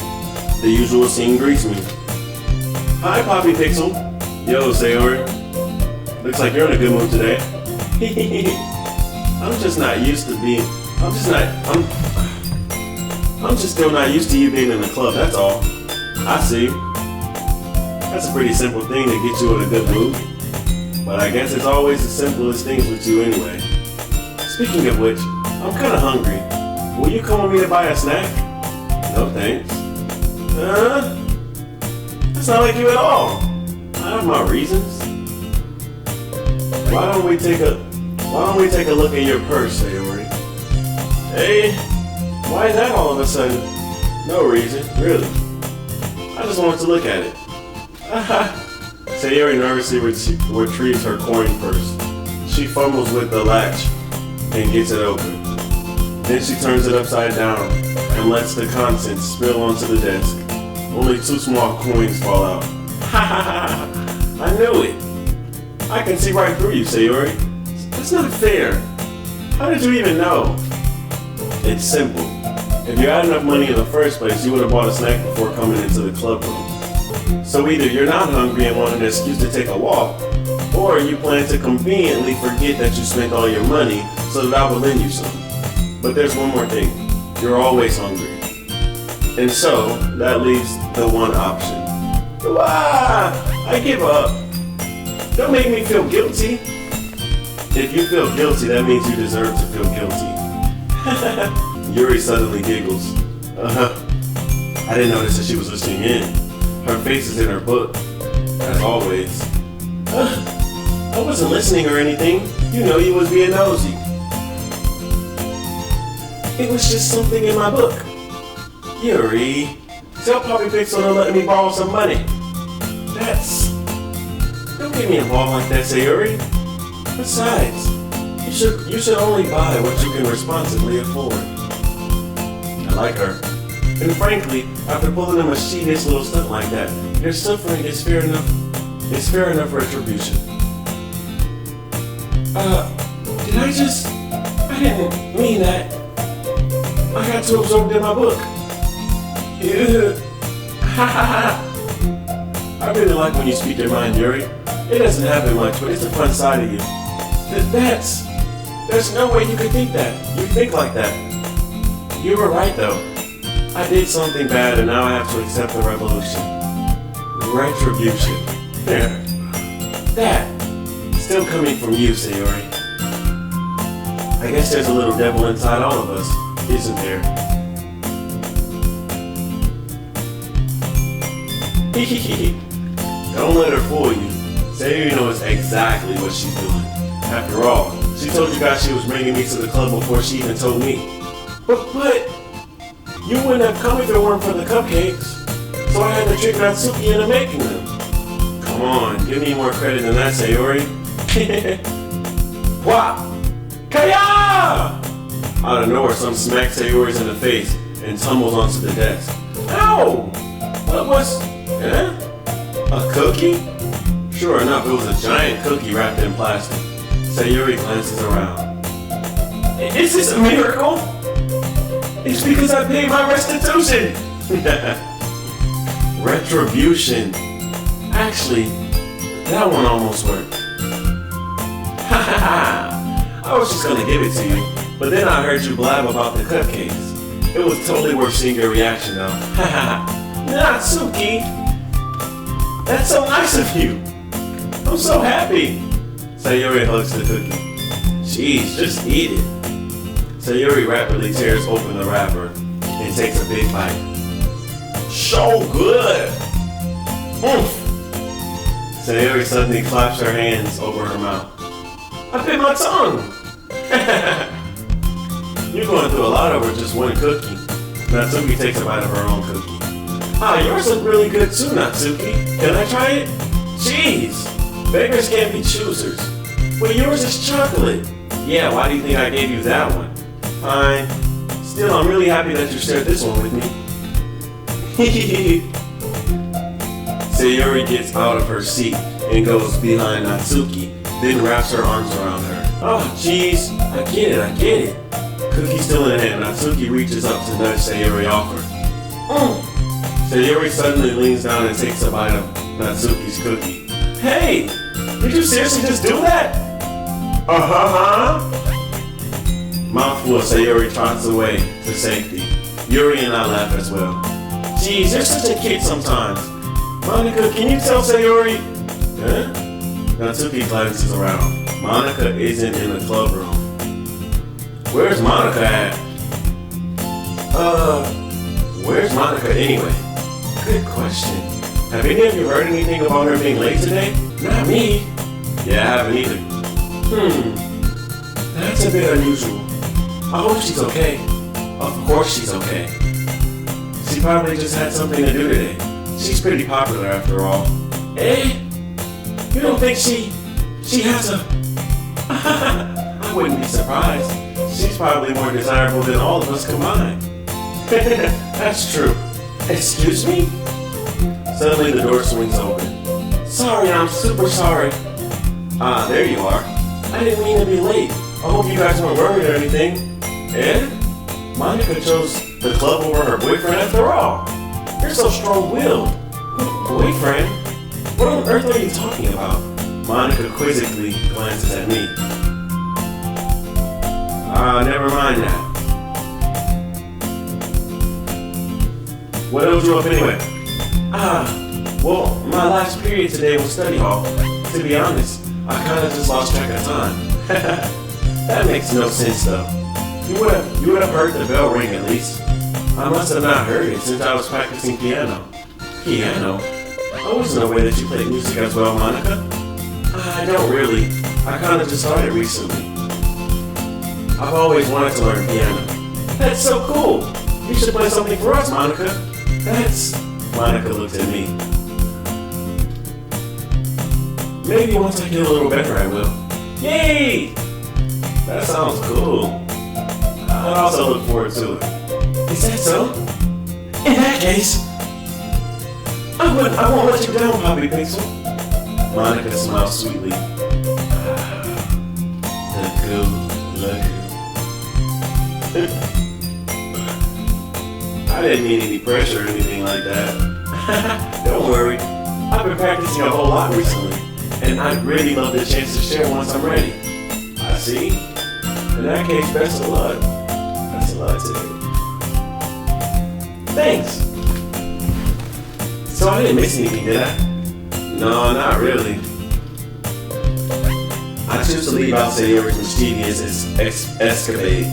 Speaker 2: the usual scene greets me. Hi, Poppy Pixel. Yo, Sayori. Looks like you're in a good mood today. I'm just not used to being. I'm just still not used to you being in the club. That's all. I see. That's a pretty simple thing to get you in a good mood. But I guess it's always the simplest things with you anyway. Speaking of which, I'm kind of hungry. Will you come with me to buy a snack? No thanks. That's not like you at all. I have my reasons. Why don't we take a look at your purse, Sayori? Hey, why is that all of a sudden? No reason, really. I just wanted to look at it. Sayori nervously retrieves her coin purse. She fumbles with the latch and gets it open. Then she turns it upside down and lets the contents spill onto the desk. Only 2 small coins fall out. I knew it. I can see right through you, Sayori. That's not fair. How did you even know? It's simple. If you had enough money in the first place, you would have bought a snack before coming into the club room. So either you're not hungry and want an excuse to take a walk, or you plan to conveniently forget that you spent all your money so that I will lend you some. But there's one more thing. You're always hungry. And so, that leaves the one option. I give up. Don't make me feel guilty. If you feel guilty, that means you deserve to feel guilty. Yuri suddenly giggles. I didn't notice that she was listening in. Her face is in her book, as always. I wasn't listening or anything. You know you was being nosy. It was just something in my book. Yuri, tell Poppy Pixel to let me borrow some money. Don't get me involved like that, Sayori. Besides, you should only buy what you can responsibly afford. I like her. And frankly, after pulling a mischievous little stunt like that, your suffering is fair enough. It's fair enough retribution. I didn't mean that. I got too absorbed in my book. I really like when you speak your mind, Yuri. It doesn't happen much, but it's a fun side of you. There's no way you could think that. You think like that. You were right, though. I did something bad, and now I have to accept the revolution. Retribution. There. That. Still coming from you, Sayori. I guess there's a little devil inside all of us, isn't there? Don't let her fool you. Sayori knows exactly what she's doing. After all, she told you guys she was bringing me to the club before she even told me. But you wouldn't have come if it weren't for the cupcakes. So I had to trick Natsuki into making them. Come on, give me more credit than that, Sayori. Wah! Kaya! Out of nowhere, some smacks Sayori's in the face and tumbles onto the desk. Ow! What was... A cookie? Sure enough, it was a giant cookie wrapped in plastic. Sayori glances around. Is this a miracle? It's because I paid my restitution! Retribution. Actually, that one almost worked. I was just gonna give it to you, but then I heard you blab about the cupcakes. It was totally worth seeing your reaction though. Natsuki! That's so nice of you! I'm so happy! Sayori hugs the cookie. Jeez, just eat it. Sayori rapidly tears open the wrapper and takes a big bite. So good! Oomph! Sayori suddenly claps her hands over her mouth. I bit my tongue! You're going through a lot over just one cookie. Natsuki takes a bite of her own cookie. Yours look really good too, Natsuki. Can I try it? Jeez! Beggars can't be choosers. Well, yours is chocolate. Yeah, why do you think I gave you that one? Fine. Still, I'm really happy that you shared this one with me. Sayori gets out of her seat and goes behind Natsuki, then wraps her arms around her. Oh, jeez. I get it. Cookie still in hand, Natsuki reaches up to nudge Sayori off her. Sayori suddenly leans down and takes a bite of Natsuki's cookie. Hey! Did you seriously just do that? Mouthful of Sayori trots away to safety. Yuri and I laugh as well. Jeez, you're such a kid sometimes. Monica, can you tell Sayori? Huh? Natsuki glances around. Monica isn't in the club room. Where's Monica at? Where's Monica anyway? Good question. Have any of you heard anything about her being late today? Not me. Yeah, I haven't either. That's a bit unusual. I hope she's okay. Of course she's okay. She probably just had something to do today. She's pretty popular after all. Eh? You don't think she has a... I wouldn't be surprised. She's probably more desirable than all of us combined. That's true. Excuse me? Suddenly the door swings open. Sorry, I'm super sorry. Ah, there you are. I didn't mean to be late. I hope you guys weren't worried or anything. Eh? Monica chose the club over her boyfriend after all. You're so strong-willed. Boyfriend? What on earth are you talking about? Monica quizzically glances at me. Never mind that. What held you up anyway? Well, my last period today was study hall. To be honest, I kinda just lost track of time. That makes no sense though. You would have heard the bell ring at least. I must have not heard it since I was practicing piano. Piano? I wasn't aware that you played music as well, Monica. I don't really. I kinda just started recently. I've always wanted to learn piano. That's so cool! You should play something for us, Monica. Monica looked at me. Maybe once I get a little better, I will. Yay! That sounds cool. I'd also look forward to it. Is that so? In that case, I won't let you down, Poppy Pixel. Monica smiled sweetly. The goo. I didn't mean any pressure or anything like that. Don't worry. I've been practicing a whole lot recently, and I'd really love the chance to share once I'm ready. I see. In that case, best of luck. Best of luck today. Thanks. So I didn't miss anything, did I? No, not really. I choose to leave out Sayori's mischievous escapade.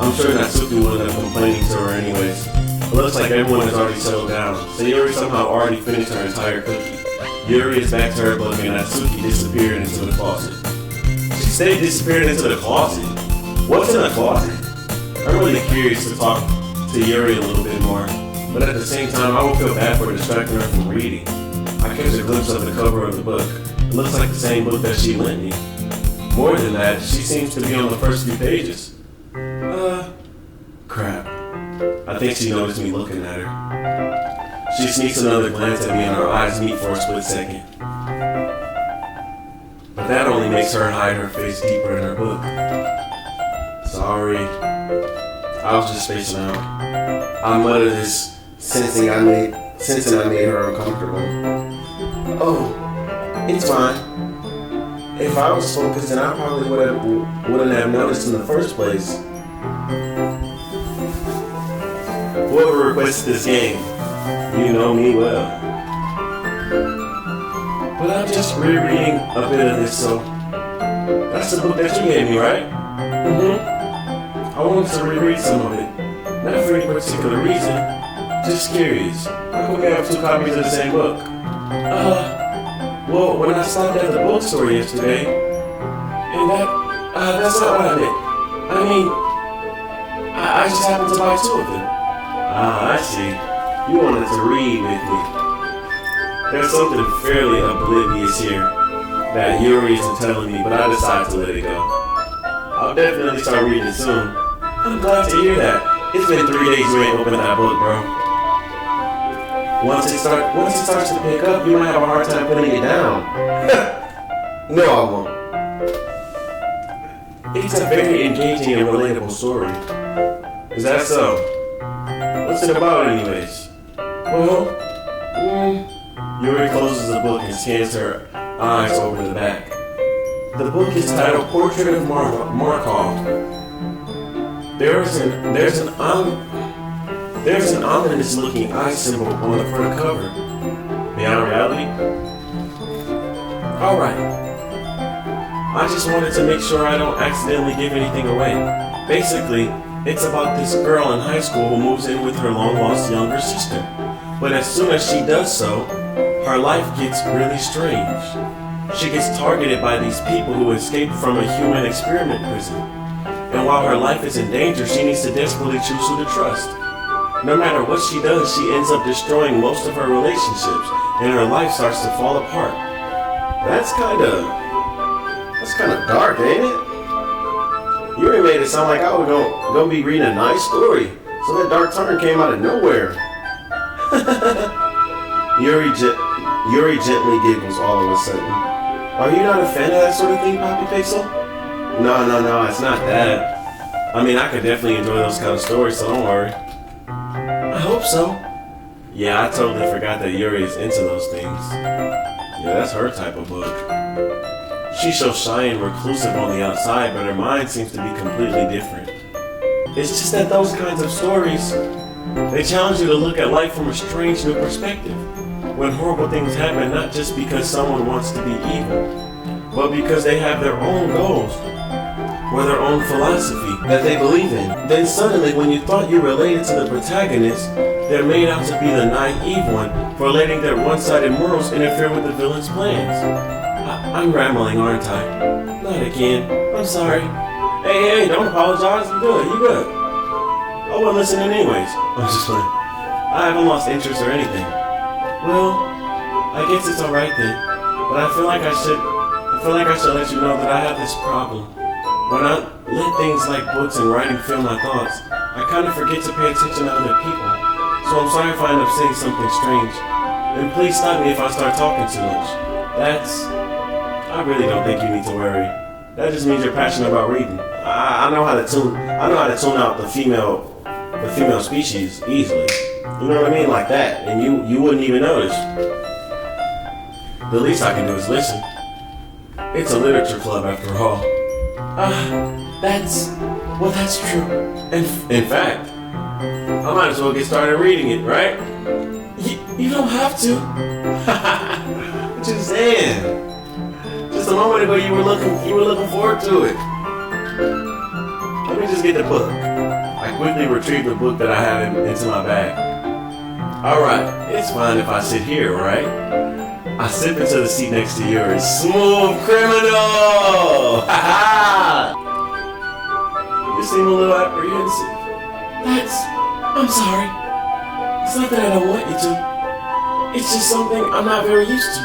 Speaker 2: I'm sure Natsuki will end up complaining to her anyways. It looks like everyone has already settled down. Sayori somehow already finished her entire cookie. Yuri is back to her book and Natsuki disappeared into the closet. She stayed disappeared into the closet? What's in the closet? I'm really curious to talk to Yuri a little bit more, but at the same time I will feel bad for distracting her from reading. I catch a glimpse of the cover of the book. It looks like the same book that she lent me. More than that, she seems to be on the first few pages. Crap. I think she noticed me looking at her. She sneaks another glance at me and our eyes meet for a split second. But that only makes her hide her face deeper in her book. Sorry. I was just spacing out. I mutter this, sensing I made her uncomfortable. Oh, it's fine. If I was focused, then I probably wouldn't have noticed in the first place. Whoever requested this game, you know me well. But I'm just rereading a bit of this, so that's the book that you gave me, right? I wanted to reread some of it. Not for any particular reason, just curious. How come we have two copies of the same book? Well, when I stopped at the bookstore yesterday, and that's not what I meant. I mean, I just happened to buy two of them. I see. You wanted to read with me. There's something fairly oblivious here that Yuri isn't telling me, but I decided to let it go. I'll definitely start reading soon. I'm glad to hear that. It's been 3 days you ain't opened that book, bro. Once it starts to pick up, you might have a hard time putting it down.
Speaker 1: No, I won't.
Speaker 2: It's a very engaging and relatable story. Is that so? What's it about anyways? Well, Yuri closes the book and scans her eyes over the back.
Speaker 1: The book is titled Portrait of Markov. There's an ominous looking eye symbol on the front cover. Beyond reality? Alright. I just wanted to make sure I don't accidentally give anything away. Basically, it's about this girl in high school who moves in with her long-lost younger sister. But as soon as she does so, her life gets really strange. She gets targeted by these people who escaped from a human experiment prison. And while her life is in danger, she needs to desperately choose who to trust. No matter what she does, she ends up destroying most of her relationships, and her life starts to fall apart. That's kinda dark, ain't it? You already made it sound like I was gonna be reading a nice story, so that dark turn came out of nowhere. Yuri gently giggles all of a sudden. Are you not a fan of that sort of thing, Poppy Pixel? No, it's not that. I mean, I could definitely enjoy those kind of stories, so don't worry. I hope so. Yeah, I totally forgot that Yuri is into those things. Yeah, that's her type of book. She's so shy and reclusive on the outside, but her mind seems to be completely different. It's just that those kinds of stories, they challenge you to look at life from a strange new perspective. When horrible things happen, not just because someone wants to be evil, but because they have their own goals, or their own philosophy that they believe in. Then suddenly, when you thought you related to the protagonist, they're made out to be the naive one for letting their one-sided morals interfere with the villain's plans. I'm rambling, aren't I? Not again. I'm sorry. Hey, don't apologize. I'm good. You good? I wasn't listening anyways. I'm just playing. I haven't lost interest or anything. Well, I guess it's alright then. But I feel like I should let you know that I have this problem. When I let things like books and writing fill my thoughts, I kind of forget to pay attention to other people. So I'm sorry if I end up saying something strange. And please stop me if I start talking too much. I really don't think you need to worry. That just means you're passionate about reading. I know how to tune out the female species easily. You know what I mean? Like that. And you wouldn't even notice. The least I can do is listen. It's a literature club after all. That's true. In fact, I might as well get started reading it, right? You don't have to. What you saying? Just a moment ago you were looking forward to it. Let me just get the book. I quickly retrieved the book that I have into my bag. Alright, it's fine if I sit here, right? I slip into the seat next to yours. Smooth criminal! Ha ha! You seem a little apprehensive. I'm sorry. It's not that I don't want you to. It's just something I'm not very used to.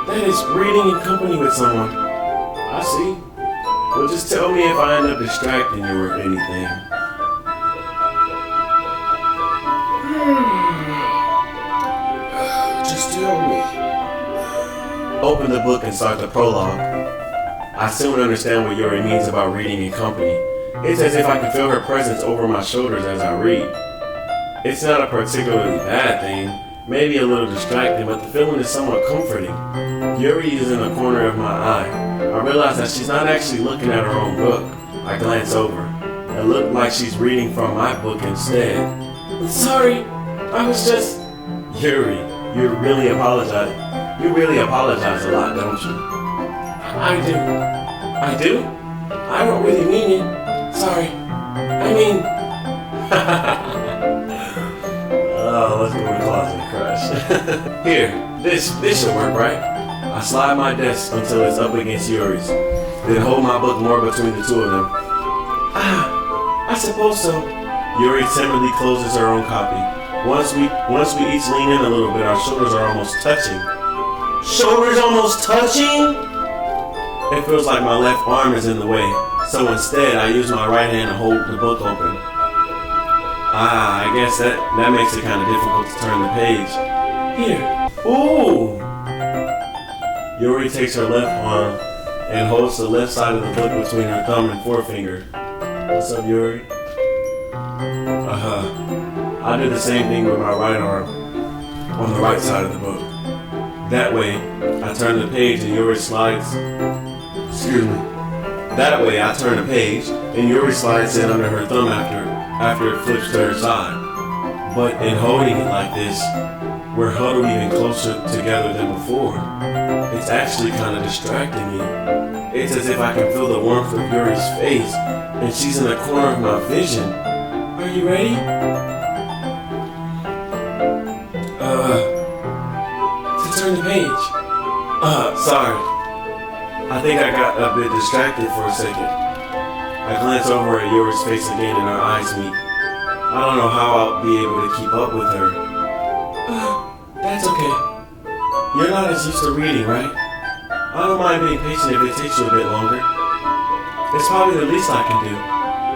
Speaker 1: That is reading in company with someone. I see. Well, just tell me if I end up distracting you or anything. Just tell me. Open the book and start the prologue. I soon understand what Yuri means about reading in company. It's as if I can feel her presence over my shoulders as I read. It's not a particularly bad thing, maybe a little distracting, but the feeling is somewhat comforting. Yuri is in the corner of my eye. I realize that she's not actually looking at her own book. I glance over. It looked like she's reading from my book instead. I'm sorry, I was just... Yuri, you really apologize. You really apologize a lot, don't you? I do. I do? I don't really mean it. Sorry. I mean... Oh, let's go in the closet and crash. Here, this should work, right? I slide my desk until it's up against Yuri's, then hold my book more between the two of them. I suppose so. Yuri timidly closes her own copy. Once we each lean in a little bit, our shoulders are almost touching. Shoulders almost touching? It feels like my left arm is in the way, so instead I use my right hand to hold the book open. I guess that makes it kind of difficult to turn the page. Here. Ooh! Yuri takes her left arm and holds the left side of the book between her thumb and forefinger. What's up, Yuri? I do the same thing with my right arm on the right side of the book. That way, I turn the page and Yuri slides Excuse me. That way, I turn the page, and Yuri slides in under her thumb after it flips to her side. But in holding it like this, we're huddled even closer together than before. It's actually kind of distracting me. It's as if I can feel the warmth of Yuri's face, and she's in the corner of my vision. Are you ready? To turn the page. Sorry. I think I got a bit distracted for a second. I glance over at Yuri's face again and our eyes meet. I don't know how I'll be able to keep up with her. That's okay. You're not as used to reading, right? I don't mind being patient if it takes you a bit longer. It's probably the least I can do,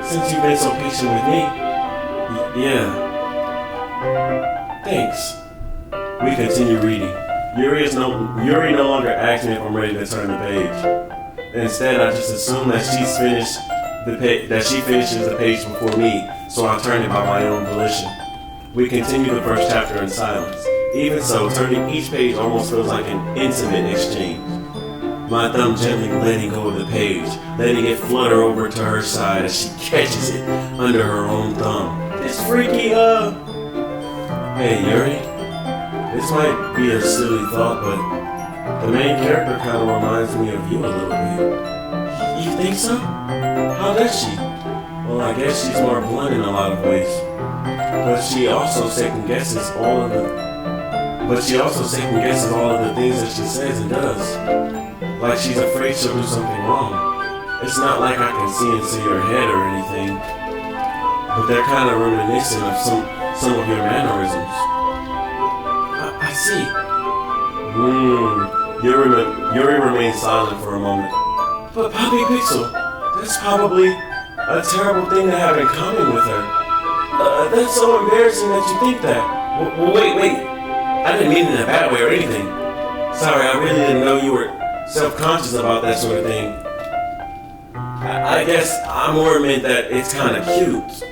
Speaker 1: since you've been so patient with me. Yeah. Thanks. We continue reading. Yuri no longer asks me if I'm ready to turn the page. Instead, I just assume that she finishes the page before me, so I turn it by my own volition. We continue the first chapter in silence. Even so, turning each page almost feels like an intimate exchange. My thumb gently letting go of the page, letting it flutter over to her side as she catches it under her own thumb. It's freaky, Hey, Yuri. This might be a silly thought, but the main character kind of reminds me of you a little bit. You think so? How does she? Well, I guess she's more blunt in a lot of ways. But she also second guesses all of the things that she says and does. Like she's afraid she'll do something wrong. It's not like I can see inside her head or anything, but they're kind of reminiscent of some of your mannerisms. I see. Yuri remains silent for a moment. But Poppy Pixel, that's probably a terrible thing to have in common with her. That's so embarrassing that you think that. Wait. I didn't mean it in a bad way or anything. Sorry, I really didn't know you were self-conscious about that sort of thing. I guess I more meant that it's kind of cute.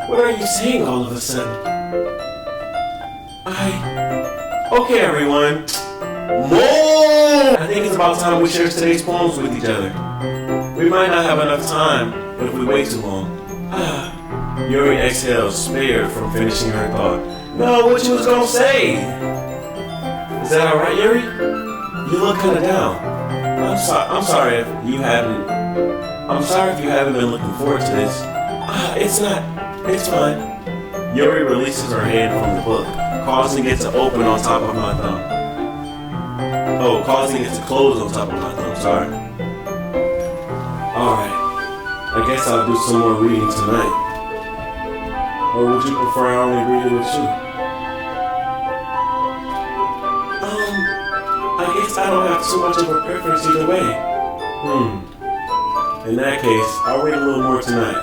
Speaker 1: What are you saying all of a sudden? Okay, everyone. More! I think it's about time we share today's poems with each other. We might not have enough time if we wait too long. Yuri exhales, spared from finishing her thought. No, what you was gonna say? Is that alright, Yuri? You look kinda down. I'm sorry if you haven't been looking forward to this. It's fine. Yuri releases her hand from the book, causing it to open on top of my thumb. Causing it to close on top of my thumb, sorry. Alright, I guess I'll do some more reading tonight. Or would you prefer I only read it with you? I guess I don't have too much of a preference either way. In that case, I'll read a little more tonight.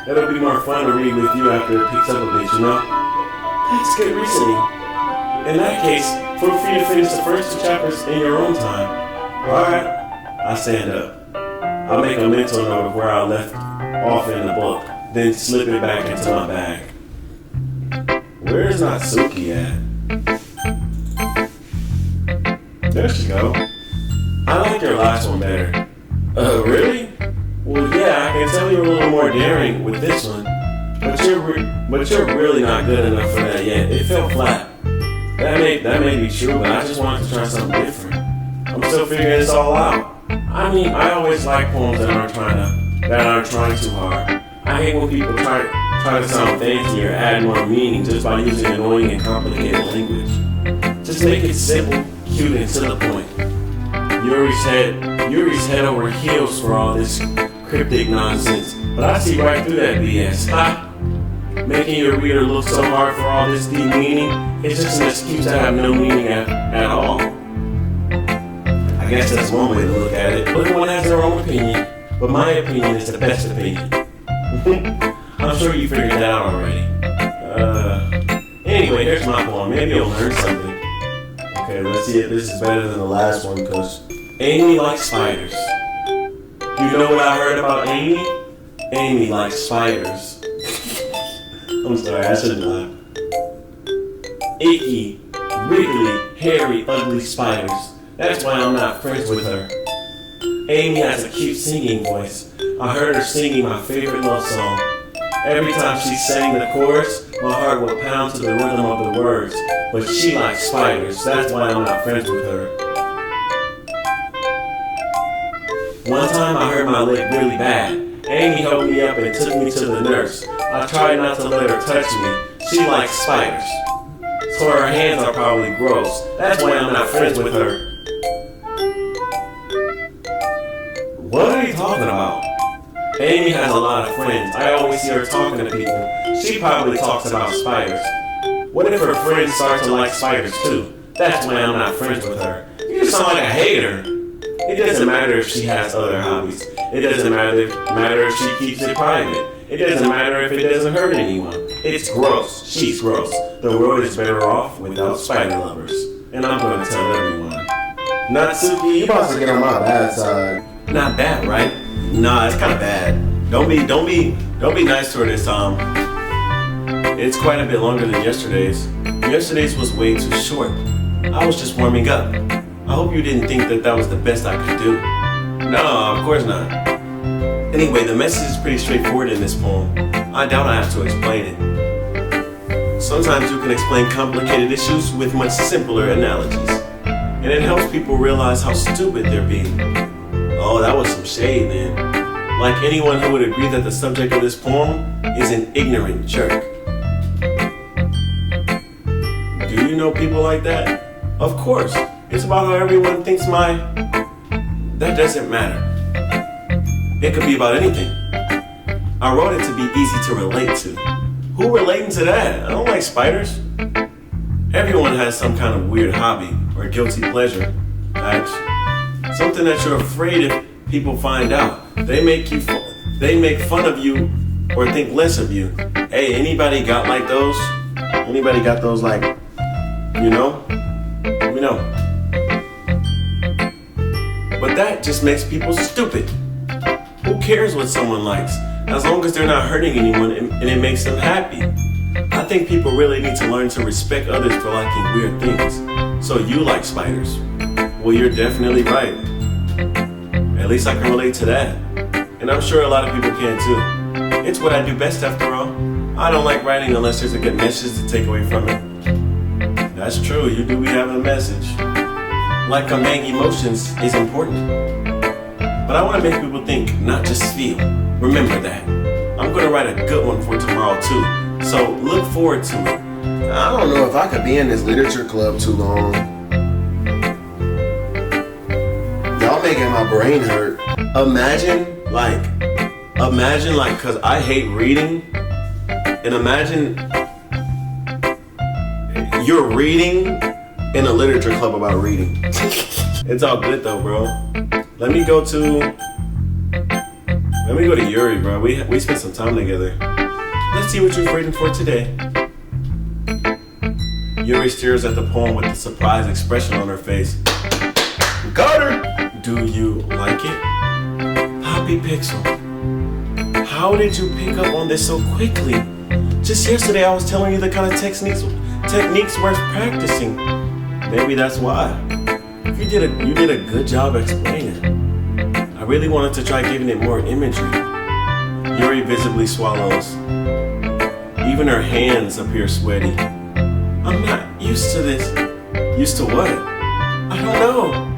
Speaker 1: It'll be more fun to read with you after it picks up a bit, you know? That's good reasoning. In that case, feel free to finish the first 2 chapters in your own time. Alright. I stand up. I'll make a mental note of where I left off in the book, then slip it back into my bag. Where's Natsuki at? There she go. I like your last one better. Really? Well, yeah, I can tell you're a little more daring with this one. But you're really not good enough for that yet. It felt flat. That may be true, but I just wanted to try something different. I'm still figuring this all out. I mean, I always like poems that aren't trying too hard. I hate when people try to sound fancy or add more meaning just by using annoying and complicated language. Just make it simple, cute, and to the point. Yuri's head over heels for all this cryptic nonsense, but I see right through that BS. Making your reader look so hard for all this deep meaning, it's just an excuse to have no meaning at all. I guess that's one way to look at it. Everyone has their own opinion, but my opinion is the best opinion. I'm sure you figured that out already. Anyway, here's my poem. Maybe you'll learn something. Okay, let's see if this is better than the last one, because Amy likes spiders. You know what I heard about Amy? Amy likes spiders. I'm sorry, I shouldn't laugh. Icky, wiggly, hairy, ugly spiders. That's why I'm not friends with her.
Speaker 2: Amy has a cute singing voice. I heard her singing my favorite love song. Every time she sang the chorus, my heart would pound to the rhythm of the words. But she likes spiders, that's why I'm not friends with her. One time I hurt my leg really bad. Amy helped me up and took me to the nurse. I tried not to let her touch me. She likes spiders. So her hands are probably gross. That's why I'm not friends with her. What are you talking about? Amy has a lot of friends. I always see her talking to people. She probably talks about spiders. What if her friends start to like spiders too? That's why I'm not friends with her. You just sound like a hater. It doesn't matter if she has other hobbies. It doesn't matter if she keeps it private. It doesn't matter if it doesn't hurt anyone. It's gross. She's gross. The world is better off without spider lovers. And I'm going to tell everyone. Natsuki,
Speaker 1: You about to get on my bad side.
Speaker 2: not bad, right? Nah, it's kind of bad. Don't be nice to her this time. It's quite a bit longer than yesterday's. Yesterday's was way too short. I was just warming up. I hope you didn't think that was the best I could do. No, of course not. Anyway, the message is pretty straightforward in this poem. I doubt I have to explain it. Sometimes you can explain complicated issues with much simpler analogies. And it helps people realize how stupid they're being. Oh, that was some shade, man. Like anyone who would agree that the subject of this poem is an ignorant jerk. Do you know people like that? Of course. It's about how everyone thinks that doesn't matter. It could be about anything. I wrote it to be easy to relate to. Who relating to that? I don't like spiders. Everyone has some kind of weird hobby or guilty pleasure. Something that you're afraid if people find out. They make fun of you or think less of you. Hey, anybody got like those? Anybody got those like, you know? Let me know. But that just makes people stupid. Who cares what someone likes? As long as they're not hurting anyone and it makes them happy. I think people really need to learn to respect others for liking weird things. So you like spiders. Well, you're definitely right. At least I can relate to that. And I'm sure a lot of people can too. It's what I do best after all. I don't like writing unless there's a good message to take away from it. That's true, you do be having a message. Like conveying emotions is important. But I want to make people think, not just feel. Remember that. I'm going to write a good one for tomorrow too. So look forward to it.
Speaker 1: I don't know if I could be in this literature club too long. Y'all making my brain hurt.
Speaker 2: Imagine like, cause I hate reading. And imagine you're reading in a literature club about reading. It's all good though, bro. Let me go to Yuri, bro. We spent some time together. Let's see what you're reading for today. Yuri stares at the poem with a surprised expression on her face. Got her! Do you like it? Poppy Pixel, how did you pick up on this so quickly? Just yesterday I was telling you the kind of techniques worth practicing. Maybe that's why. You did a good job explaining. I really wanted to try giving it more imagery. Yuri visibly swallows. Even her hands appear sweaty. I'm not used to this. Used to what? I don't know.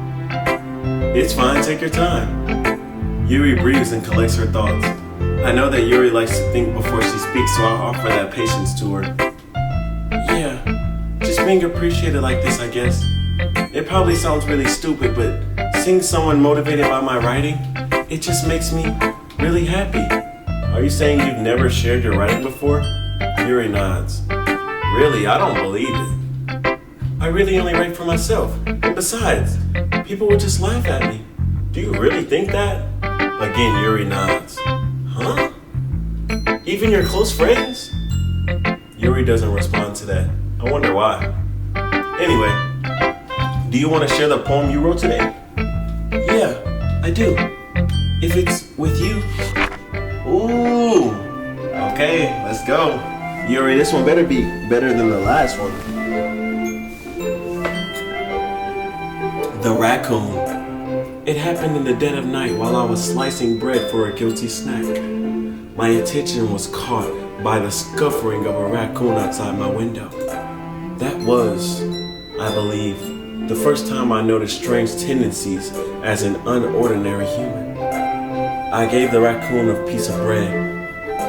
Speaker 2: It's fine, take your time. Yuri breathes and collects her thoughts. I know that Yuri likes to think before she speaks, so I'll offer that patience to her. Yeah, just being appreciated like this, I guess. It probably sounds really stupid, but seeing someone motivated by my writing, it just makes me really happy. Are you saying you've never shared your writing before? Yuri nods. Really, I don't believe it. I really only write for myself. And besides, people would just laugh at me. Do you really think that? Again, Yuri nods. Huh? Even your close friends? Yuri doesn't respond to that. I wonder why. Anyway, do you want to share the poem you wrote today? Yeah, I do. If it's with you. Ooh. Okay, let's go. Yuri, this one better be better than the last one. The raccoon.
Speaker 1: It happened in the dead of night while I was slicing bread for a guilty snack. My attention was caught by the scuffling of a raccoon outside my window. That was, I believe, the first time I noticed strange tendencies as an unordinary human. I gave the raccoon a piece of bread,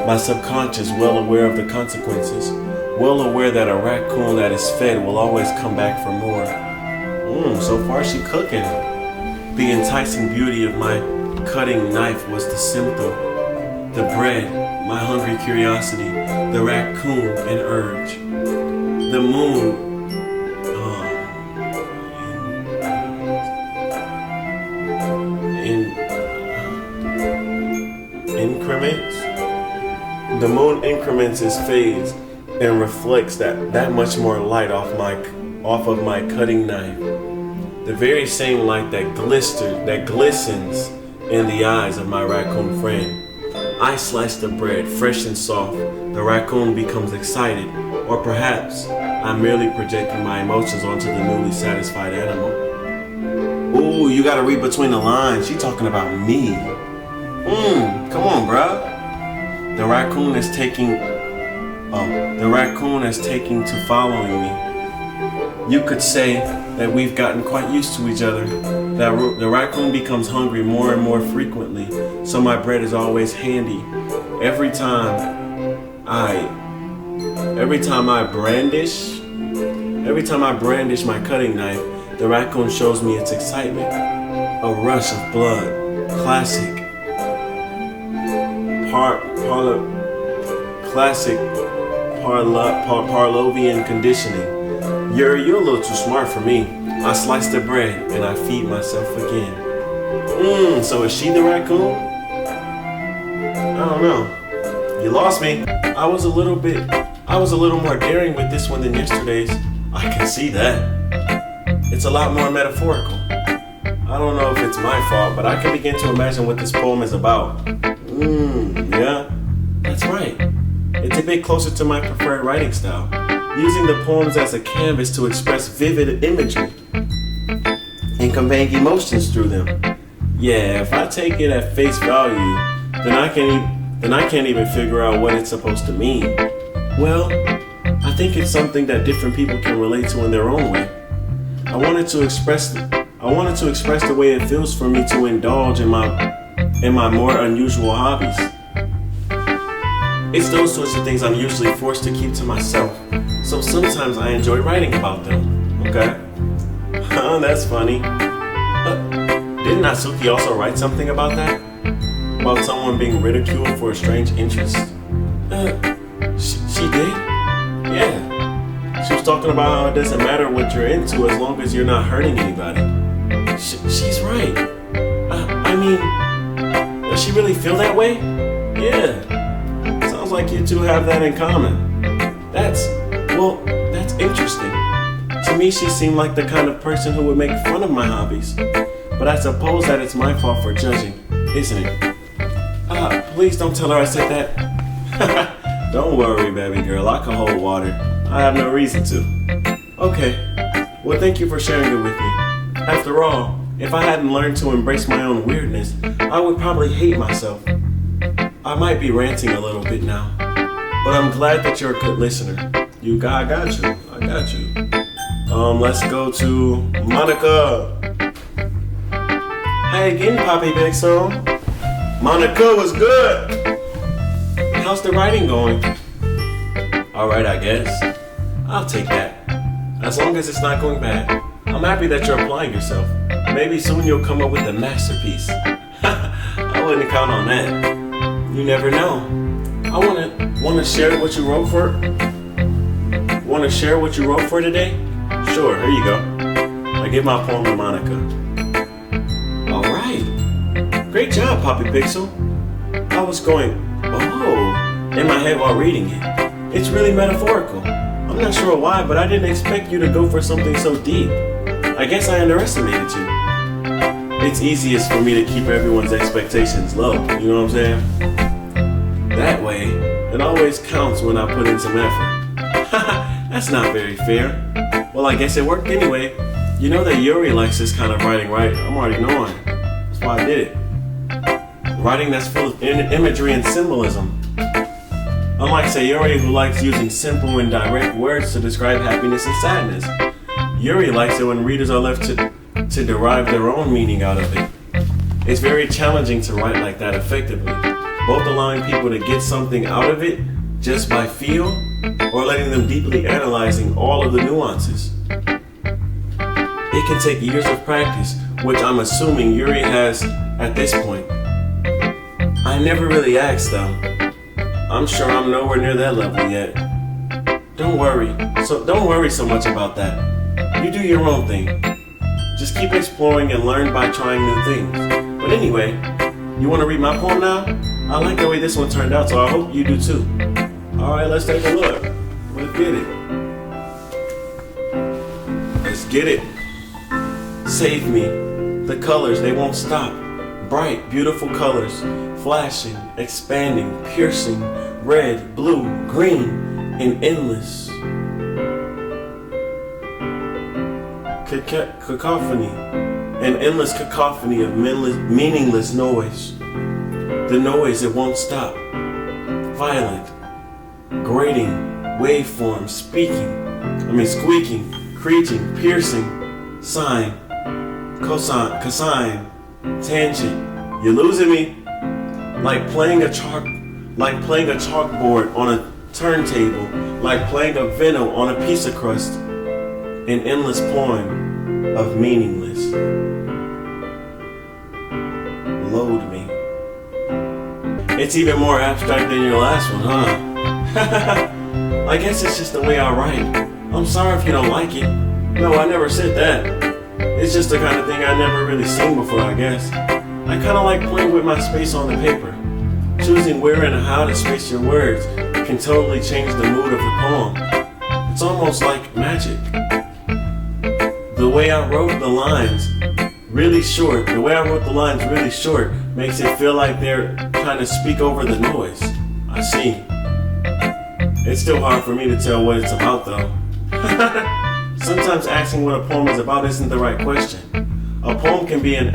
Speaker 1: my subconscious well aware of the consequences, well aware that a raccoon that is fed will always come back for more. So far she cooking. The enticing beauty of my cutting knife was the symptom. The bread, my hungry curiosity, the raccoon, an urge. The moon, increments. The moon increments its phase and reflects that much more light off of my cutting knife. The very same light that glistens in the eyes of my raccoon friend. I slice the bread fresh and soft. The raccoon becomes excited, or perhaps I'm merely projecting my emotions onto the newly satisfied animal. Ooh, you gotta read between the lines. She talking about me. Come on, bruh. The raccoon is taking to following me. You could say that we've gotten quite used to each other. That the raccoon becomes hungry more and more frequently, so my bread is always handy. Every time I brandish my cutting knife, the raccoon shows me its excitement. A rush of blood. Classic Pavlovian conditioning. You're a little too smart for me. I slice the bread and I feed myself again. So is she the raccoon? I don't know. You lost me. I was a little more daring with this one than yesterday's. I can see that. It's a lot more metaphorical. I don't know if it's my fault, but I can begin to imagine what this poem is about. Yeah, that's right. It's a bit closer to my preferred writing style, using the poems as a canvas to express vivid imagery and conveying emotions through them. Yeah, if I take it at face value, then I can't even figure out what it's supposed to mean. Well, I think it's something that different people can relate to in their own way. I wanted to express the way it feels for me to indulge in my more unusual hobbies. It's those sorts of things I'm usually forced to keep to myself, so sometimes I enjoy writing about them, okay? That's funny. Didn't Natsuki also write something about that? About someone being ridiculed for a strange interest? She did? Yeah. She was talking about how it doesn't matter what you're into as long as you're not hurting anybody. She's right. I mean, does she really feel that way? Yeah. Sounds like you two have that in common. That's interesting. To me, she seemed like the kind of person who would make fun of my hobbies. But I suppose that it's my fault for judging, isn't it? Please don't tell her I said that. Don't worry, baby girl. I can hold water. I have no reason to. Okay. Well, thank you for sharing it with me. After all, if I hadn't learned to embrace my own weirdness, I would probably hate myself. I might be ranting a little bit now, but I'm glad that you're a good listener. I got you. Let's go to Monica. Hi again, Poppy Pixel. Monica was good. How's the writing going? Alright, I guess. I'll take that. As long as it's not going bad. I'm happy that you're applying yourself. Maybe soon you'll come up with a masterpiece. I wouldn't count on that. You never know. I wanna share what you wrote for. Wanna share what you wrote for today? Sure, here you go. I give my poem to Monica. Alright. Great job, Poppy Pixel. I was going, in my head while reading it. It's really metaphorical. I'm not sure why, but I didn't expect you to go for something so deep. I guess I underestimated you. It's easiest for me to keep everyone's expectations low, you know what I'm saying? That way, it always counts when I put in some effort. That's not very fair. Well, I guess it worked anyway. You know that Yuri likes this kind of writing, right? I'm already knowing. why I did it. Writing that's full of imagery and symbolism. Unlike Sayori, who likes using simple and direct words to describe happiness and sadness, Yuri likes it when readers are left to derive their own meaning out of it. It's very challenging to write like that effectively, both allowing people to get something out of it just by feel, or letting them deeply analyzing all of the nuances. It can take years of practice, which I'm assuming Yuri has at this point. I never really asked though. I'm sure I'm nowhere near that level yet. Don't worry so much about that. You do your own thing. Just keep exploring and learn by trying new things. But anyway, you want to read my poem now? I like the way this one turned out, so I hope you do too. Alright, let's take a look. Let's get it. Let's get it. Save me. The colors, they won't stop. Bright, beautiful colors. Flashing, expanding, piercing. Red, blue, green, and endless. Cacophony. An endless cacophony of meaningless noise. The noise, it won't stop. Violent. Grating, waveform, squeaking, creaking, piercing, sine, cosine, tangent. You're losing me. Like playing a chalkboard on a turntable, like playing a Venno on a piece of crust. An endless poem of meaningless. Load me. It's even more abstract than your last one, huh? I guess it's just the way I write. I'm sorry if you don't like it. No, I never said that. It's just the kind of thing I never really seen before, I guess. I kind of like playing with my space on the paper. Choosing where and how to space your words can totally change the mood of the poem. It's almost like magic. The way I wrote the lines really short makes it feel like they're trying to speak over the noise. I see. It's still hard for me to tell what it's about though. Sometimes asking what a poem is about isn't the right question. A poem can be as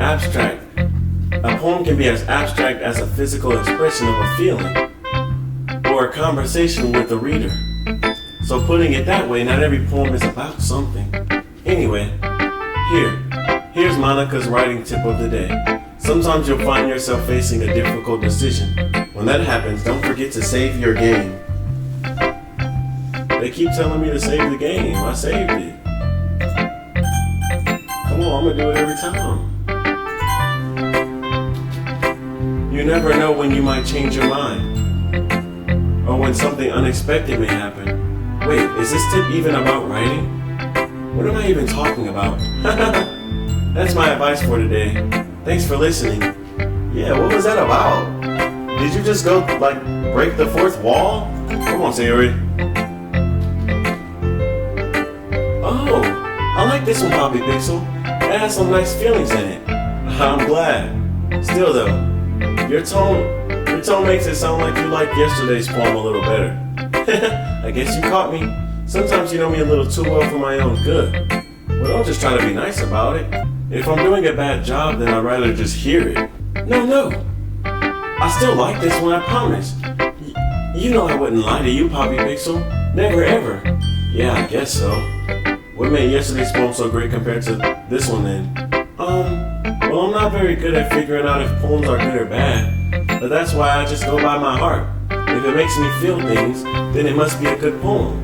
Speaker 1: abstract as a physical expression of a feeling or a conversation with the reader. So putting it that way, not every poem is about something. Anyway, here's Monica's writing tip of the day. Sometimes you'll find yourself facing a difficult decision. When that happens, don't forget to save your game. They keep telling me to save the game. I saved it. Come on, I'm gonna do it every time. You never know when you might change your mind. Or when something unexpected may happen. Wait, is this tip even about writing? What am I even talking about? That's my advice for today. Thanks for listening. Yeah, what was that about? Did you just go, break the fourth wall? Come on, Sayori. Oh, I like this one, Poppy Pixel. It has some nice feelings in it. I'm glad. Still though, your tone makes it sound like you liked yesterday's poem a little better. I guess you caught me. Sometimes you know me a little too well for my own good. Well, don't just try to be nice about it. If I'm doing a bad job, then I'd rather just hear it. No. I still like this one, I promise. You know I wouldn't lie to you, Poppy Pixel. Never ever. Yeah, I guess so. What made yesterday's poem so great compared to this one then? Well, I'm not very good at figuring out if poems are good or bad. But that's why I just go by my heart. If it makes me feel things, then it must be a good poem.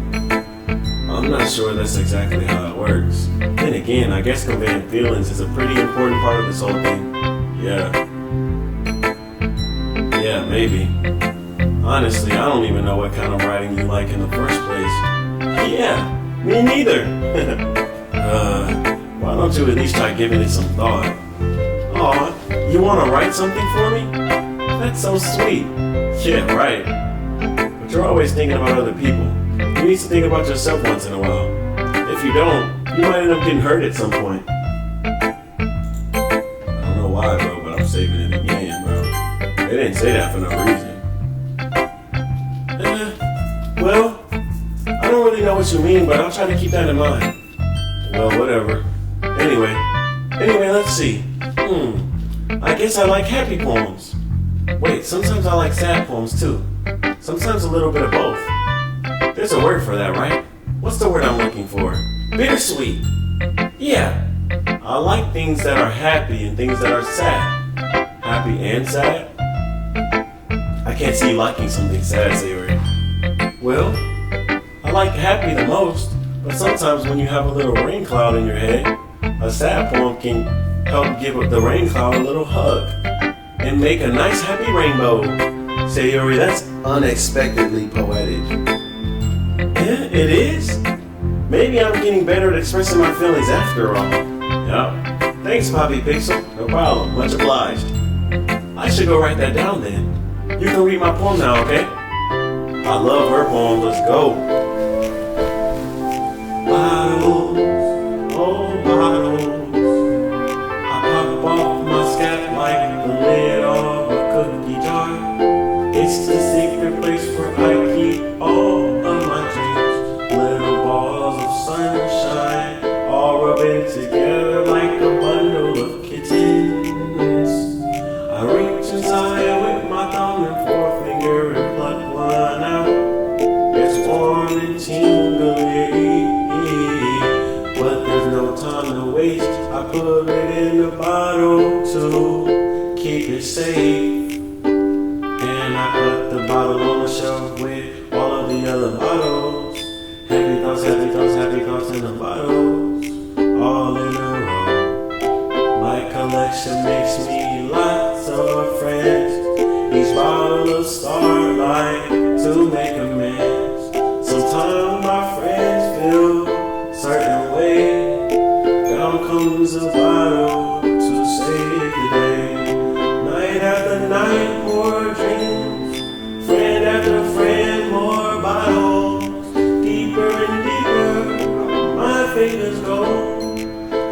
Speaker 1: I'm not sure that's exactly how it works. Then again, I guess conveying feelings is a pretty important part of this whole thing. Yeah, maybe. Honestly, I don't even know what kind of writing you like in the first place. Yeah, me neither. Why don't you at least try giving it some thought? Aw, you want to write something for me? That's so sweet. Yeah, right. But you're always thinking about other people. You need to think about yourself once in a while. If you don't, you might end up getting hurt at some point. I don't know why, bro, but I'm saving it again, bro. They didn't say that for no reason. Well, I don't really know what you mean, but I'll try to keep that in mind. Well, whatever. Anyway, let's see.
Speaker 2: I guess I like happy poems. Wait, sometimes I like sad poems too. Sometimes a little bit of both. There's a word for that, right? What's the word I'm looking for? Bittersweet. Yeah, I like things that are happy and things that are sad. Happy and sad? I can't see you liking something sad, Sayori. Well, I like happy the most, but sometimes when you have a little rain cloud in your head, a sad poem can help give the rain cloud a little hug and make a nice happy rainbow. Sayori, that's unexpectedly poetic. Yeah, it is. Maybe I'm getting better at expressing my feelings after all. Yeah. Thanks, Poppy Pixel. No problem. Much obliged. I should go write that down then. You can read my poem now, okay? I love her poem. Let's go. Bottles, oh bottles. I pop off my scalp like the lid of a cookie jar. It's the secret place where I keep all of my dreams. Little balls of sunshine, all rubbing together like a bundle of kittens. I reach inside with my thumb and forefinger and pluck one out. It's warm and tingly, but there's no time to waste. I put it in the bottle to keep it safe. And I put the bottle on the shelf with all of the other bottles. Happy thoughts, happy thoughts, happy thoughts in the bottles, all in a row. My collection makes me lots of friends. Each bottle of starlight to make amends. Sometimes my friends feel certain way. Down comes a bottle to save the day. Night after night, more dreams. Friend after friend, more bottles. Deeper and deeper, my fingers go.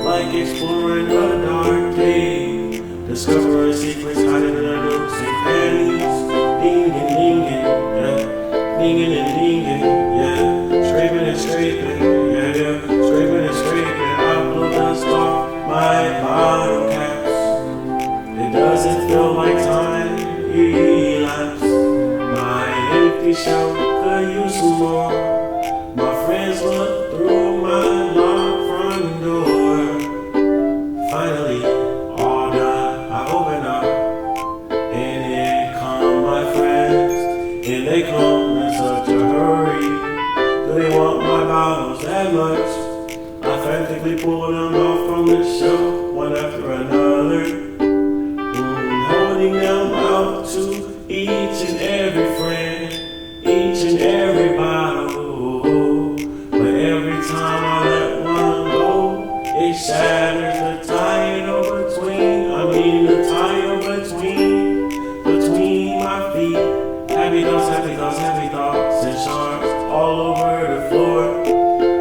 Speaker 2: Like exploring a dark cave. Discovering secrets hiding in the nooks and crannies. Dinging, dinging, yeah. Dinging and dinging, yeah. Scraping and scraping, yeah, yeah. Scraping and scraping. I blow dust off my bottle caps. It doesn't feel like time elapsed. My empty shelf could use some more. My friends look through my locked front door. Finally, all done, I open up. And in come my friends. And they come in such a hurry. Do they want my bottles that much? I frantically pull them off from the shelf, one after another. Holding them out to each and every friend, each and every bottle. But every time I let one go, it shatters the title between, the title between my feet. Happy thoughts, happy thoughts, happy thoughts, and shards all over the floor.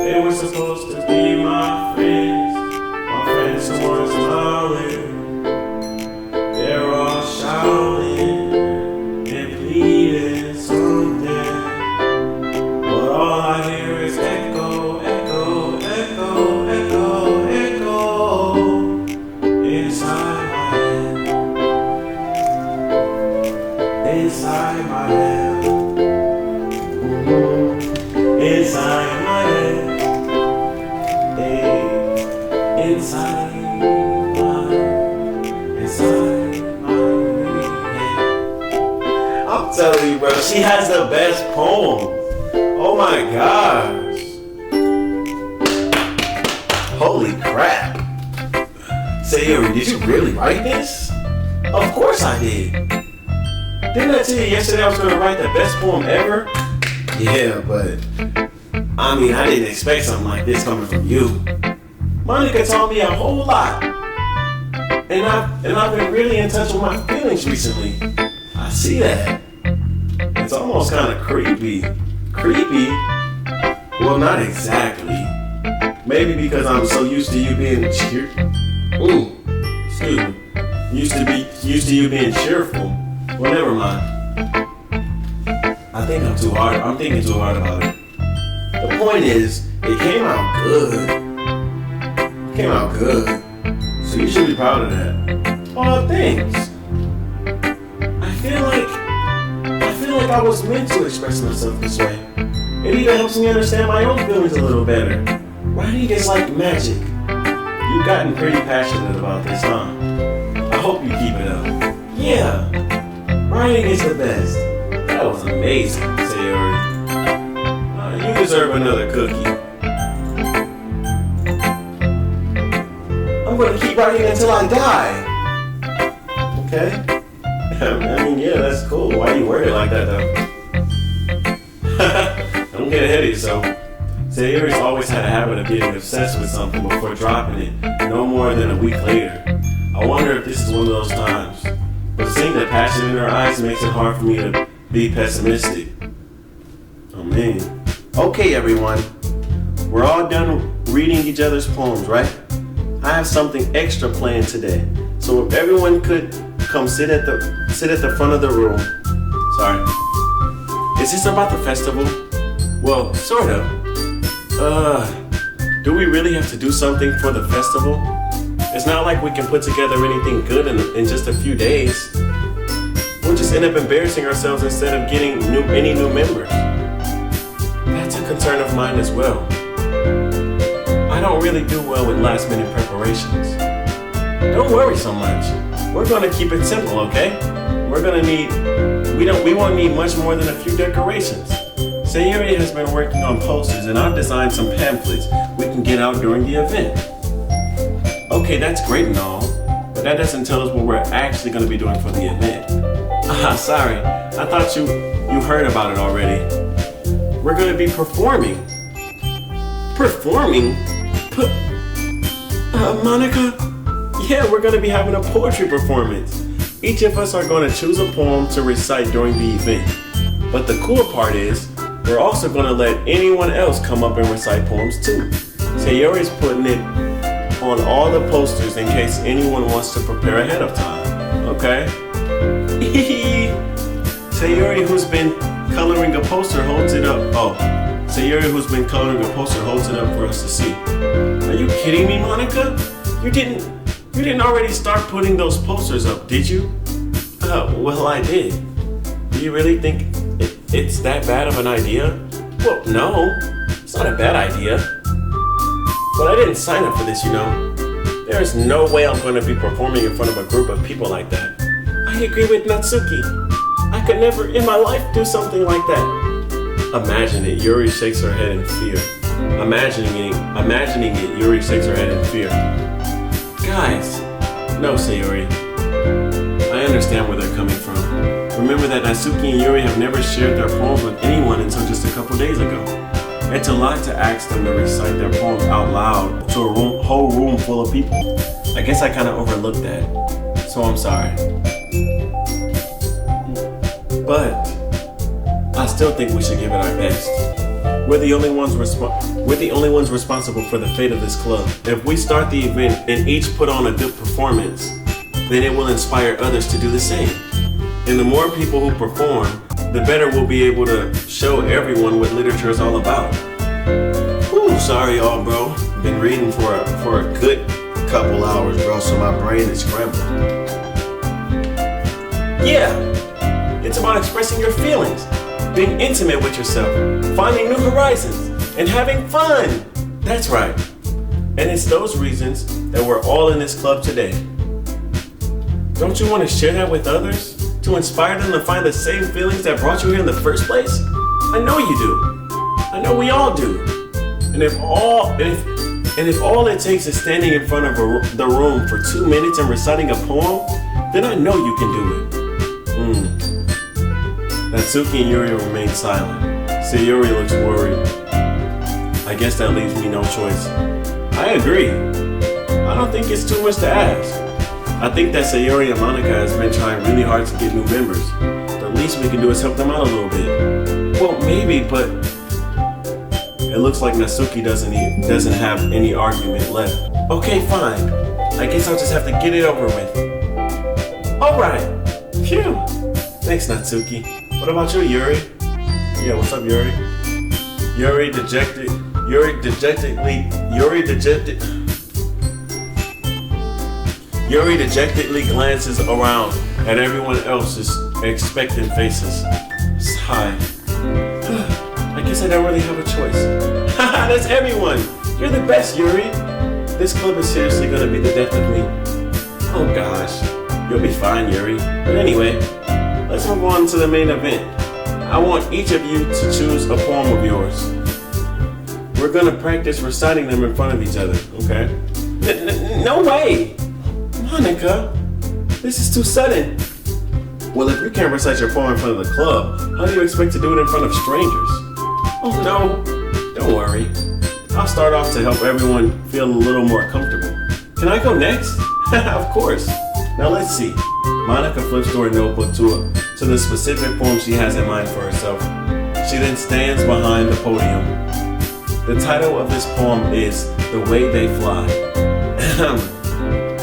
Speaker 2: They were supposed to be my friends who weren't smiling. They're all shouting and pleading something, but all I hear is echo, echo, echo, echo, echo inside my head, inside my head, inside my head, inside my head. I'm telling you, bro, she has the best poem. Oh my gosh. Holy crap. Sayori, did you really write this? Of course I did. Didn't I tell you yesterday I was going to write the best poem ever? Yeah, but I didn't expect something like this coming from you. Monica taught me a whole lot. And I've been really in touch with my feelings recently. I see that. It's almost kind of creepy. Creepy? Well, not exactly. Maybe because I'm so used to you being excuse me. Used to you being cheerful. Well, never mind. I think I'm thinking too hard about it. The point is, it came out good. So you should be proud of that. Thanks. I feel like I was meant to express myself this way. It even helps me understand my own feelings a little better. Writing is like magic. You've gotten pretty passionate about this, huh? I hope you keep it up. Yeah, writing is the best. That was amazing, Sayori. You deserve another cookie. I'm gonna keep writing until I die. Okay? I mean, yeah, that's cool. Why you word it like that, though? Don't get ahead of yourself. Sayori's always had a habit of getting obsessed with something before dropping it, no more than a week later. I wonder if this is one of those times. But seeing the passion in her eyes makes it hard for me to be pessimistic. Oh, man. Okay, everyone. We're all done reading each other's poems, right? I have something extra planned today. So if everyone could come sit at the front of the room. Sorry. Is this about the festival? Well, sort of. Do we really have to do something for the festival? It's not like we can put together anything good in just a few days. We'll just end up embarrassing ourselves instead of getting any new members. That's a concern of mine as well. I don't really do well with last minute preparations. Don't worry so much. We're gonna keep it simple, okay? We won't need much more than a few decorations. Sayori has been working on posters and I've designed some pamphlets we can get out during the event. Okay, that's great and all, but that doesn't tell us what we're actually gonna be doing for the event. Sorry, I thought you heard about it already. We're gonna be performing. Performing? Monica? Yeah, we're gonna be having a poetry performance. Each of us are gonna choose a poem to recite during the event. But the cool part is, we're also gonna let anyone else come up and recite poems too. Sayori's putting it on all the posters in case anyone wants to prepare ahead of time. Okay? Sayori, who's been coloring a poster, holds it up. Sayori, who's been coloring a poster, holds it up for us to see. Are you kidding me, Monica? You didn't already start putting those posters up, did you? Well, I did. Do you really think it's that bad of an idea? Well, no, it's not a bad idea. But I didn't sign up for this, you know. There's no way I'm going to be performing in front of a group of people like that. I agree with Natsuki. I could never in my life do something like that. Imagine it, Yuri shakes her head in fear. Imagining it, Yuri shakes her head in fear. Guys, no, Sayori. I understand where they're coming from. Remember that Natsuki and Yuri have never shared their poems with anyone until just a couple days ago. It's a lot to ask them to recite their poems out loud to a whole room full of people. I guess I kind of overlooked that, so I'm sorry. But I still think we should give it our best. We're the only ones responsible for the fate of this club. If we start the event and each put on a good performance, then it will inspire others to do the same. And the more people who perform, the better we'll be able to show everyone what literature is all about. Whew, sorry y'all, bro. Been reading for a good couple hours, bro, so my brain is scrambled. Yeah, it's about expressing your feelings, being intimate with yourself, finding new horizons, and having fun. That's right. And it's those reasons that we're all in this club today. Don't you want to share that with others? To inspire them to find the same feelings that brought you here in the first place? I know you do. I know we all do. And if all it takes is standing in front of the room for 2 minutes and reciting a poem, then I know you can do it. Natsuki and Yuri remain silent. Sayori looks worried. I guess that leaves me no choice. I agree. I don't think it's too much to ask. I think that Sayori and Monica has been trying really hard to get new members. The least we can do is help them out a little bit. Well, maybe, but it looks like Natsuki doesn't have any argument left. Okay, fine. I guess I'll just have to get it over with. Alright. Phew. Thanks, Natsuki. What about you, Yuri? Yeah, what's up, Yuri? Yuri dejected. Yuri dejectedly glances around at everyone else's expectant faces. Sigh. I guess I don't really have a choice. Haha, that's everyone! You're the best, Yuri! This club is seriously gonna be the death of me. Oh gosh. You'll be fine, Yuri. But anyway, let's move on to the main event. I want each of you to choose a poem of yours. We're gonna practice reciting them in front of each other, okay? No way! Monica, this is too sudden. Well, if you can't recite your poem in front of the club, how do you expect to do it in front of strangers? Oh no, don't worry. I'll start off to help everyone feel a little more comfortable. Can I go next? Of course. Now let's see. Monica flips through her notebook to the specific poem she has in mind for herself. She then stands behind the podium. The title of this poem is The Way They Fly.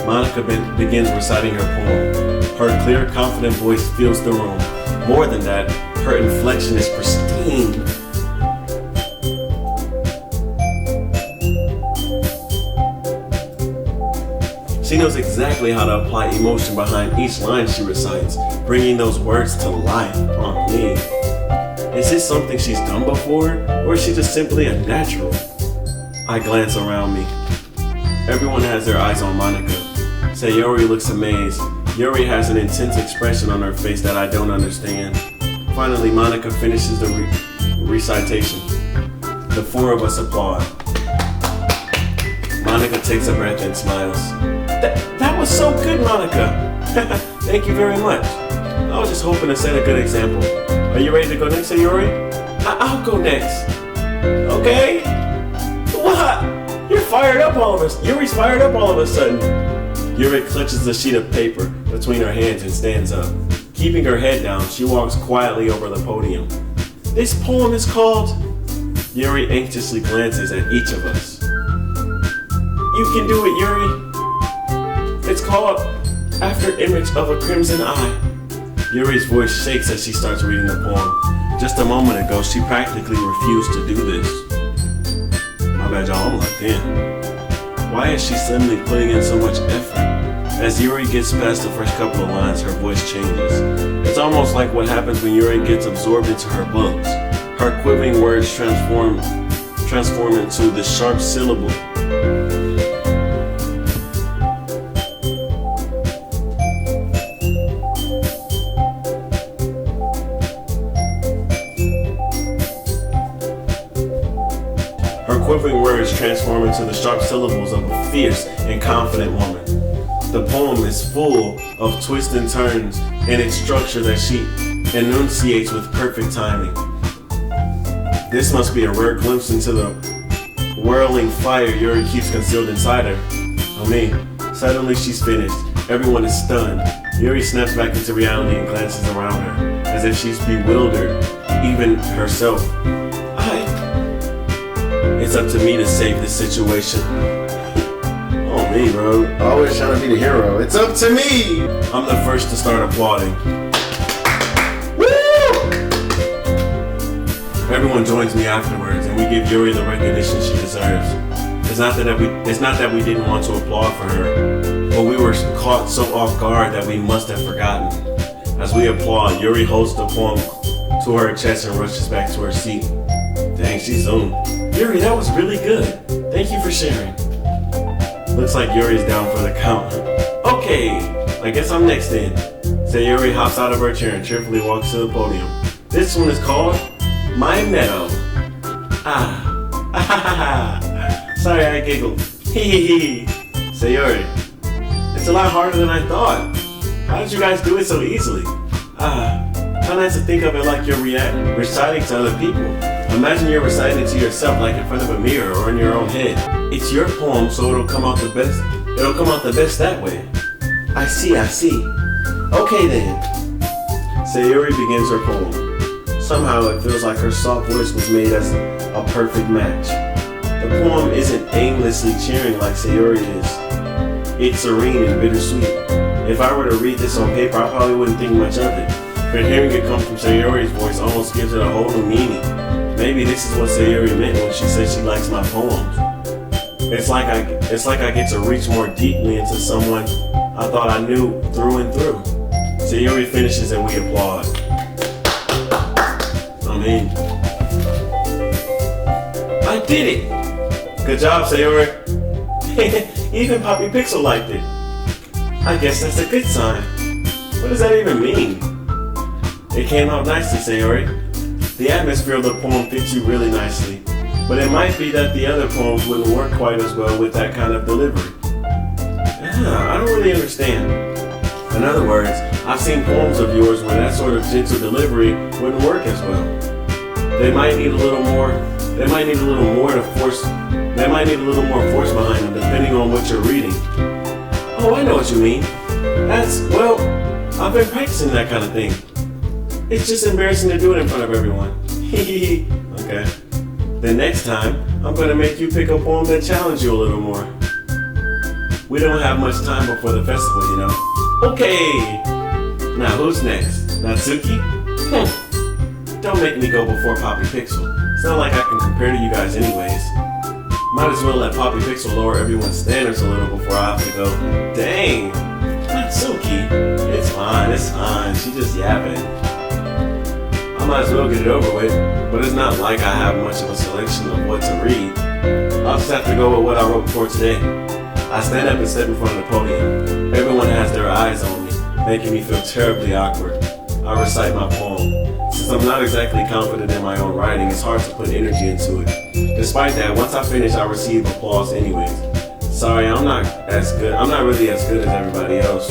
Speaker 2: Monica begins reciting her poem. Her clear, confident voice fills the room. More than that, her inflection is pristine. She knows exactly how to apply emotion behind each line she recites, bringing those words to life on me. Is this something she's done before, or is she just simply a natural? I glance around me. Everyone has their eyes on Monica. Sayori looks amazed. Yuri has an intense expression on her face that I don't understand. Finally, Monica finishes the recitation. The four of us applaud. Monica takes a breath and smiles. That was so good, Monica. Thank you very much. I was just hoping to set a good example. Are you ready to go next, Sayori? I'll go next. Okay? What? You're fired up all of us. Yuri's fired up all of a sudden. Yuri clutches the sheet of paper between her hands and stands up. Keeping her head down, she walks quietly over the podium. This poem is called... Yuri anxiously glances at each of us. You can do it, Yuri. It's called After Image of a Crimson Eye. Yuri's voice shakes as she starts reading the poem. Just a moment ago, she practically refused to do this. My bad, y'all, I'm locked in. Why is she suddenly putting in so much effort? As Yuri gets past the first couple of lines, her voice changes. It's almost like what happens when Yuri gets absorbed into her books. Her quivering words transform into the sharp syllable. Quivering words transform into the sharp syllables of a fierce and confident woman. The poem is full of twists and turns in its structure that she enunciates with perfect timing. This must be a rare glimpse into the whirling fire Yuri keeps concealed inside her. I mean, suddenly she's finished. Everyone is stunned. Yuri snaps back into reality and glances around her, as if she's bewildered, even herself. It's up to me to save this situation. Oh, me, bro. Always trying to be the hero. It's up to me! I'm the first to start applauding. Woo! Everyone joins me afterwards, and we give Yuri the recognition she deserves. It's not that we didn't want to applaud for her, but we were caught so off guard that we must have forgotten. As we applaud, Yuri holds the poem to her chest and rushes back to her seat. Dang, she zoomed. Yuri, that was really good. Thank you for sharing. Looks like Yuri's down for the count. Okay, I guess I'm next then. Sayori hops out of her chair and cheerfully walks to the podium. This one is called My Meadow. Sorry, I giggled. Hee. Sayori, it's a lot harder than I thought. How did you guys do it so easily? Try not to think of it like you're reciting to other people. Imagine you're reciting it to yourself like in front of a mirror or in your own head. It's your poem, so it'll come out the best. It'll come out the best that way. I see. Okay then. Sayori begins her poem. Somehow it feels like her soft voice was made as a perfect match. The poem isn't aimlessly cheering like Sayori is. It's serene and bittersweet. If I were to read this on paper, I probably wouldn't think much of it. But hearing it come from Sayori's voice almost gives it a whole new meaning. Maybe this is what Sayori meant when she said she likes my poems. It's like I get to reach more deeply into someone
Speaker 1: I thought I knew through and through. Sayori finishes and we applaud. I did it! Good job, Sayori. Even Poppy Pixel liked it. I guess that's a good sign. What does that even mean? It came out nicely, Sayori. The atmosphere of the poem fits you really nicely, but it might be that the other poems wouldn't work quite as well with that kind of delivery. I don't really understand. In other words, I've seen poems of yours where that sort of gentle delivery wouldn't work as well. They might need a little more force behind them depending on what you're reading. Oh, I know what you mean. I've been practicing that kind of thing. It's just embarrassing to do it in front of everyone. Okay. Then next time, I'm going to make you pick a poem that challenges you a little more. We don't have much time before the festival, you know. Okay. Now who's next? Natsuki? Don't make me go before Poppy Pixel. It's not like I can compare to you guys anyways. Might as well let Poppy Pixel lower everyone's standards a little before I have to go. Dang. Natsuki. It's fine. She just yapping. I might as well get it over with, but it's not like I have much of a selection of what to read. I'll just have to go with what I wrote for today. I stand up and step in front of the podium. Everyone has their eyes on me, making me feel terribly awkward. I recite my poem. Since I'm not exactly confident in my own writing, it's hard to put energy into it. Despite that, once I finish, I receive applause anyways. Sorry, I'm not really as good as everybody else.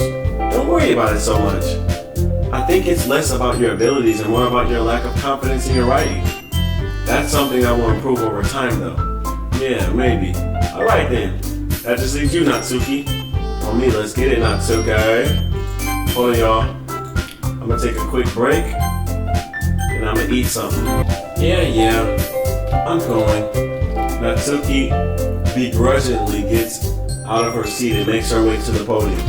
Speaker 1: Don't worry about it so much. I think it's less about your abilities and more about your lack of confidence in your writing. That's something I will improve over time though. Yeah, maybe. Alright then. That just leaves you, Natsuki. On me, let's get it, Natsuki. Hold on, y'all. I'm gonna take a quick break. And I'm gonna eat something. Yeah. I'm going. Natsuki begrudgingly gets out of her seat and makes her way to the podium.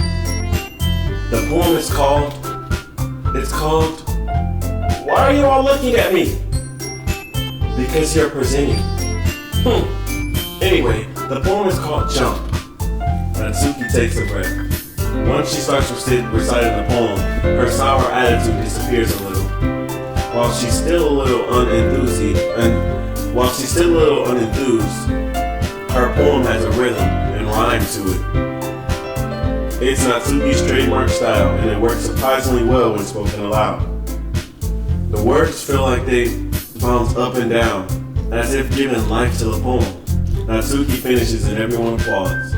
Speaker 1: The poem is called, Why Are You All Looking at Me? Because you're presenting. Anyway, the poem is called Jump. Natsuki takes a breath. Once she starts reciting the poem, her sour attitude disappears a little. While she's still a little unenthused, her poem has a rhythm and rhyme to it. It's Natsuki's trademark style, and it works surprisingly well when spoken aloud. The words feel like they bounce up and down, as if giving life to the poem. Natsuki finishes and everyone applauds.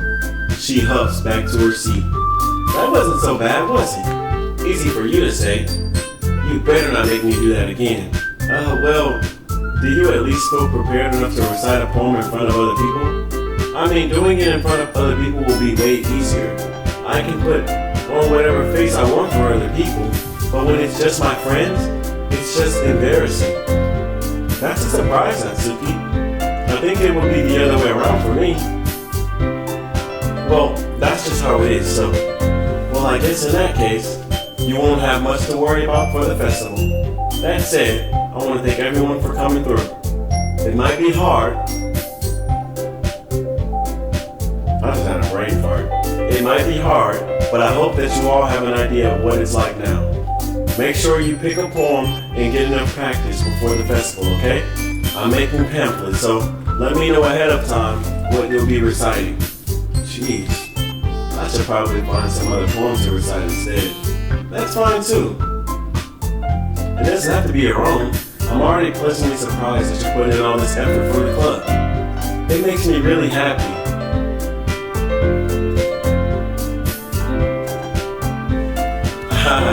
Speaker 1: She huffs back to her seat. That wasn't so bad, was it? Easy for you to say. You better not make me do that again. Do you at least feel prepared enough to recite a poem in front of other people? I mean, doing it in front of other people will be way easier. I can put on whatever face I want for other people, but when it's just my friends, it's just embarrassing. That's a surprise, Natsuki. I think it would be the other way around for me. Well, that's just how it is, so. Well, I guess in that case, you won't have much to worry about for the festival. That said, I want to thank everyone for coming through. It might be hard. I just had a brain fart. It might be hard, but I hope that you all have an idea of what it's like now. Make sure you pick a poem and get enough practice before the festival, okay? I'm making pamphlets, so let me know ahead of time what you'll be reciting. Jeez, I should probably find some other poems to recite instead. That's fine too. It doesn't have to be your own. I'm already pleasantly surprised that you're putting in all this effort for the club. It makes me really happy.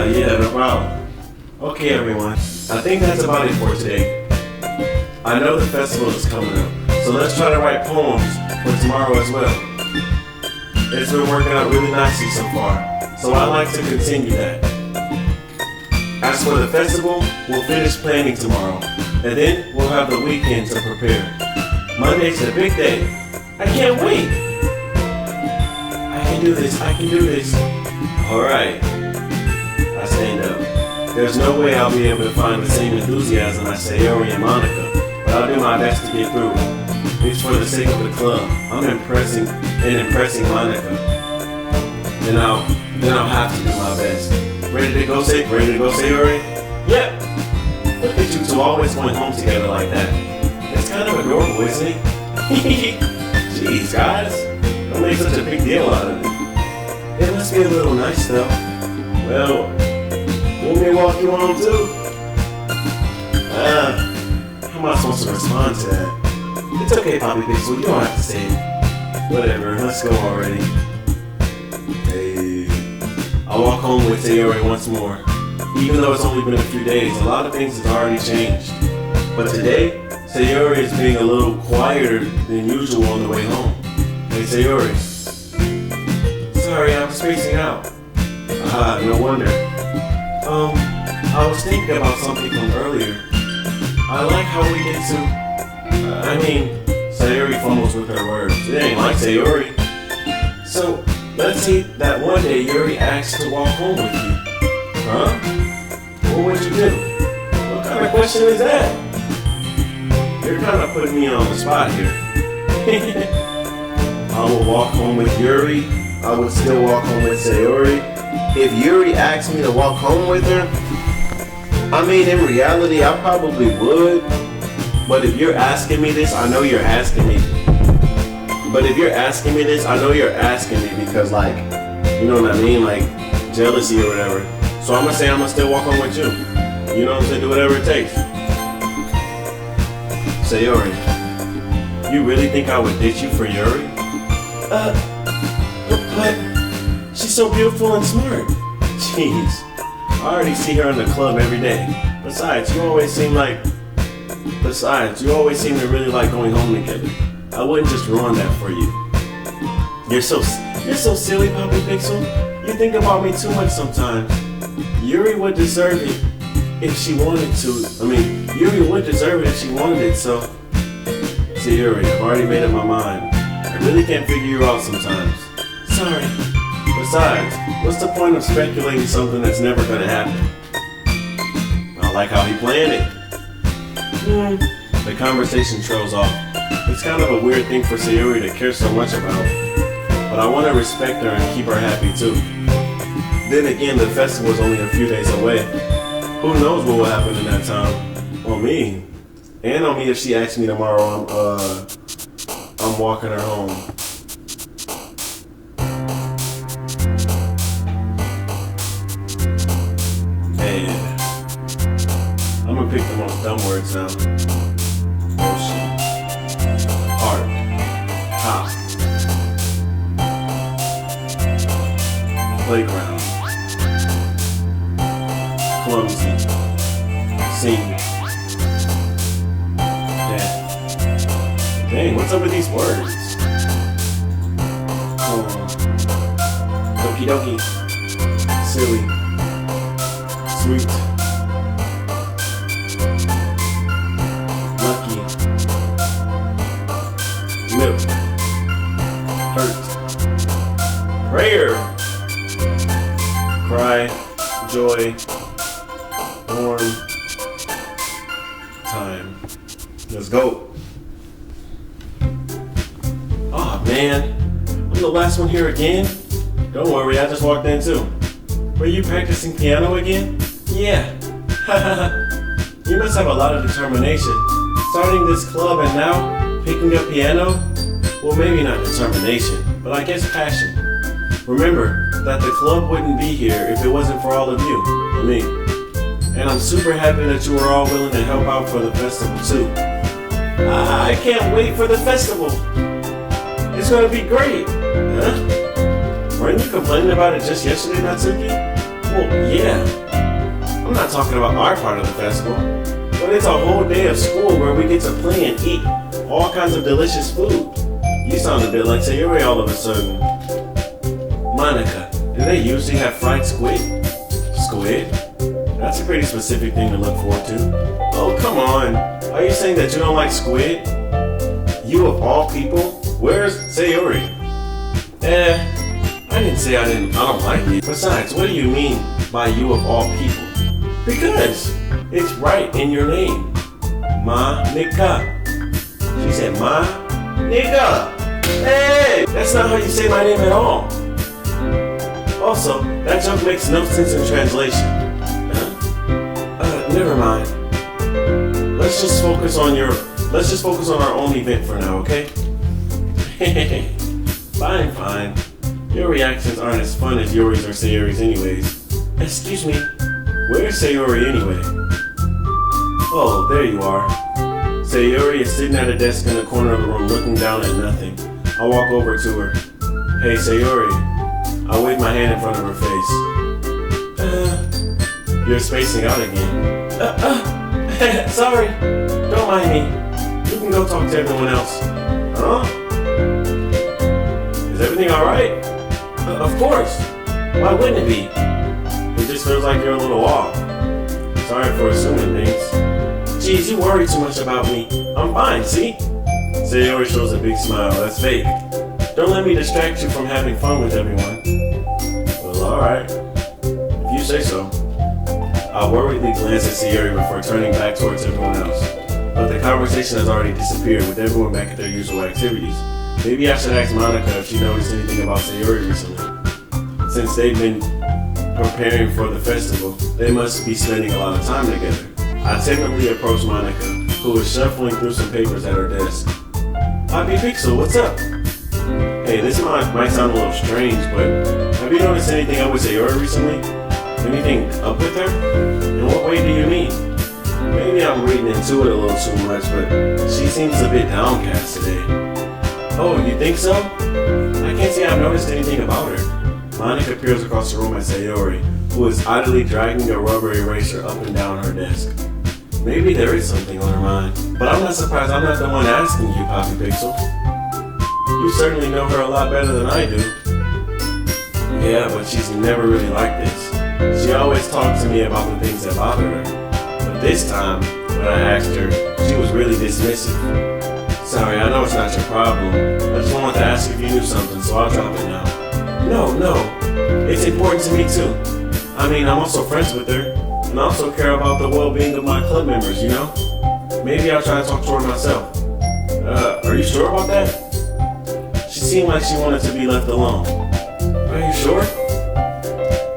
Speaker 1: Yeah, no problem. Okay, everyone. I think that's about it for today. I know the festival is coming up, so let's try to write poems for tomorrow as well. It's been working out really nicely so far, so I'd like to continue that. As for the festival, we'll finish planning tomorrow, and then we'll have the weekend to prepare. Monday's the big day. I can't wait! I can do this. Alright. I stand up. There's no way I'll be able to find the same enthusiasm as Sayori and Monica, but I'll do my best to get through it. It's for the sake of the club. I'm impressing Monica.
Speaker 2: then I'll have to do my best. Ready to go, Sayori? Yep. Look at you two always going home together like that. It's kind of adorable, isn't it? Jeez, guys. Don't make such a big deal out of it. It must be a little nice, though. Well, let me walk you home, too. How am I supposed to respond to that? It's okay, Poppy Pixel. You don't have to say it. Whatever. Let's go already. Hey. I'll walk home with Sayori once more. Even though it's only been a few days, a lot of things have already changed. But today, Sayori is being a little quieter than usual on the way home. Hey, Sayori. Sorry, I'm spacing out. No wonder. I was thinking about something from earlier. I like how we get to... Sayori fumbles with her words. It ain't like Sayori. So, let's say that one day Yuri asked to walk home with you. Huh? What would you do? What kind of question is that? You're kind of putting me on the spot here. I would walk home with Yuri. I would still walk home with Sayori. If Yuri asked me to walk home with her, in reality, I probably would. But if you're asking me this, I know you're asking me. But if you're asking me this, I know you're asking me because, you know what I mean? Jealousy or whatever. So I'm gonna say I'm gonna still walk home with you. You know what I'm saying? Do whatever it takes. Sayori, you really think I would ditch you for Yuri? But she's so beautiful and smart. Jeez, I already see her in the club every day. Besides, you always seem to really like going home together. I wouldn't just ruin that for you. You're so silly, Poppy Pixel. You think about me too much sometimes. Yuri would deserve it if she wanted to. Yuri would deserve it if she wanted it, so... See, Yuri, I've already made up my mind. I really can't figure you out sometimes. Sorry. Besides, what's the point of speculating something that's never gonna happen? I like how he planned it. The conversation trails off. It's kind of a weird thing for Sayori to care so much about. But I want to respect her and keep her happy too. Then again, the festival's only a few days away. Who knows what will happen in that time? On me. And on me if she asks me tomorrow I'm walking her home. Hey. I'm gonna pick the most dumb words now. Ocean. Art. Top. Playground. Clumsy. Sing. Death. Dang, what's up with these words? Doki doki. Silly. Sweet. Lucky. Milk. Hurt. Prayer. Cry. Joy. Born. Time. Let's go. Oh man, I'm the last one here again? Don't worry, I just walked in too. Were you practicing piano again? Yeah. You must have a lot of determination. Starting this club and now picking up piano? Well, maybe not determination, but I guess passion. Remember that the club wouldn't be here if it wasn't for all of you, for me. And I'm super happy that you were all willing to help out for the festival too. I can't wait for the festival. It's gonna be great. Huh? Weren't you complaining about it just yesterday, Natsuki? Well, yeah. I'm not talking about our part of the festival, but it's a whole day of school where we get to play and eat all kinds of delicious food. You sound a bit like Sayori all of a sudden. Monica, do they usually have fried squid? Squid? That's a pretty specific thing to look forward to. Oh, come on. Are you saying that you don't like squid? You of all people? Where's Sayori? I didn't say I don't like it. Besides, what do you mean by you of all people? Because it's right in your name. Monica. She said Monica. Hey, that's not how you say my name at all. Also, that joke makes no sense in translation. Never mind. Let's just focus on our own event for now, okay? Fine. Your reactions aren't as fun as Yuri's or Sayori's anyways. Excuse me, where's Sayori anyway? Oh, there you are. Sayori is sitting at a desk in the corner of the room looking down at nothing. I walk over to her. Hey, Sayori. I wave my hand in front of her face. You're spacing out again. Sorry. Don't mind me. You can go talk to everyone else. Huh? Is everything alright? Of course. Why wouldn't it be? It just feels like you're a little off. Sorry for assuming things. Geez, you worry too much about me. I'm fine, see? Sayori shows a big smile. That's fake. Don't let me distract you from having fun with everyone. Well, alright. If you say so. I worriedly glance at Sayori before turning back towards everyone else. But the conversation has already disappeared with everyone back at their usual activities. Maybe I should ask Monica if she noticed anything about Sayori recently. Since they've been preparing for the festival, they must be spending a lot of time together. I timidly approach Monica, who is shuffling through some papers at her desk. Poppy Pixel, what's up? Hey, this might sound a little strange, but have you noticed anything up with Sayori recently? Anything up with her? In what way do you mean? Maybe I'm reading into it a little too much, but she seems a bit downcast today. Oh, you think so? I can't say I've noticed anything about her. Monica peers across the room at Sayori, who is idly dragging a rubber eraser up and down her desk. Maybe there is something on her mind, but I'm not surprised I'm not the one asking you, Poppy Pixel. You certainly know her a lot better than I do. Yeah, but she's never really like this. She always talked to me about the things that bothered her. But this time, when I asked her, she was really dismissive. Sorry, I know it's not your problem. I just wanted to ask if you knew something, so I'll drop it now. No. It's important to me too. I mean, I'm also friends with her, and I also care about the well-being of my club members, you know? Maybe I'll try to talk to her myself. Are you sure about that? She seemed like she wanted to be left alone. Are you sure?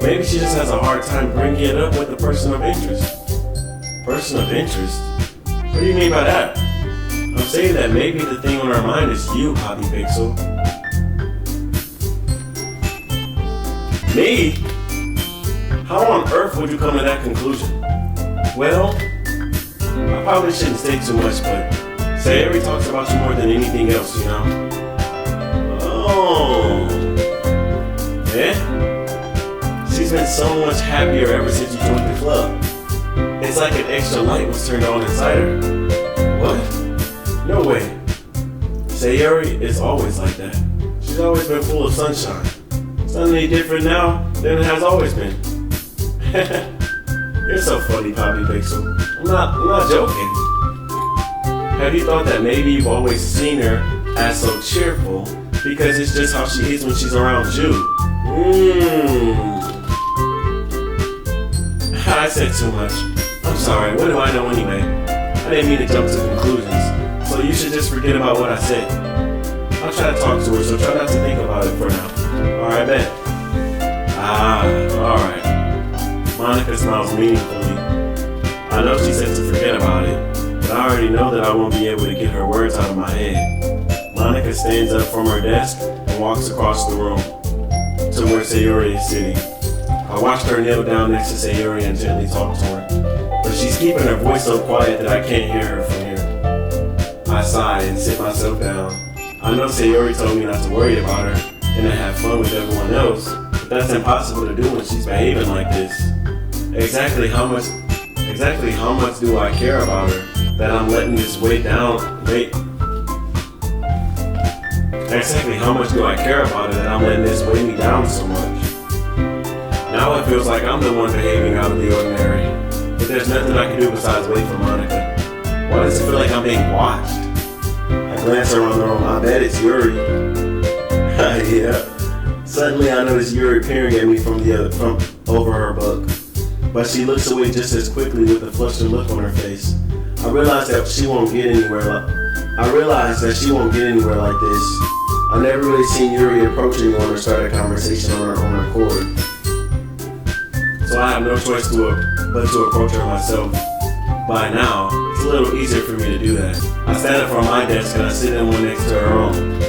Speaker 2: Maybe she just has a hard time bringing it up with a person of interest. Person of interest? What do you mean by that? I'm saying that maybe the thing on her mind is you, Poppy Pixel. Me? How on earth would you come to that conclusion? Well, I probably shouldn't say too much, but Sayori talks about you more than anything else, you know? Oh. Yeah? She's been so much happier ever since you joined the club. It's like an extra light was turned on inside her. What? No way. Sayori is always like that. She's always been full of sunshine. It's not any different now than it has always been. You're so funny, Poppy Pixel. I'm not joking. Have you thought that maybe you've always seen her as so cheerful because it's just how she is when she's around you? I said too much. I'm sorry, what do I know anyway? I didn't mean to jump to conclusions, so you should just forget about what I said. I'll try to talk to her, so try not to think about it for now. Alright, bet. Alright. Monica smiles meaningfully. I know she said to forget about it, but I already know that I won't be able to get her words out of my head. Monica stands up from her desk and walks across the room to where Sayori is sitting. I watched her kneel down next to Sayori and gently talk to her, but she's keeping her voice so quiet that I can't hear her from here. I sigh and sit myself down. I know Sayori told me not to worry about her and to have fun with everyone else, but that's impossible to do when she's behaving like this. Exactly how much do I care about her that I'm letting this weigh down? Exactly how much do I care about her that I'm letting this weigh me down so much? Now it feels like I'm the one behaving out of the ordinary, but there's nothing I can do besides wait for Monica. Why does it feel like I'm being watched? I glance around the room. I bet it's Yuri. Yeah. Suddenly I notice Yuri peering at me from over her book, but she looks away just as quickly with a flustered look on her face. I realize that she won't get anywhere like this. I've never really seen Yuri approaching me or start a conversation on her own accord. so I have no choice but to approach her myself. By now, it's a little easier for me to do that. I stand up from my desk and I sit in one next to her own.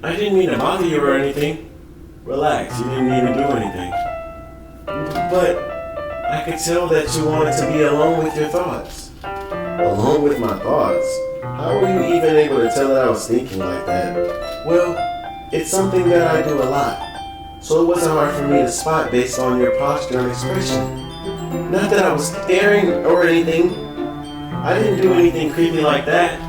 Speaker 2: I didn't mean to bother you or anything. Relax, you didn't mean to do anything. But I could tell that you wanted to be alone with your thoughts.
Speaker 1: Alone with my thoughts? How were you even able to tell that I was thinking like that?
Speaker 2: Well, it's something that I do a lot,
Speaker 1: So it wasn't hard for me to spot based on your posture and expression.
Speaker 2: not that I was staring or anything. I didn't do anything creepy like that.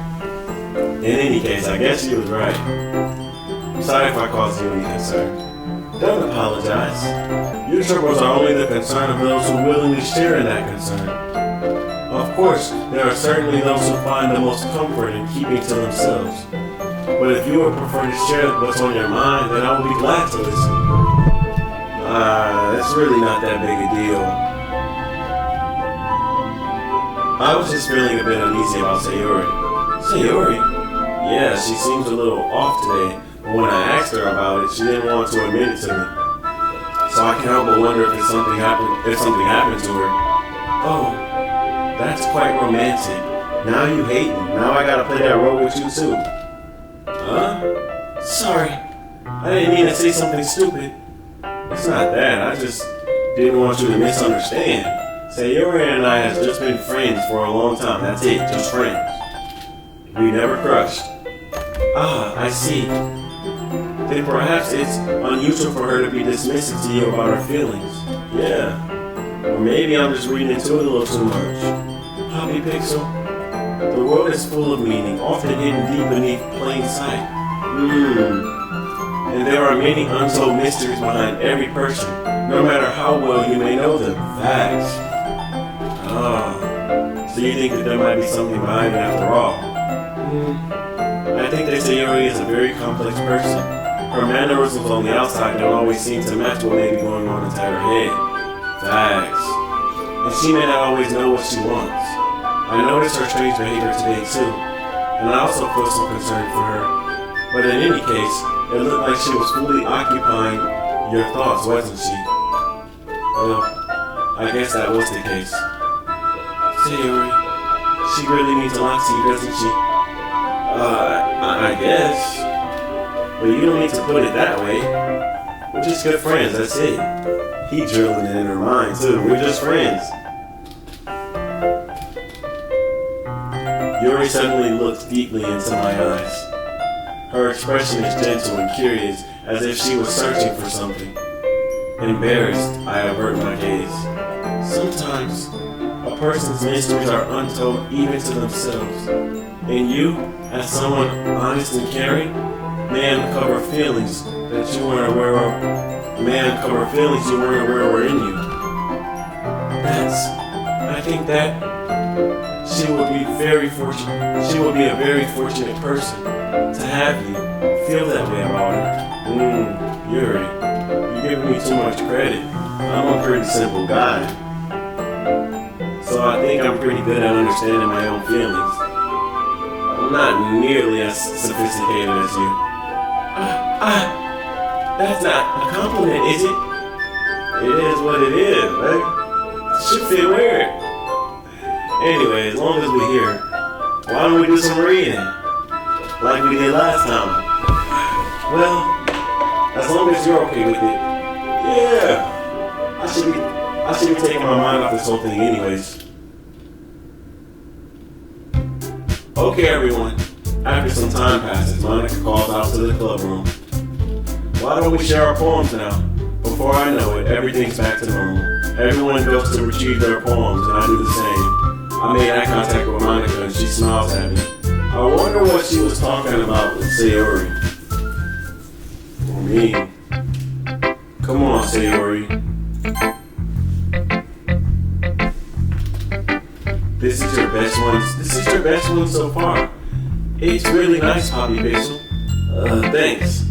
Speaker 2: In any case, I guess she was right. I'm sorry if I caused you any concern. Don't apologize. Your troubles are only the concern of those who willingly share in that concern. Of course, there are certainly those who find the most comfort in keeping to themselves. But if you would prefer to share what's on your mind, then I will be glad to listen. It's really not that big a deal. I was just feeling a bit uneasy about Sayori. Sayori? Yeah, she seems a little off today, but when I asked her about it, she didn't want to admit it to me. So I can't help but wonder if something happened to her. Oh, that's quite romantic.
Speaker 1: Now you hate me. Now I gotta play that role with you too.
Speaker 2: Huh? Sorry. I didn't mean to say something stupid. It's not that. I just didn't want you to misunderstand. Sayori and I have just been friends for a long time. That's it. Just friends. We never crushed. Ah, I see. Then perhaps it's unusual for her to be dismissive to you about her feelings. Yeah. Or maybe I'm just reading into it a little too much. Hobby Pixel, the world is full of meaning, often hidden deep beneath plain sight. And there are many untold mysteries behind every person, no matter how well you may know them. Facts. So you think that there might be something behind it after all? I think that Sayori is a very complex person. Her mannerisms on the outside don't always seem to match what may be going on inside her head. Facts. And she may not always know what she wants. I noticed her strange behavior today too, and I also feel some concern for her. But in any case, it looked like she was fully occupying your thoughts, wasn't she? Well, I guess that was the case. Sayori, she really means a lot to you, doesn't she? I guess. But you don't need to put it that way. We're just good friends, that's it. He drilling it in her mind too. We're just friends. Yuri suddenly looks deeply into my eyes. Her expression is gentle and curious, as if she was searching for something. Embarrassed, I avert my gaze. Sometimes, a person's mysteries are untold even to themselves. And you, as someone honest and caring, may uncover feelings that you weren't aware of. May uncover feelings you weren't aware were in you. I think that she would be very fortunate. She would be a very fortunate person to have you feel that way about her. Yuri, you're giving me too much credit. I'm a pretty simple guy. So I think I'm pretty good at understanding my own feelings. I'm not nearly as sophisticated as you. That's not a compliment, is it? It is what it is, right? It should feel weird. Anyway, as long as we're here, why don't we do some reading? Like we did last time. Well, as long as you're okay with it. Yeah. I should be taking my mind off this whole thing anyways. Okay, everyone. After some time passes, Monica calls out to the club room. Why don't we share our poems now? Before I know it, everything's back to normal. Everyone goes to retrieve their poems, and I do the same. I made eye contact with Monica, and she smiles at me. I wonder what she was talking about with Sayori. Or me. Come on, Sayori. This is your best one. This is your best one so far. It's really nice, Poppy Pixel. Thanks.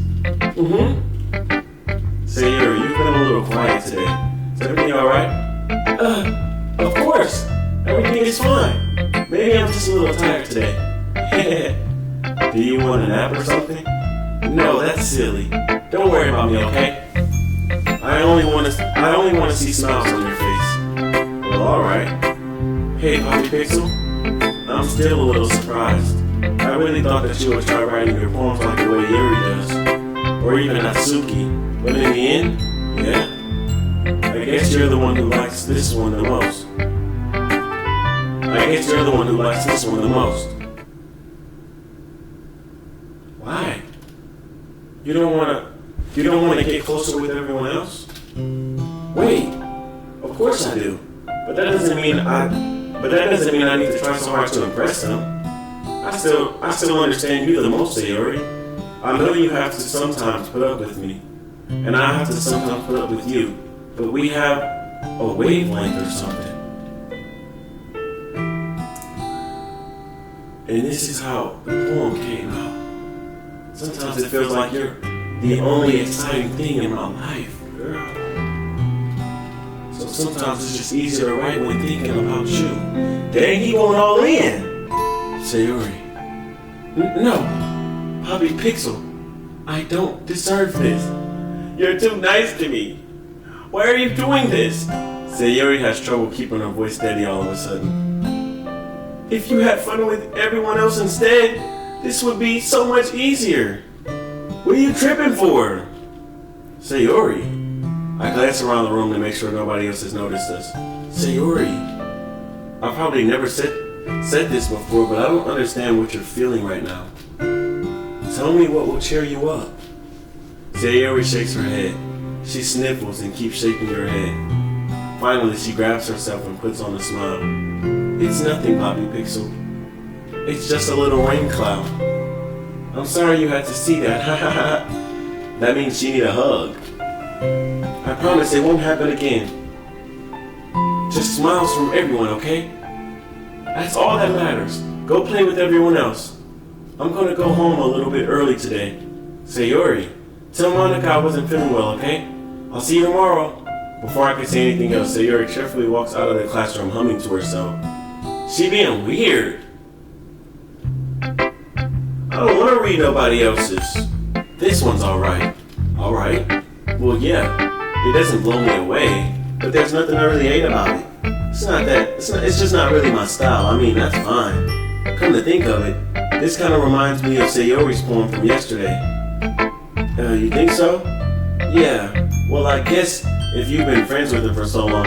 Speaker 2: Sayori, you've been a little quiet today. Is everything alright? Of course. Everything is fine. Maybe I'm just a little tired today. Do you want a nap or something? No, that's silly. Don't worry about me, okay? I I only want to see smiles on your face. Well, alright. Hey, Poppy Pixel. I'm still a little surprised. I really thought that you would try writing your poems like the way Yuri does. Or even Natsuki. But in the end, yeah. I guess you're the one who likes this one the most. Why? You don't wanna get closer with everyone else? Wait, of course I do. But that doesn't mean I need to try so hard to impress them. I still understand you the most, Sayori. I know you have to sometimes put up with me. And I have to sometimes put up with you. But we have a wavelength or something. And this is how the poem came out. Sometimes it feels like you're the only exciting thing in my life, girl. So sometimes it's just easier to write when thinking about you. Dang, he going all in. Sayori. No, Poppy Pixel. I don't deserve this. You're too nice to me. Why are you doing this? Sayori has trouble keeping her voice steady all of a sudden. If you had fun with everyone else instead, this would be so much easier. What are you tripping for? Sayori. I glance around the room to make sure nobody else has noticed us. Sayori. I probably never said this before, but I don't understand what you're feeling right now. Tell me what will cheer you up. Sayori shakes her head. She sniffles and keeps shaking her head. Finally, she grabs herself and puts on a smile. It's nothing, Poppy Pixel. It's just a little rain cloud. I'm sorry you had to see that. That means she need a hug. I promise it won't happen again. Just smiles from everyone, okay? That's all that matters. Go play with everyone else. I'm gonna go home a little bit early today. Sayori, tell Monica I wasn't feeling well, okay? I'll see you tomorrow. Before I could say anything else, Sayori carefully walks out of the classroom humming to herself. She being weird. I don't want to read nobody else's. This one's alright. Alright? Well, yeah. It doesn't blow me away, but there's nothing I really hate about it. It's just not really my style. I mean, that's fine. Come to think of it, this kind of reminds me of Sayori's poem from yesterday. You think so? Yeah. Well, I guess if you've been friends with her for so long,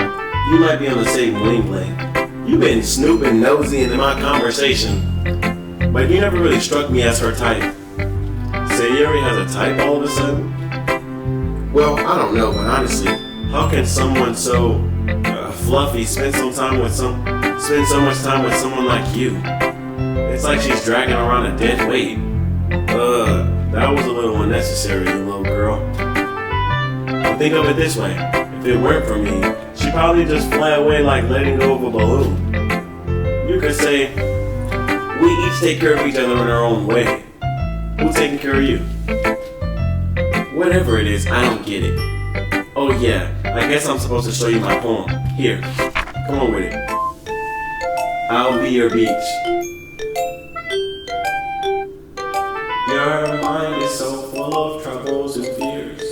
Speaker 2: you might be on the same wavelength. You've been snooping nosy into my conversation, but you never really struck me as her type. Sayori has a type all of a sudden? Well, I don't know, but honestly, how can someone so fluffy spend so much time with someone like you? It's like she's dragging around a dead weight. That was a little unnecessary, little girl. But think of it this way. If it weren't for me, she'd probably just fly away like letting go of a balloon. You could say, we each take care of each other in our own way. Who's taking care of you? Whatever it is, I don't get it. Oh yeah, I guess I'm supposed to show you my poem. Here, come on with it. I'll be your beach. Your mind is so full of troubles and fears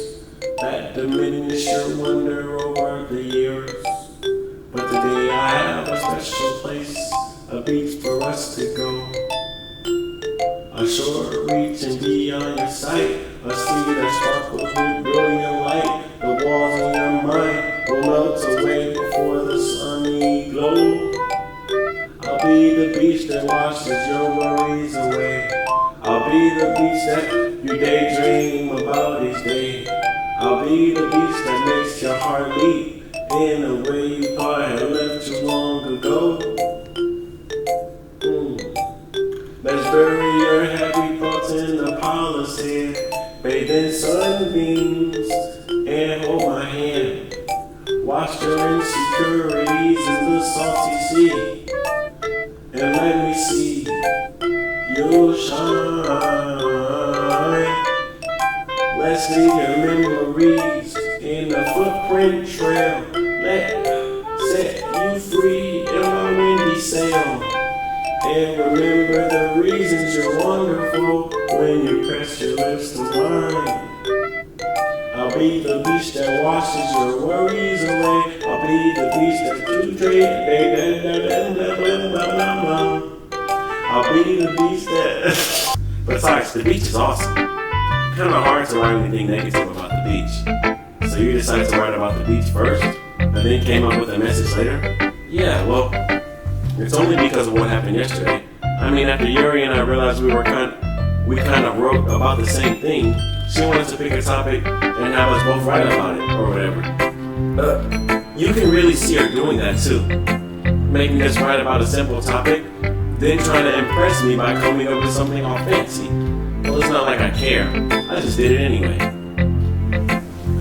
Speaker 2: that diminish your wonder over the years. But today I have a special place, a beach for us to go. A shore reaching beyond your sight, a sea that sparkles with brilliant light. The walls in your mind will melt away before the sunny glow. I'll be the beach that washes your worries away. I'll be the beach that you daydream about each day. I'll be the beach that makes your heart leap in a way you thought had left you long ago. Let's bury your happy thoughts in the policy, bathe in sunbeams and hold my hand. Wash your insecurities in the salty sea, and let me see you shine. Let's leave your memories in the footprint trail. Let's set you free in my windy sail. And remember the reasons you're wonderful when you press your lips to mine. I'll I'll be the beach that washes your worries away. I'll be the beach that you trade. I'll be the beach that. Besides, the beach is awesome. Kind of hard to write anything negative about the beach. So you decided to write about the beach first, and then came up with a message later? Yeah, well, it's only because of what happened yesterday. I mean, after Yuri and I realized we kind of wrote about the same thing, she wanted to pick a topic and have us both write about it, or whatever. You can really see her doing that too. Making us write about a simple topic, then trying to impress me by coming up with something all fancy. Well, it's not like I care. I just did it anyway.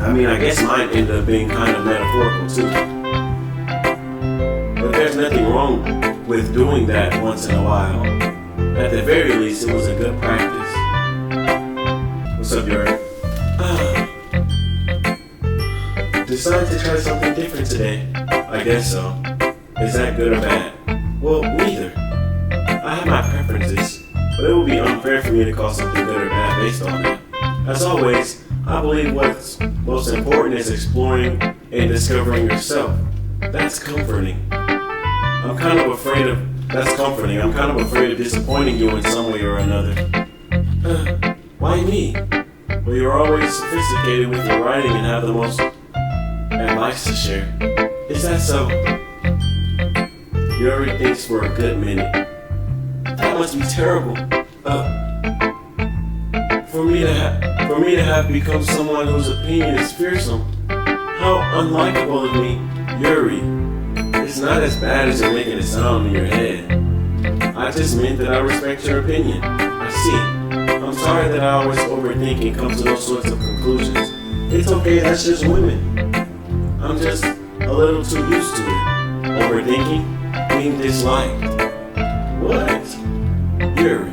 Speaker 2: I mean, I guess mine ended up being kind of metaphorical too. But there's nothing wrong with doing that once in a while. At the very least, it was a good practice. What's up, Yuri? Decided to try something different today. I guess so. Is that good or bad? Well, neither. I have my preferences, but it would be unfair for me to call something good or bad based on that. As always, I believe what's most important is exploring and discovering yourself. That's comforting. I'm kind of afraid of disappointing you in some way or another. Why me? Well, you're always sophisticated with your writing and have the most advice to share. Is that so? Yuri thinks for a good minute. That must be terrible. For me to have become someone whose opinion is fearsome. How unlikable of me, Yuri. It's not as bad as you're making it sound in your head. I just meant that I respect your opinion. I see. I'm sorry that I always overthink and come to those sorts of conclusions. It's okay, that's just women. I'm just a little too used to it. Overthinking, being disliked. What? Yuri,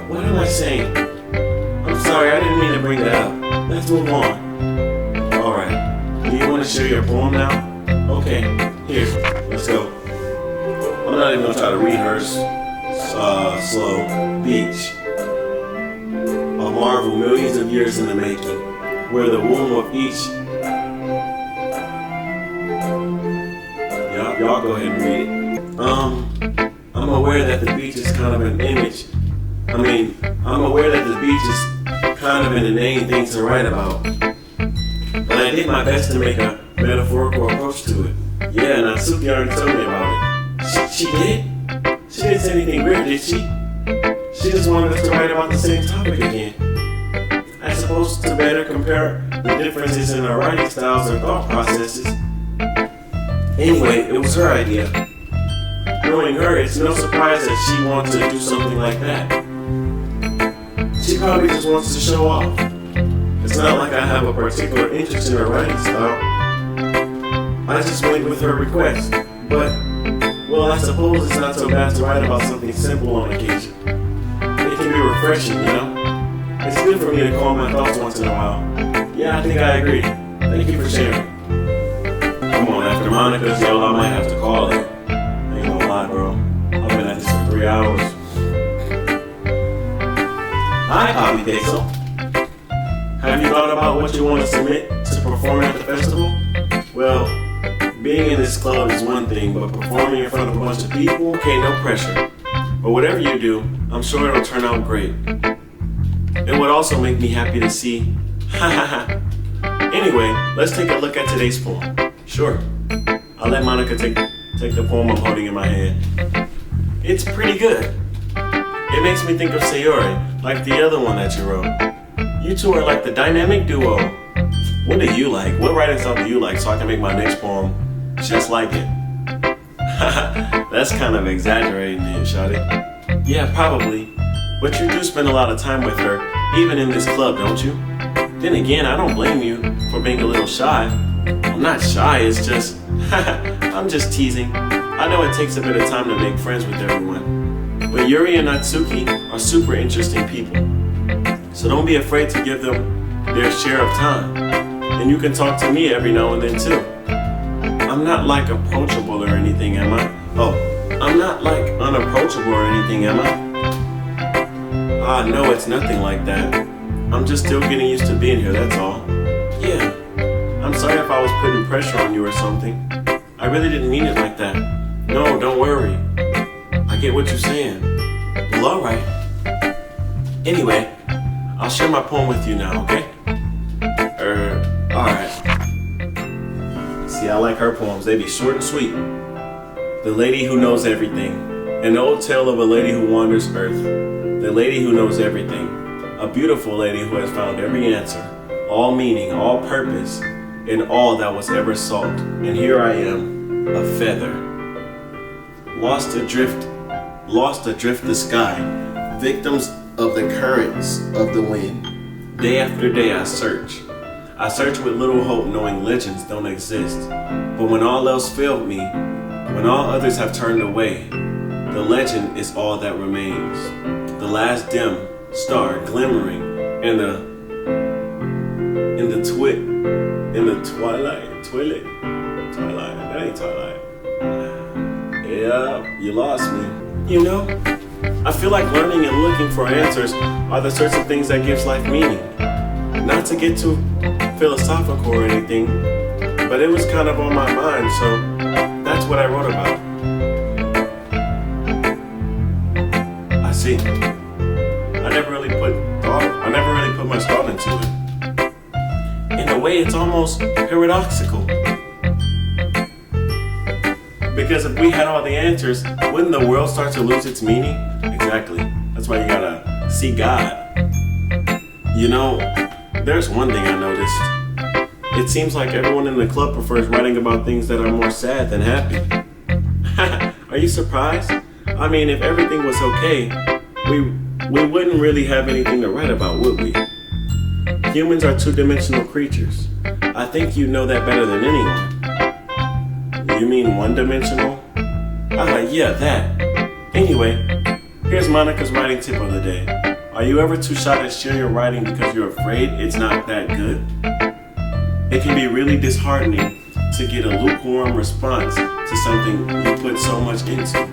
Speaker 2: what am I saying? I'm sorry, I didn't mean to bring that up. Let's move on. Alright, do you want to share your poem now? Okay, here, let's go. I'm not even gonna try to read hers. Slow. Beach. A marvel millions of years in the making, where the womb of each. Y'all go ahead and read it. I'm aware that the beach is kind of an image. I'm aware that the beach is kind of an inane thing to write about. But I did my best to make a metaphorical approach to it. Yeah, Natsuki already told me about it. She did? She didn't say anything weird, did she? She just wanted us to write about the same topic again. I suppose to better compare the differences in our writing styles and thought processes. Anyway, it was her idea. Knowing her, it's no surprise that she wants to do something like that. She probably just wants to show off. It's not like I have a particular interest in her writing style. I just went with her request. But, well, I suppose it's not so bad to write about something simple on occasion. It can be refreshing, you know? It's good for me to calm my thoughts once in a while. Yeah, I think I agree. Thank you for sharing. Come on, after Monica's yell, I might have to call her. I ain't gonna lie, bro. I've been at this for 3 hours. Hi, Hobby Pixel. Have you thought about what you want to submit to perform at the festival? Well, being in this club is one thing, but performing in front of a bunch of people, okay, no pressure. But whatever you do, I'm sure it'll turn out great. It would also make me happy to see. Anyway, let's take a look at today's poem. Sure. I'll let Monica take the poem I'm holding in my hand. It's pretty good. It makes me think of Sayori, like the other one that you wrote. You two are like the dynamic duo. What do you like? What writing style do you like so I can make my next poem just like it? That's kind of exaggerating it, shawty. Yeah, probably. But you do spend a lot of time with her, even in this club, don't you? Then again, I don't blame you for being a little shy. I'm not shy, it's just... I'm just teasing. I know it takes a bit of time to make friends with everyone. But Yuri and Natsuki are super interesting people. So don't be afraid to give them their share of time. And you can talk to me every now and then too. I'm not like approachable or anything, am I? Oh, I'm not like unapproachable or anything, am I? No, it's nothing like that. I'm just still getting used to being here, that's all. Yeah, I'm sorry if I was putting pressure on you or something. I really didn't mean it like that. No, don't worry. I get what you're saying. Well, alright. Anyway, I'll share my poem with you now, okay? Alright. See, I like her poems. They be short and sweet. The Lady Who Knows Everything. An old tale of a lady who wanders earth. The lady who knows everything. A beautiful lady who has found every answer, all meaning, all purpose, in all that was ever sought. And here I am, a feather, lost adrift the sky, victims of the currents of the wind. Day after day I search with little hope, knowing legends don't exist. But when all else failed me, when all others have turned away, the legend is all that remains. The last dim star glimmering in the twilight. That ain't twilight. Yeah, you lost me. You know, I feel like learning and looking for answers are the sorts of things that gives life meaning. Not to get too philosophical or anything, but it was kind of on my mind, so that's what I wrote about. I see. I never really put much thought into it. In a way, it's almost paradoxical. Because if we had all the answers, wouldn't the world start to lose its meaning? Exactly. That's why you gotta see God. You know, there's one thing I noticed. It seems like everyone in the club prefers writing about things that are more sad than happy. Are you surprised? I mean, if everything was okay, we wouldn't really have anything to write about, would we? Humans are two-dimensional creatures. I think you know that better than anyone. You mean one-dimensional? Yeah, that. Anyway, here's Monica's writing tip of the day. Are you ever too shy to share your writing because you're afraid it's not that good? It can be really disheartening to get a lukewarm response to something you put so much into.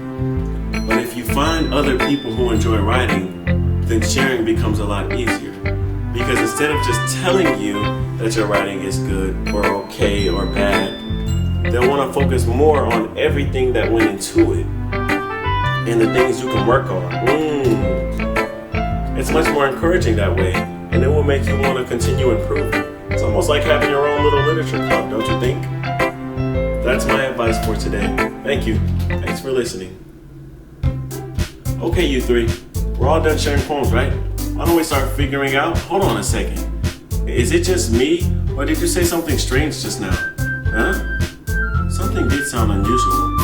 Speaker 2: But if you find other people who enjoy writing, then sharing becomes a lot easier. Because instead of just telling you that your writing is good or okay or bad, they'll want to focus more on everything that went into it and the things you can work on. It's much more encouraging that way, and it will make you want to continue improving. It's almost like having your own little literature club, don't you think? That's my advice for today. Thank you. Thanks for listening. Okay, you three. We're all done sharing poems, right? Why don't we start figuring out? Hold on a second. Is it just me, or did you say something strange just now? Huh? Something did sound unusual.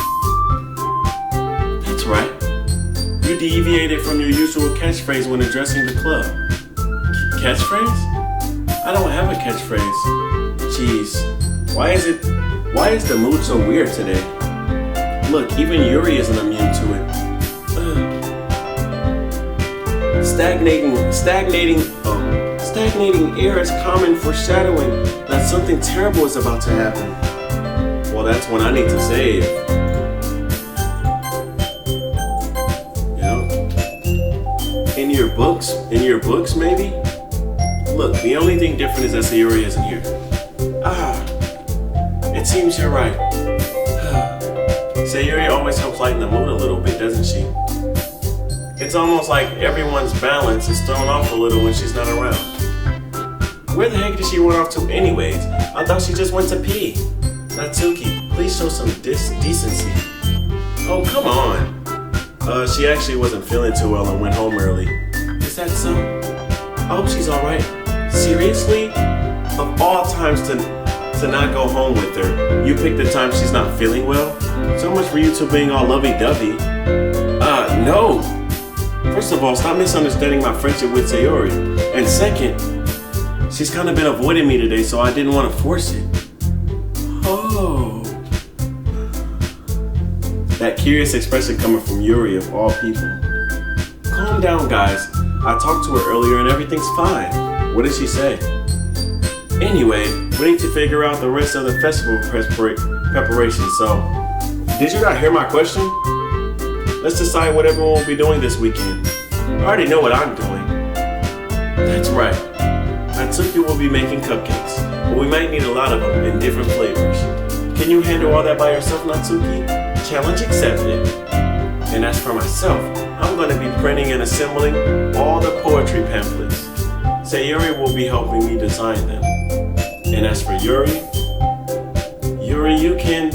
Speaker 2: That's right. You deviated from your usual catchphrase when addressing the club. Catchphrase? I don't have a catchphrase. Jeez, why is the mood so weird today? Look, even Yuri isn't immune to it. Stagnating air is common foreshadowing that something terrible is about to happen. Well, that's when I need to save. In your books, maybe? Look, the only thing different is that Sayuri isn't here. It seems you're right. Sayuri always helps lighten the mood a little bit, doesn't she? It's almost like everyone's balance is thrown off a little when she's not around. Where the heck did she run off to anyways? I thought she just went to pee. Natsuki, please show some decency. Oh, come on. She actually wasn't feeling too well and went home early. Is that so? I hope she's alright. Seriously? Of all times to not go home with her, you picked the time she's not feeling well? So much for you two being all lovey-dovey. No. First of all, stop misunderstanding my friendship with Sayori. And second, she's kind of been avoiding me today, so I didn't want to force it. Oh. That curious expression coming from Yuri of all people. Calm down, guys. I talked to her earlier and everything's fine. What did she say? Anyway, we need to figure out the rest of the festival preparation, so... Did you not hear my question? Let's decide what everyone will be doing this weekend. I already know what I'm doing. That's right. Natsuki will be making cupcakes, but we might need a lot of them in different flavors. Can you handle all that by yourself, Natsuki? Challenge accepted. And as for myself, I'm going to be printing and assembling all the poetry pamphlets. Sayuri will be helping me design them. And as for Yuri, you can,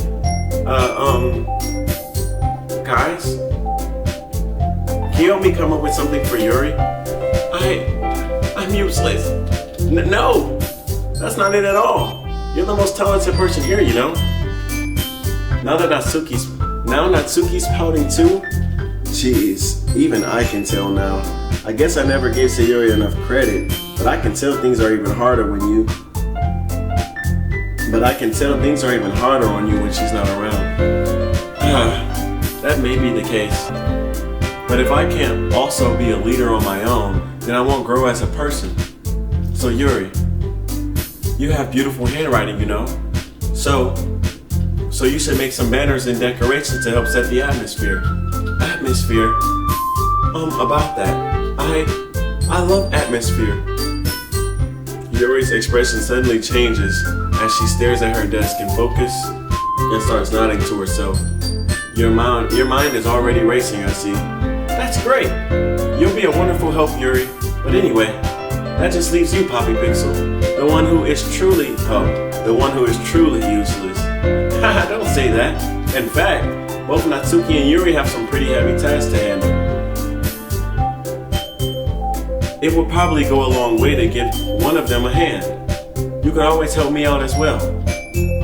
Speaker 2: guys, can you help me come up with something for Yuri? I'm useless. No, that's not it at all. You're the most talented person here, you know? Now Natsuki's pouting too? Jeez, even I can tell now. I guess I never gave Sayuri enough credit, but I can tell things are even harder on you when she's not around. That may be the case. But if I can't also be a leader on my own, then I won't grow as a person. So Yuri, you have beautiful handwriting, you know? So you should make some banners and decorations to help set the atmosphere. About that. I love atmosphere. Yuri's expression suddenly changes as she stares at her desk in focus and starts nodding to herself. Your mind is already racing, I see. That's great. You'll be a wonderful help, Yuri. But anyway, that just leaves you, Poppy Pixel, the one who is truly useless. Haha, don't say that. In fact, both Natsuki and Yuri have some pretty heavy tasks to handle. It would probably go a long way to give one of them a hand. You could always help me out as well.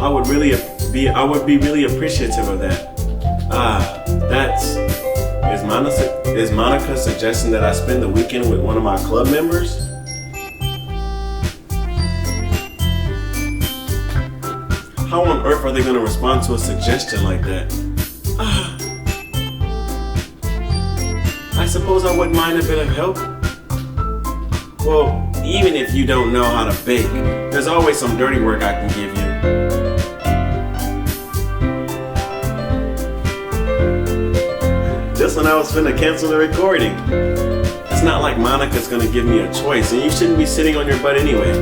Speaker 2: I would be really appreciative of that. Is Monica suggesting that I spend the weekend with one of my club members? How on earth are they going to respond to a suggestion like that? I suppose I wouldn't mind a bit of help. Well, even if you don't know how to bake, there's always some dirty work I can give you. Just when I was finna cancel the recording. It's not like Monica's gonna give me a choice, and you shouldn't be sitting on your butt anyway.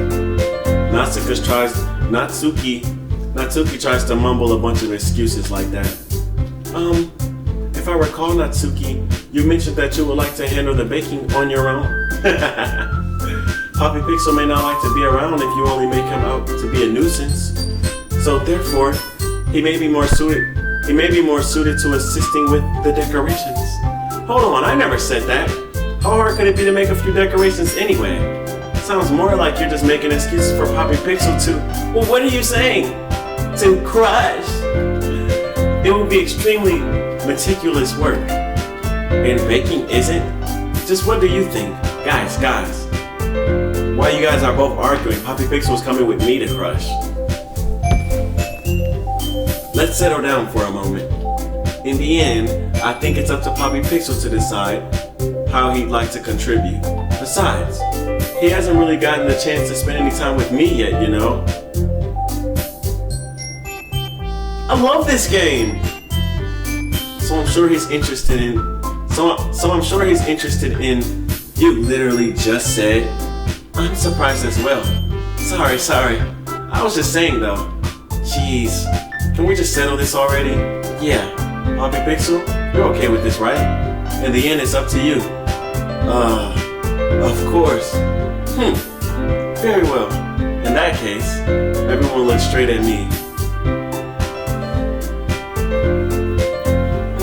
Speaker 2: Natsuki tries to mumble a bunch of excuses like that. If I recall, Natsuki, you mentioned that you would like to handle the baking on your own. Poppy Pixel may not like to be around if you only make him out to be a nuisance. So therefore, he may be more suited to assisting with the decorations. Hold on, I never said that. How hard could it be to make a few decorations anyway? Sounds more like you're just making excuses for Poppy Pixel to, well, what are you saying? To crush. It will be extremely meticulous work. And baking isn't? Just what do you think? Guys. While you guys are both arguing, Poppy Pixel is coming with me to crush. Let's settle down for a moment. In the end, I think it's up to Poppy Pixel to decide how he'd like to contribute. Besides, he hasn't really gotten the chance to spend any time with me yet, you know? I love this game! So I'm sure he's interested in you literally just said. I'm surprised as well. Sorry. I was just saying though. Jeez. Can we just settle this already? Yeah. Poppy Pixel, you're okay with this, right? In the end, it's up to you. Of course. Very well. In that case, everyone looks straight at me.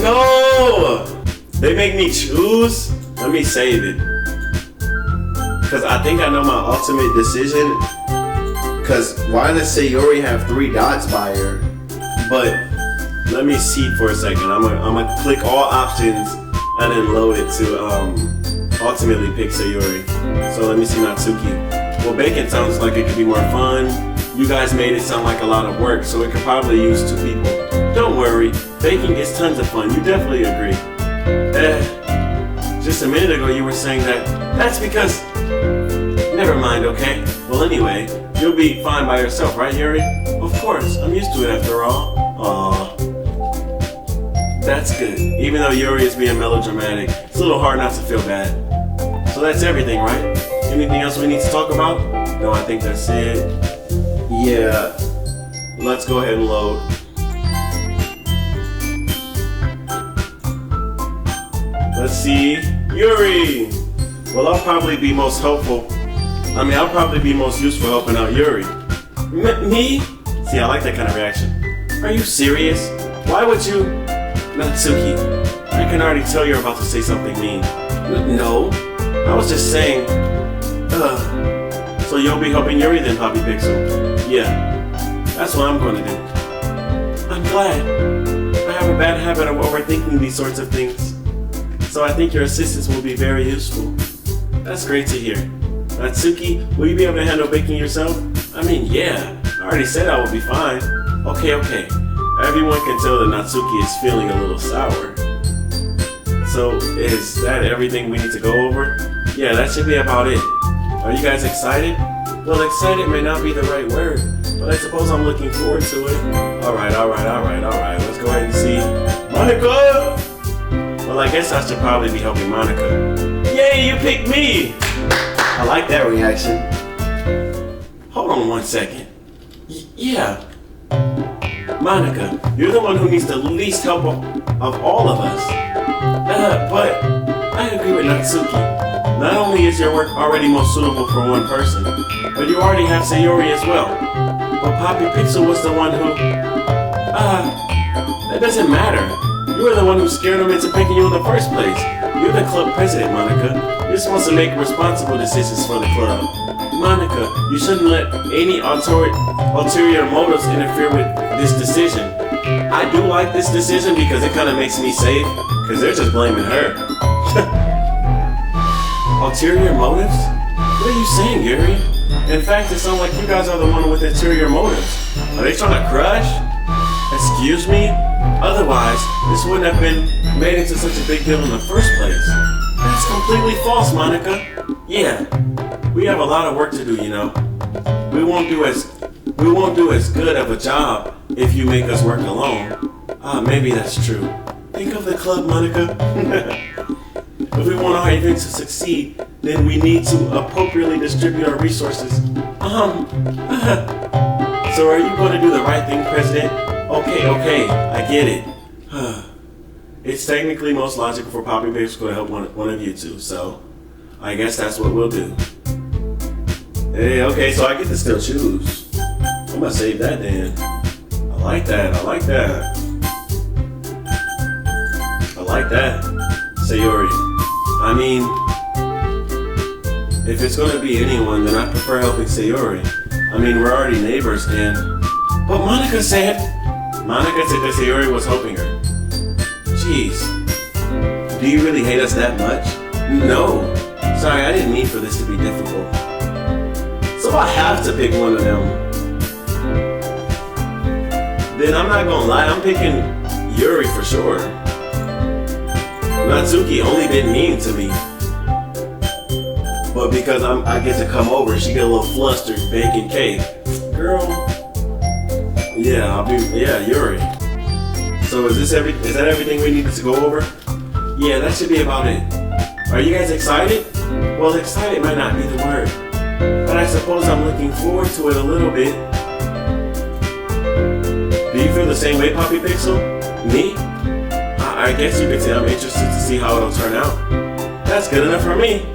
Speaker 2: No! They make me choose? Let me save it. Because I think I know my ultimate decision. Because why does Sayuri have 3 dots by her? But let me see for a second. I'm gonna click all options and then load it to ultimately pick Sayuri. So let me see Natsuki. Well, baking sounds like it could be more fun. You guys made it sound like a lot of work, so it could probably use 2 people. Don't worry, baking is tons of fun. You definitely agree. Just a minute ago you were saying that's because... Never mind, okay? Well, anyway, you'll be fine by yourself, right, Yuri? Of course, I'm used to it after all. Aww. That's good. Even though Yuri is being melodramatic, it's a little hard not to feel bad. So that's everything, right? Anything else we need to talk about? No, I think that's it. Yeah. Let's go ahead and load. Let's see. Yuri! Well, I'll probably be most helpful. I'll probably be most useful helping out Yuri. Me? See, I like that kind of reaction. Are you serious? Why would you? Natsuki, I can already tell you're about to say something mean. No, I was just saying. So you'll be helping Yuri then, Poppy Pixel? Yeah, that's what I'm going to do. I'm glad. I have a bad habit of overthinking these sorts of things. So I think your assistance will be very useful. That's great to hear. Natsuki, will you be able to handle baking yourself? Yeah, I already said I would be fine. Okay. Everyone can tell that Natsuki is feeling a little sour. So, is that everything we need to go over? Yeah, that should be about it. Are you guys excited? Well, excited may not be the right word, but I suppose I'm looking forward to it. Alright. Let's go ahead and see. Monica! Well, I guess I should probably be helping Monica. Yay, you picked me! I like that reaction. Hold on 1 second. Yeah. Monica, you're the one who needs the least help of all of us. But I agree with Natsuki. Not only is your work already most suitable for one person, but you already have Sayori as well. But Poppy Pixel was the one who... that doesn't matter. You were the one who scared him into picking you in the first place. You're the club president, Monica. You're supposed to make responsible decisions for the club. Monica, you shouldn't let any ulterior motives interfere with this decision. I do like this decision because it kind of makes me safe, because they're just blaming her. Ulterior motives? What are you saying, Yuri? In fact, it sounds like you guys are the one with ulterior motives. Are they trying to crush? Excuse me? Otherwise, this wouldn't have been made into such a big deal in the first place. That's completely false, Monica. Yeah, we have a lot of work to do, you know. We won't do as good of a job if you make us work alone. Maybe that's true. Think of the club, Monica. If we want our event to succeed, then we need to appropriately distribute our resources. So are you going to do the right thing, President? Okay, I get it. It's technically most logical for Poppy Pixel to help one of you two, so I guess that's what we'll do. Hey, okay, so I get to still choose. I'm gonna save that then. I like that. Sayori. If it's gonna be anyone, then I prefer helping Sayori. We're already neighbors and... But Monica said that Sayori was helping her. Jeez. Do you really hate us that much? No. Sorry, I didn't mean for this to be difficult. So I have to pick one of them. Then I'm not gonna lie, I'm picking Yuri for sure. Natsuki only been mean to me. But because I get to come over, she get a little flustered, baking cake. Girl. Yeah, Yuri. So is that everything we needed to go over? Yeah, that should be about it. Are you guys excited? Well, excited might not be the word, but I suppose I'm looking forward to it a little bit. Do you feel the same way, Poppy Pixel? Me? I guess you could say I'm interested to see how it'll turn out. That's good enough for me.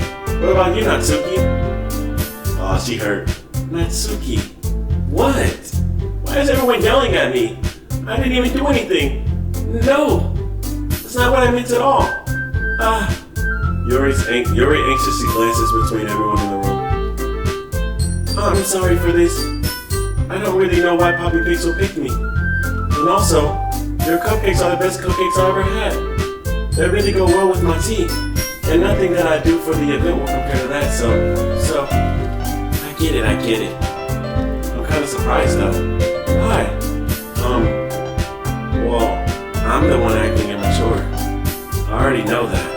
Speaker 2: What about you, Natsuki? Aw, she hurt. Natsuki. What? Why is everyone yelling at me? I didn't even do anything. No, that's not what I meant at all. Yuri anxiously glances between everyone in the room. I'm sorry for this. I don't really know why Poppy Pixel picked me. And also, your cupcakes are the best cupcakes I ever had. They really go well with my tea. And nothing that I do for the event will compare to that, so I get it. I'm kind of surprised though. Hi. Well, I'm the one acting immature. I already know that.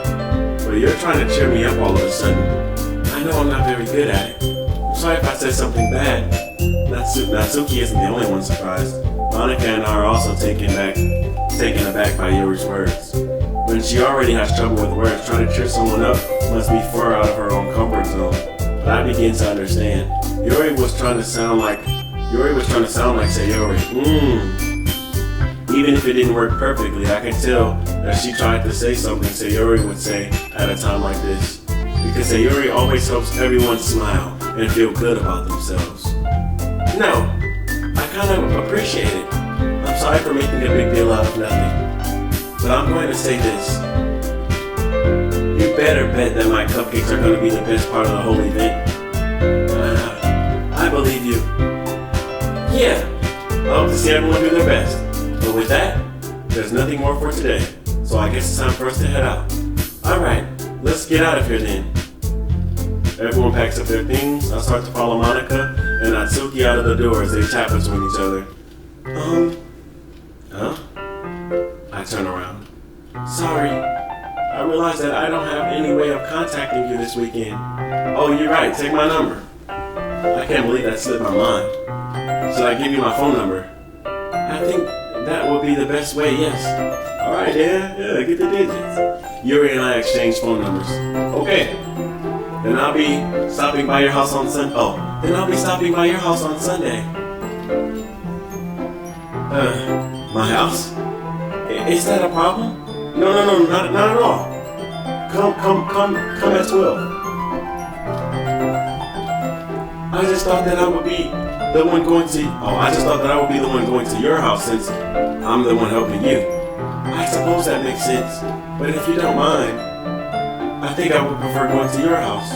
Speaker 2: But you're trying to cheer me up all of a sudden. I know I'm not very good at it. I'm sorry if I said something bad. Natsuki isn't the only one surprised. Monica and I are also taken aback by Yuri's words. When she already has trouble with words, trying to cheer someone up must be far out of her own comfort zone. but I begin to understand. Yuri was trying to sound like Sayori. Even if it didn't work perfectly, I could tell that she tried to say something Sayori would say at a time like this. Because Sayori always helps everyone smile and feel good about themselves. No, I kind of appreciate it. I'm sorry for making a big deal out of nothing. But I'm going to say this. You better bet that my cupcakes are going to be the best part of the whole event. I believe you. Yeah, I hope to see everyone do their best. But with that, there's nothing more for today. So I guess it's time for us to head out. Alright, let's get out of here then. Everyone packs up their things. I start to follow Monica and Natsuki out of the door as they chat between each other. I turn around. Sorry, I realize that I don't have any way of contacting you this weekend. Oh, you're right, take my number. I can't believe that slipped my mind. Should I give you my phone number? I think that would be the best way, yes. Alright, yeah, get the digits. Yuri and I exchange phone numbers. Okay. Then I'll be stopping by your house on Sunday. My house? Is that a problem? No, not at all. Come at 12. I just thought that I would be the one going to your house since I'm the one helping you. I suppose that makes sense. But if you don't mind, I think I would prefer going to your house.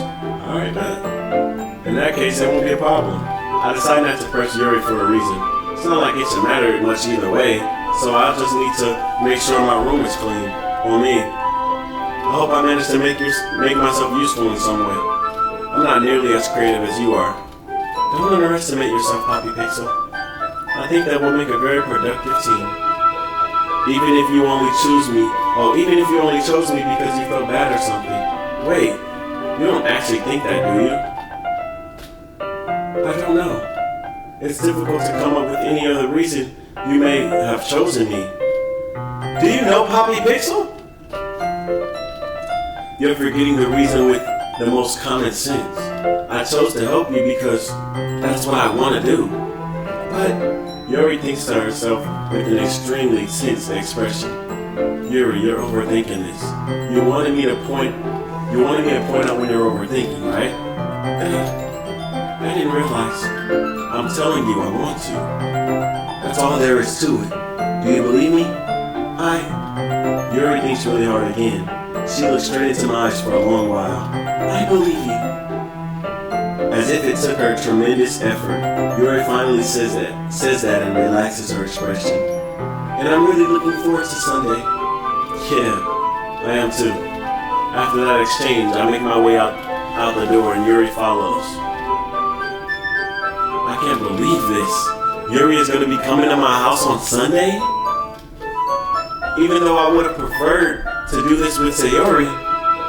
Speaker 2: Alright, man. In that case, it won't be a problem. I decide not to press Yuri for a reason. It's not like it should matter much either way, so I'll just need to make sure my room is clean. On me. I hope I managed to make myself useful in some way. I'm not nearly as creative as you are. Don't underestimate yourself, Poppy Pixel. I think that we'll make a very productive team. Even if you only chose me because you felt bad or something. Wait, you don't actually think that, do you? I don't know. It's difficult to come up with any other reason you may have chosen me. Do you know Poppy Pixel? You're forgetting the reason with the most common sense. I chose to help you because that's what I want to do. But Yuri thinks to herself with an extremely tense expression. Yuri, you're overthinking this. You wanted me to point out when you're overthinking, right? I didn't realize. I'm telling you I want to. That's all there is to it. Do you believe me? Yuri thinks really hard again. She looks straight into my eyes for a long while. I believe you. As if it took her tremendous effort, Yuri finally says that and relaxes her expression. And I'm really looking forward to Sunday. Yeah, I am too. After that exchange, I make my way out the door and Yuri follows. I can't believe this. Yuri is going to be coming to my house on Sunday? Even though I would have preferred to do this with Sayori,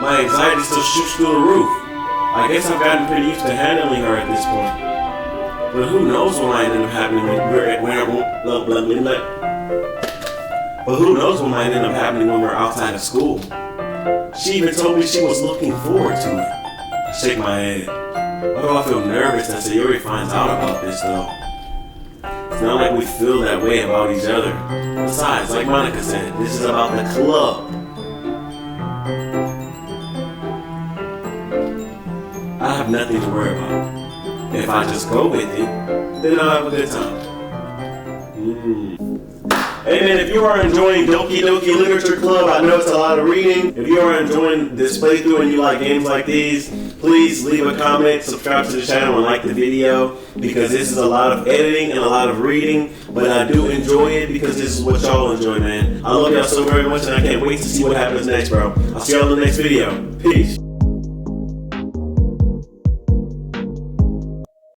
Speaker 2: my anxiety still shoots through the roof. I guess I've gotten pretty used to handling her at this point. But who knows what might end up happening when we're outside of school. She even told me she was looking forward to it. I shake my head. Why do I feel nervous that Sayori finds out about this though? It's not like we feel that way about each other. Besides, like Monica said, this is about the club. I have nothing to worry about. If I just go with it, then I'll have a good time. Hey man, if you are enjoying Doki Literature Club, I know it's a lot of reading. If you are enjoying this playthrough and you like games like these, please leave a comment, subscribe to the channel, and like the video, because this is a lot of editing and a lot of reading, but I do enjoy it because this is what y'all enjoy, man. I love y'all so very much and I can't wait to see what happens next, bro. I'll see y'all in the next video. Peace.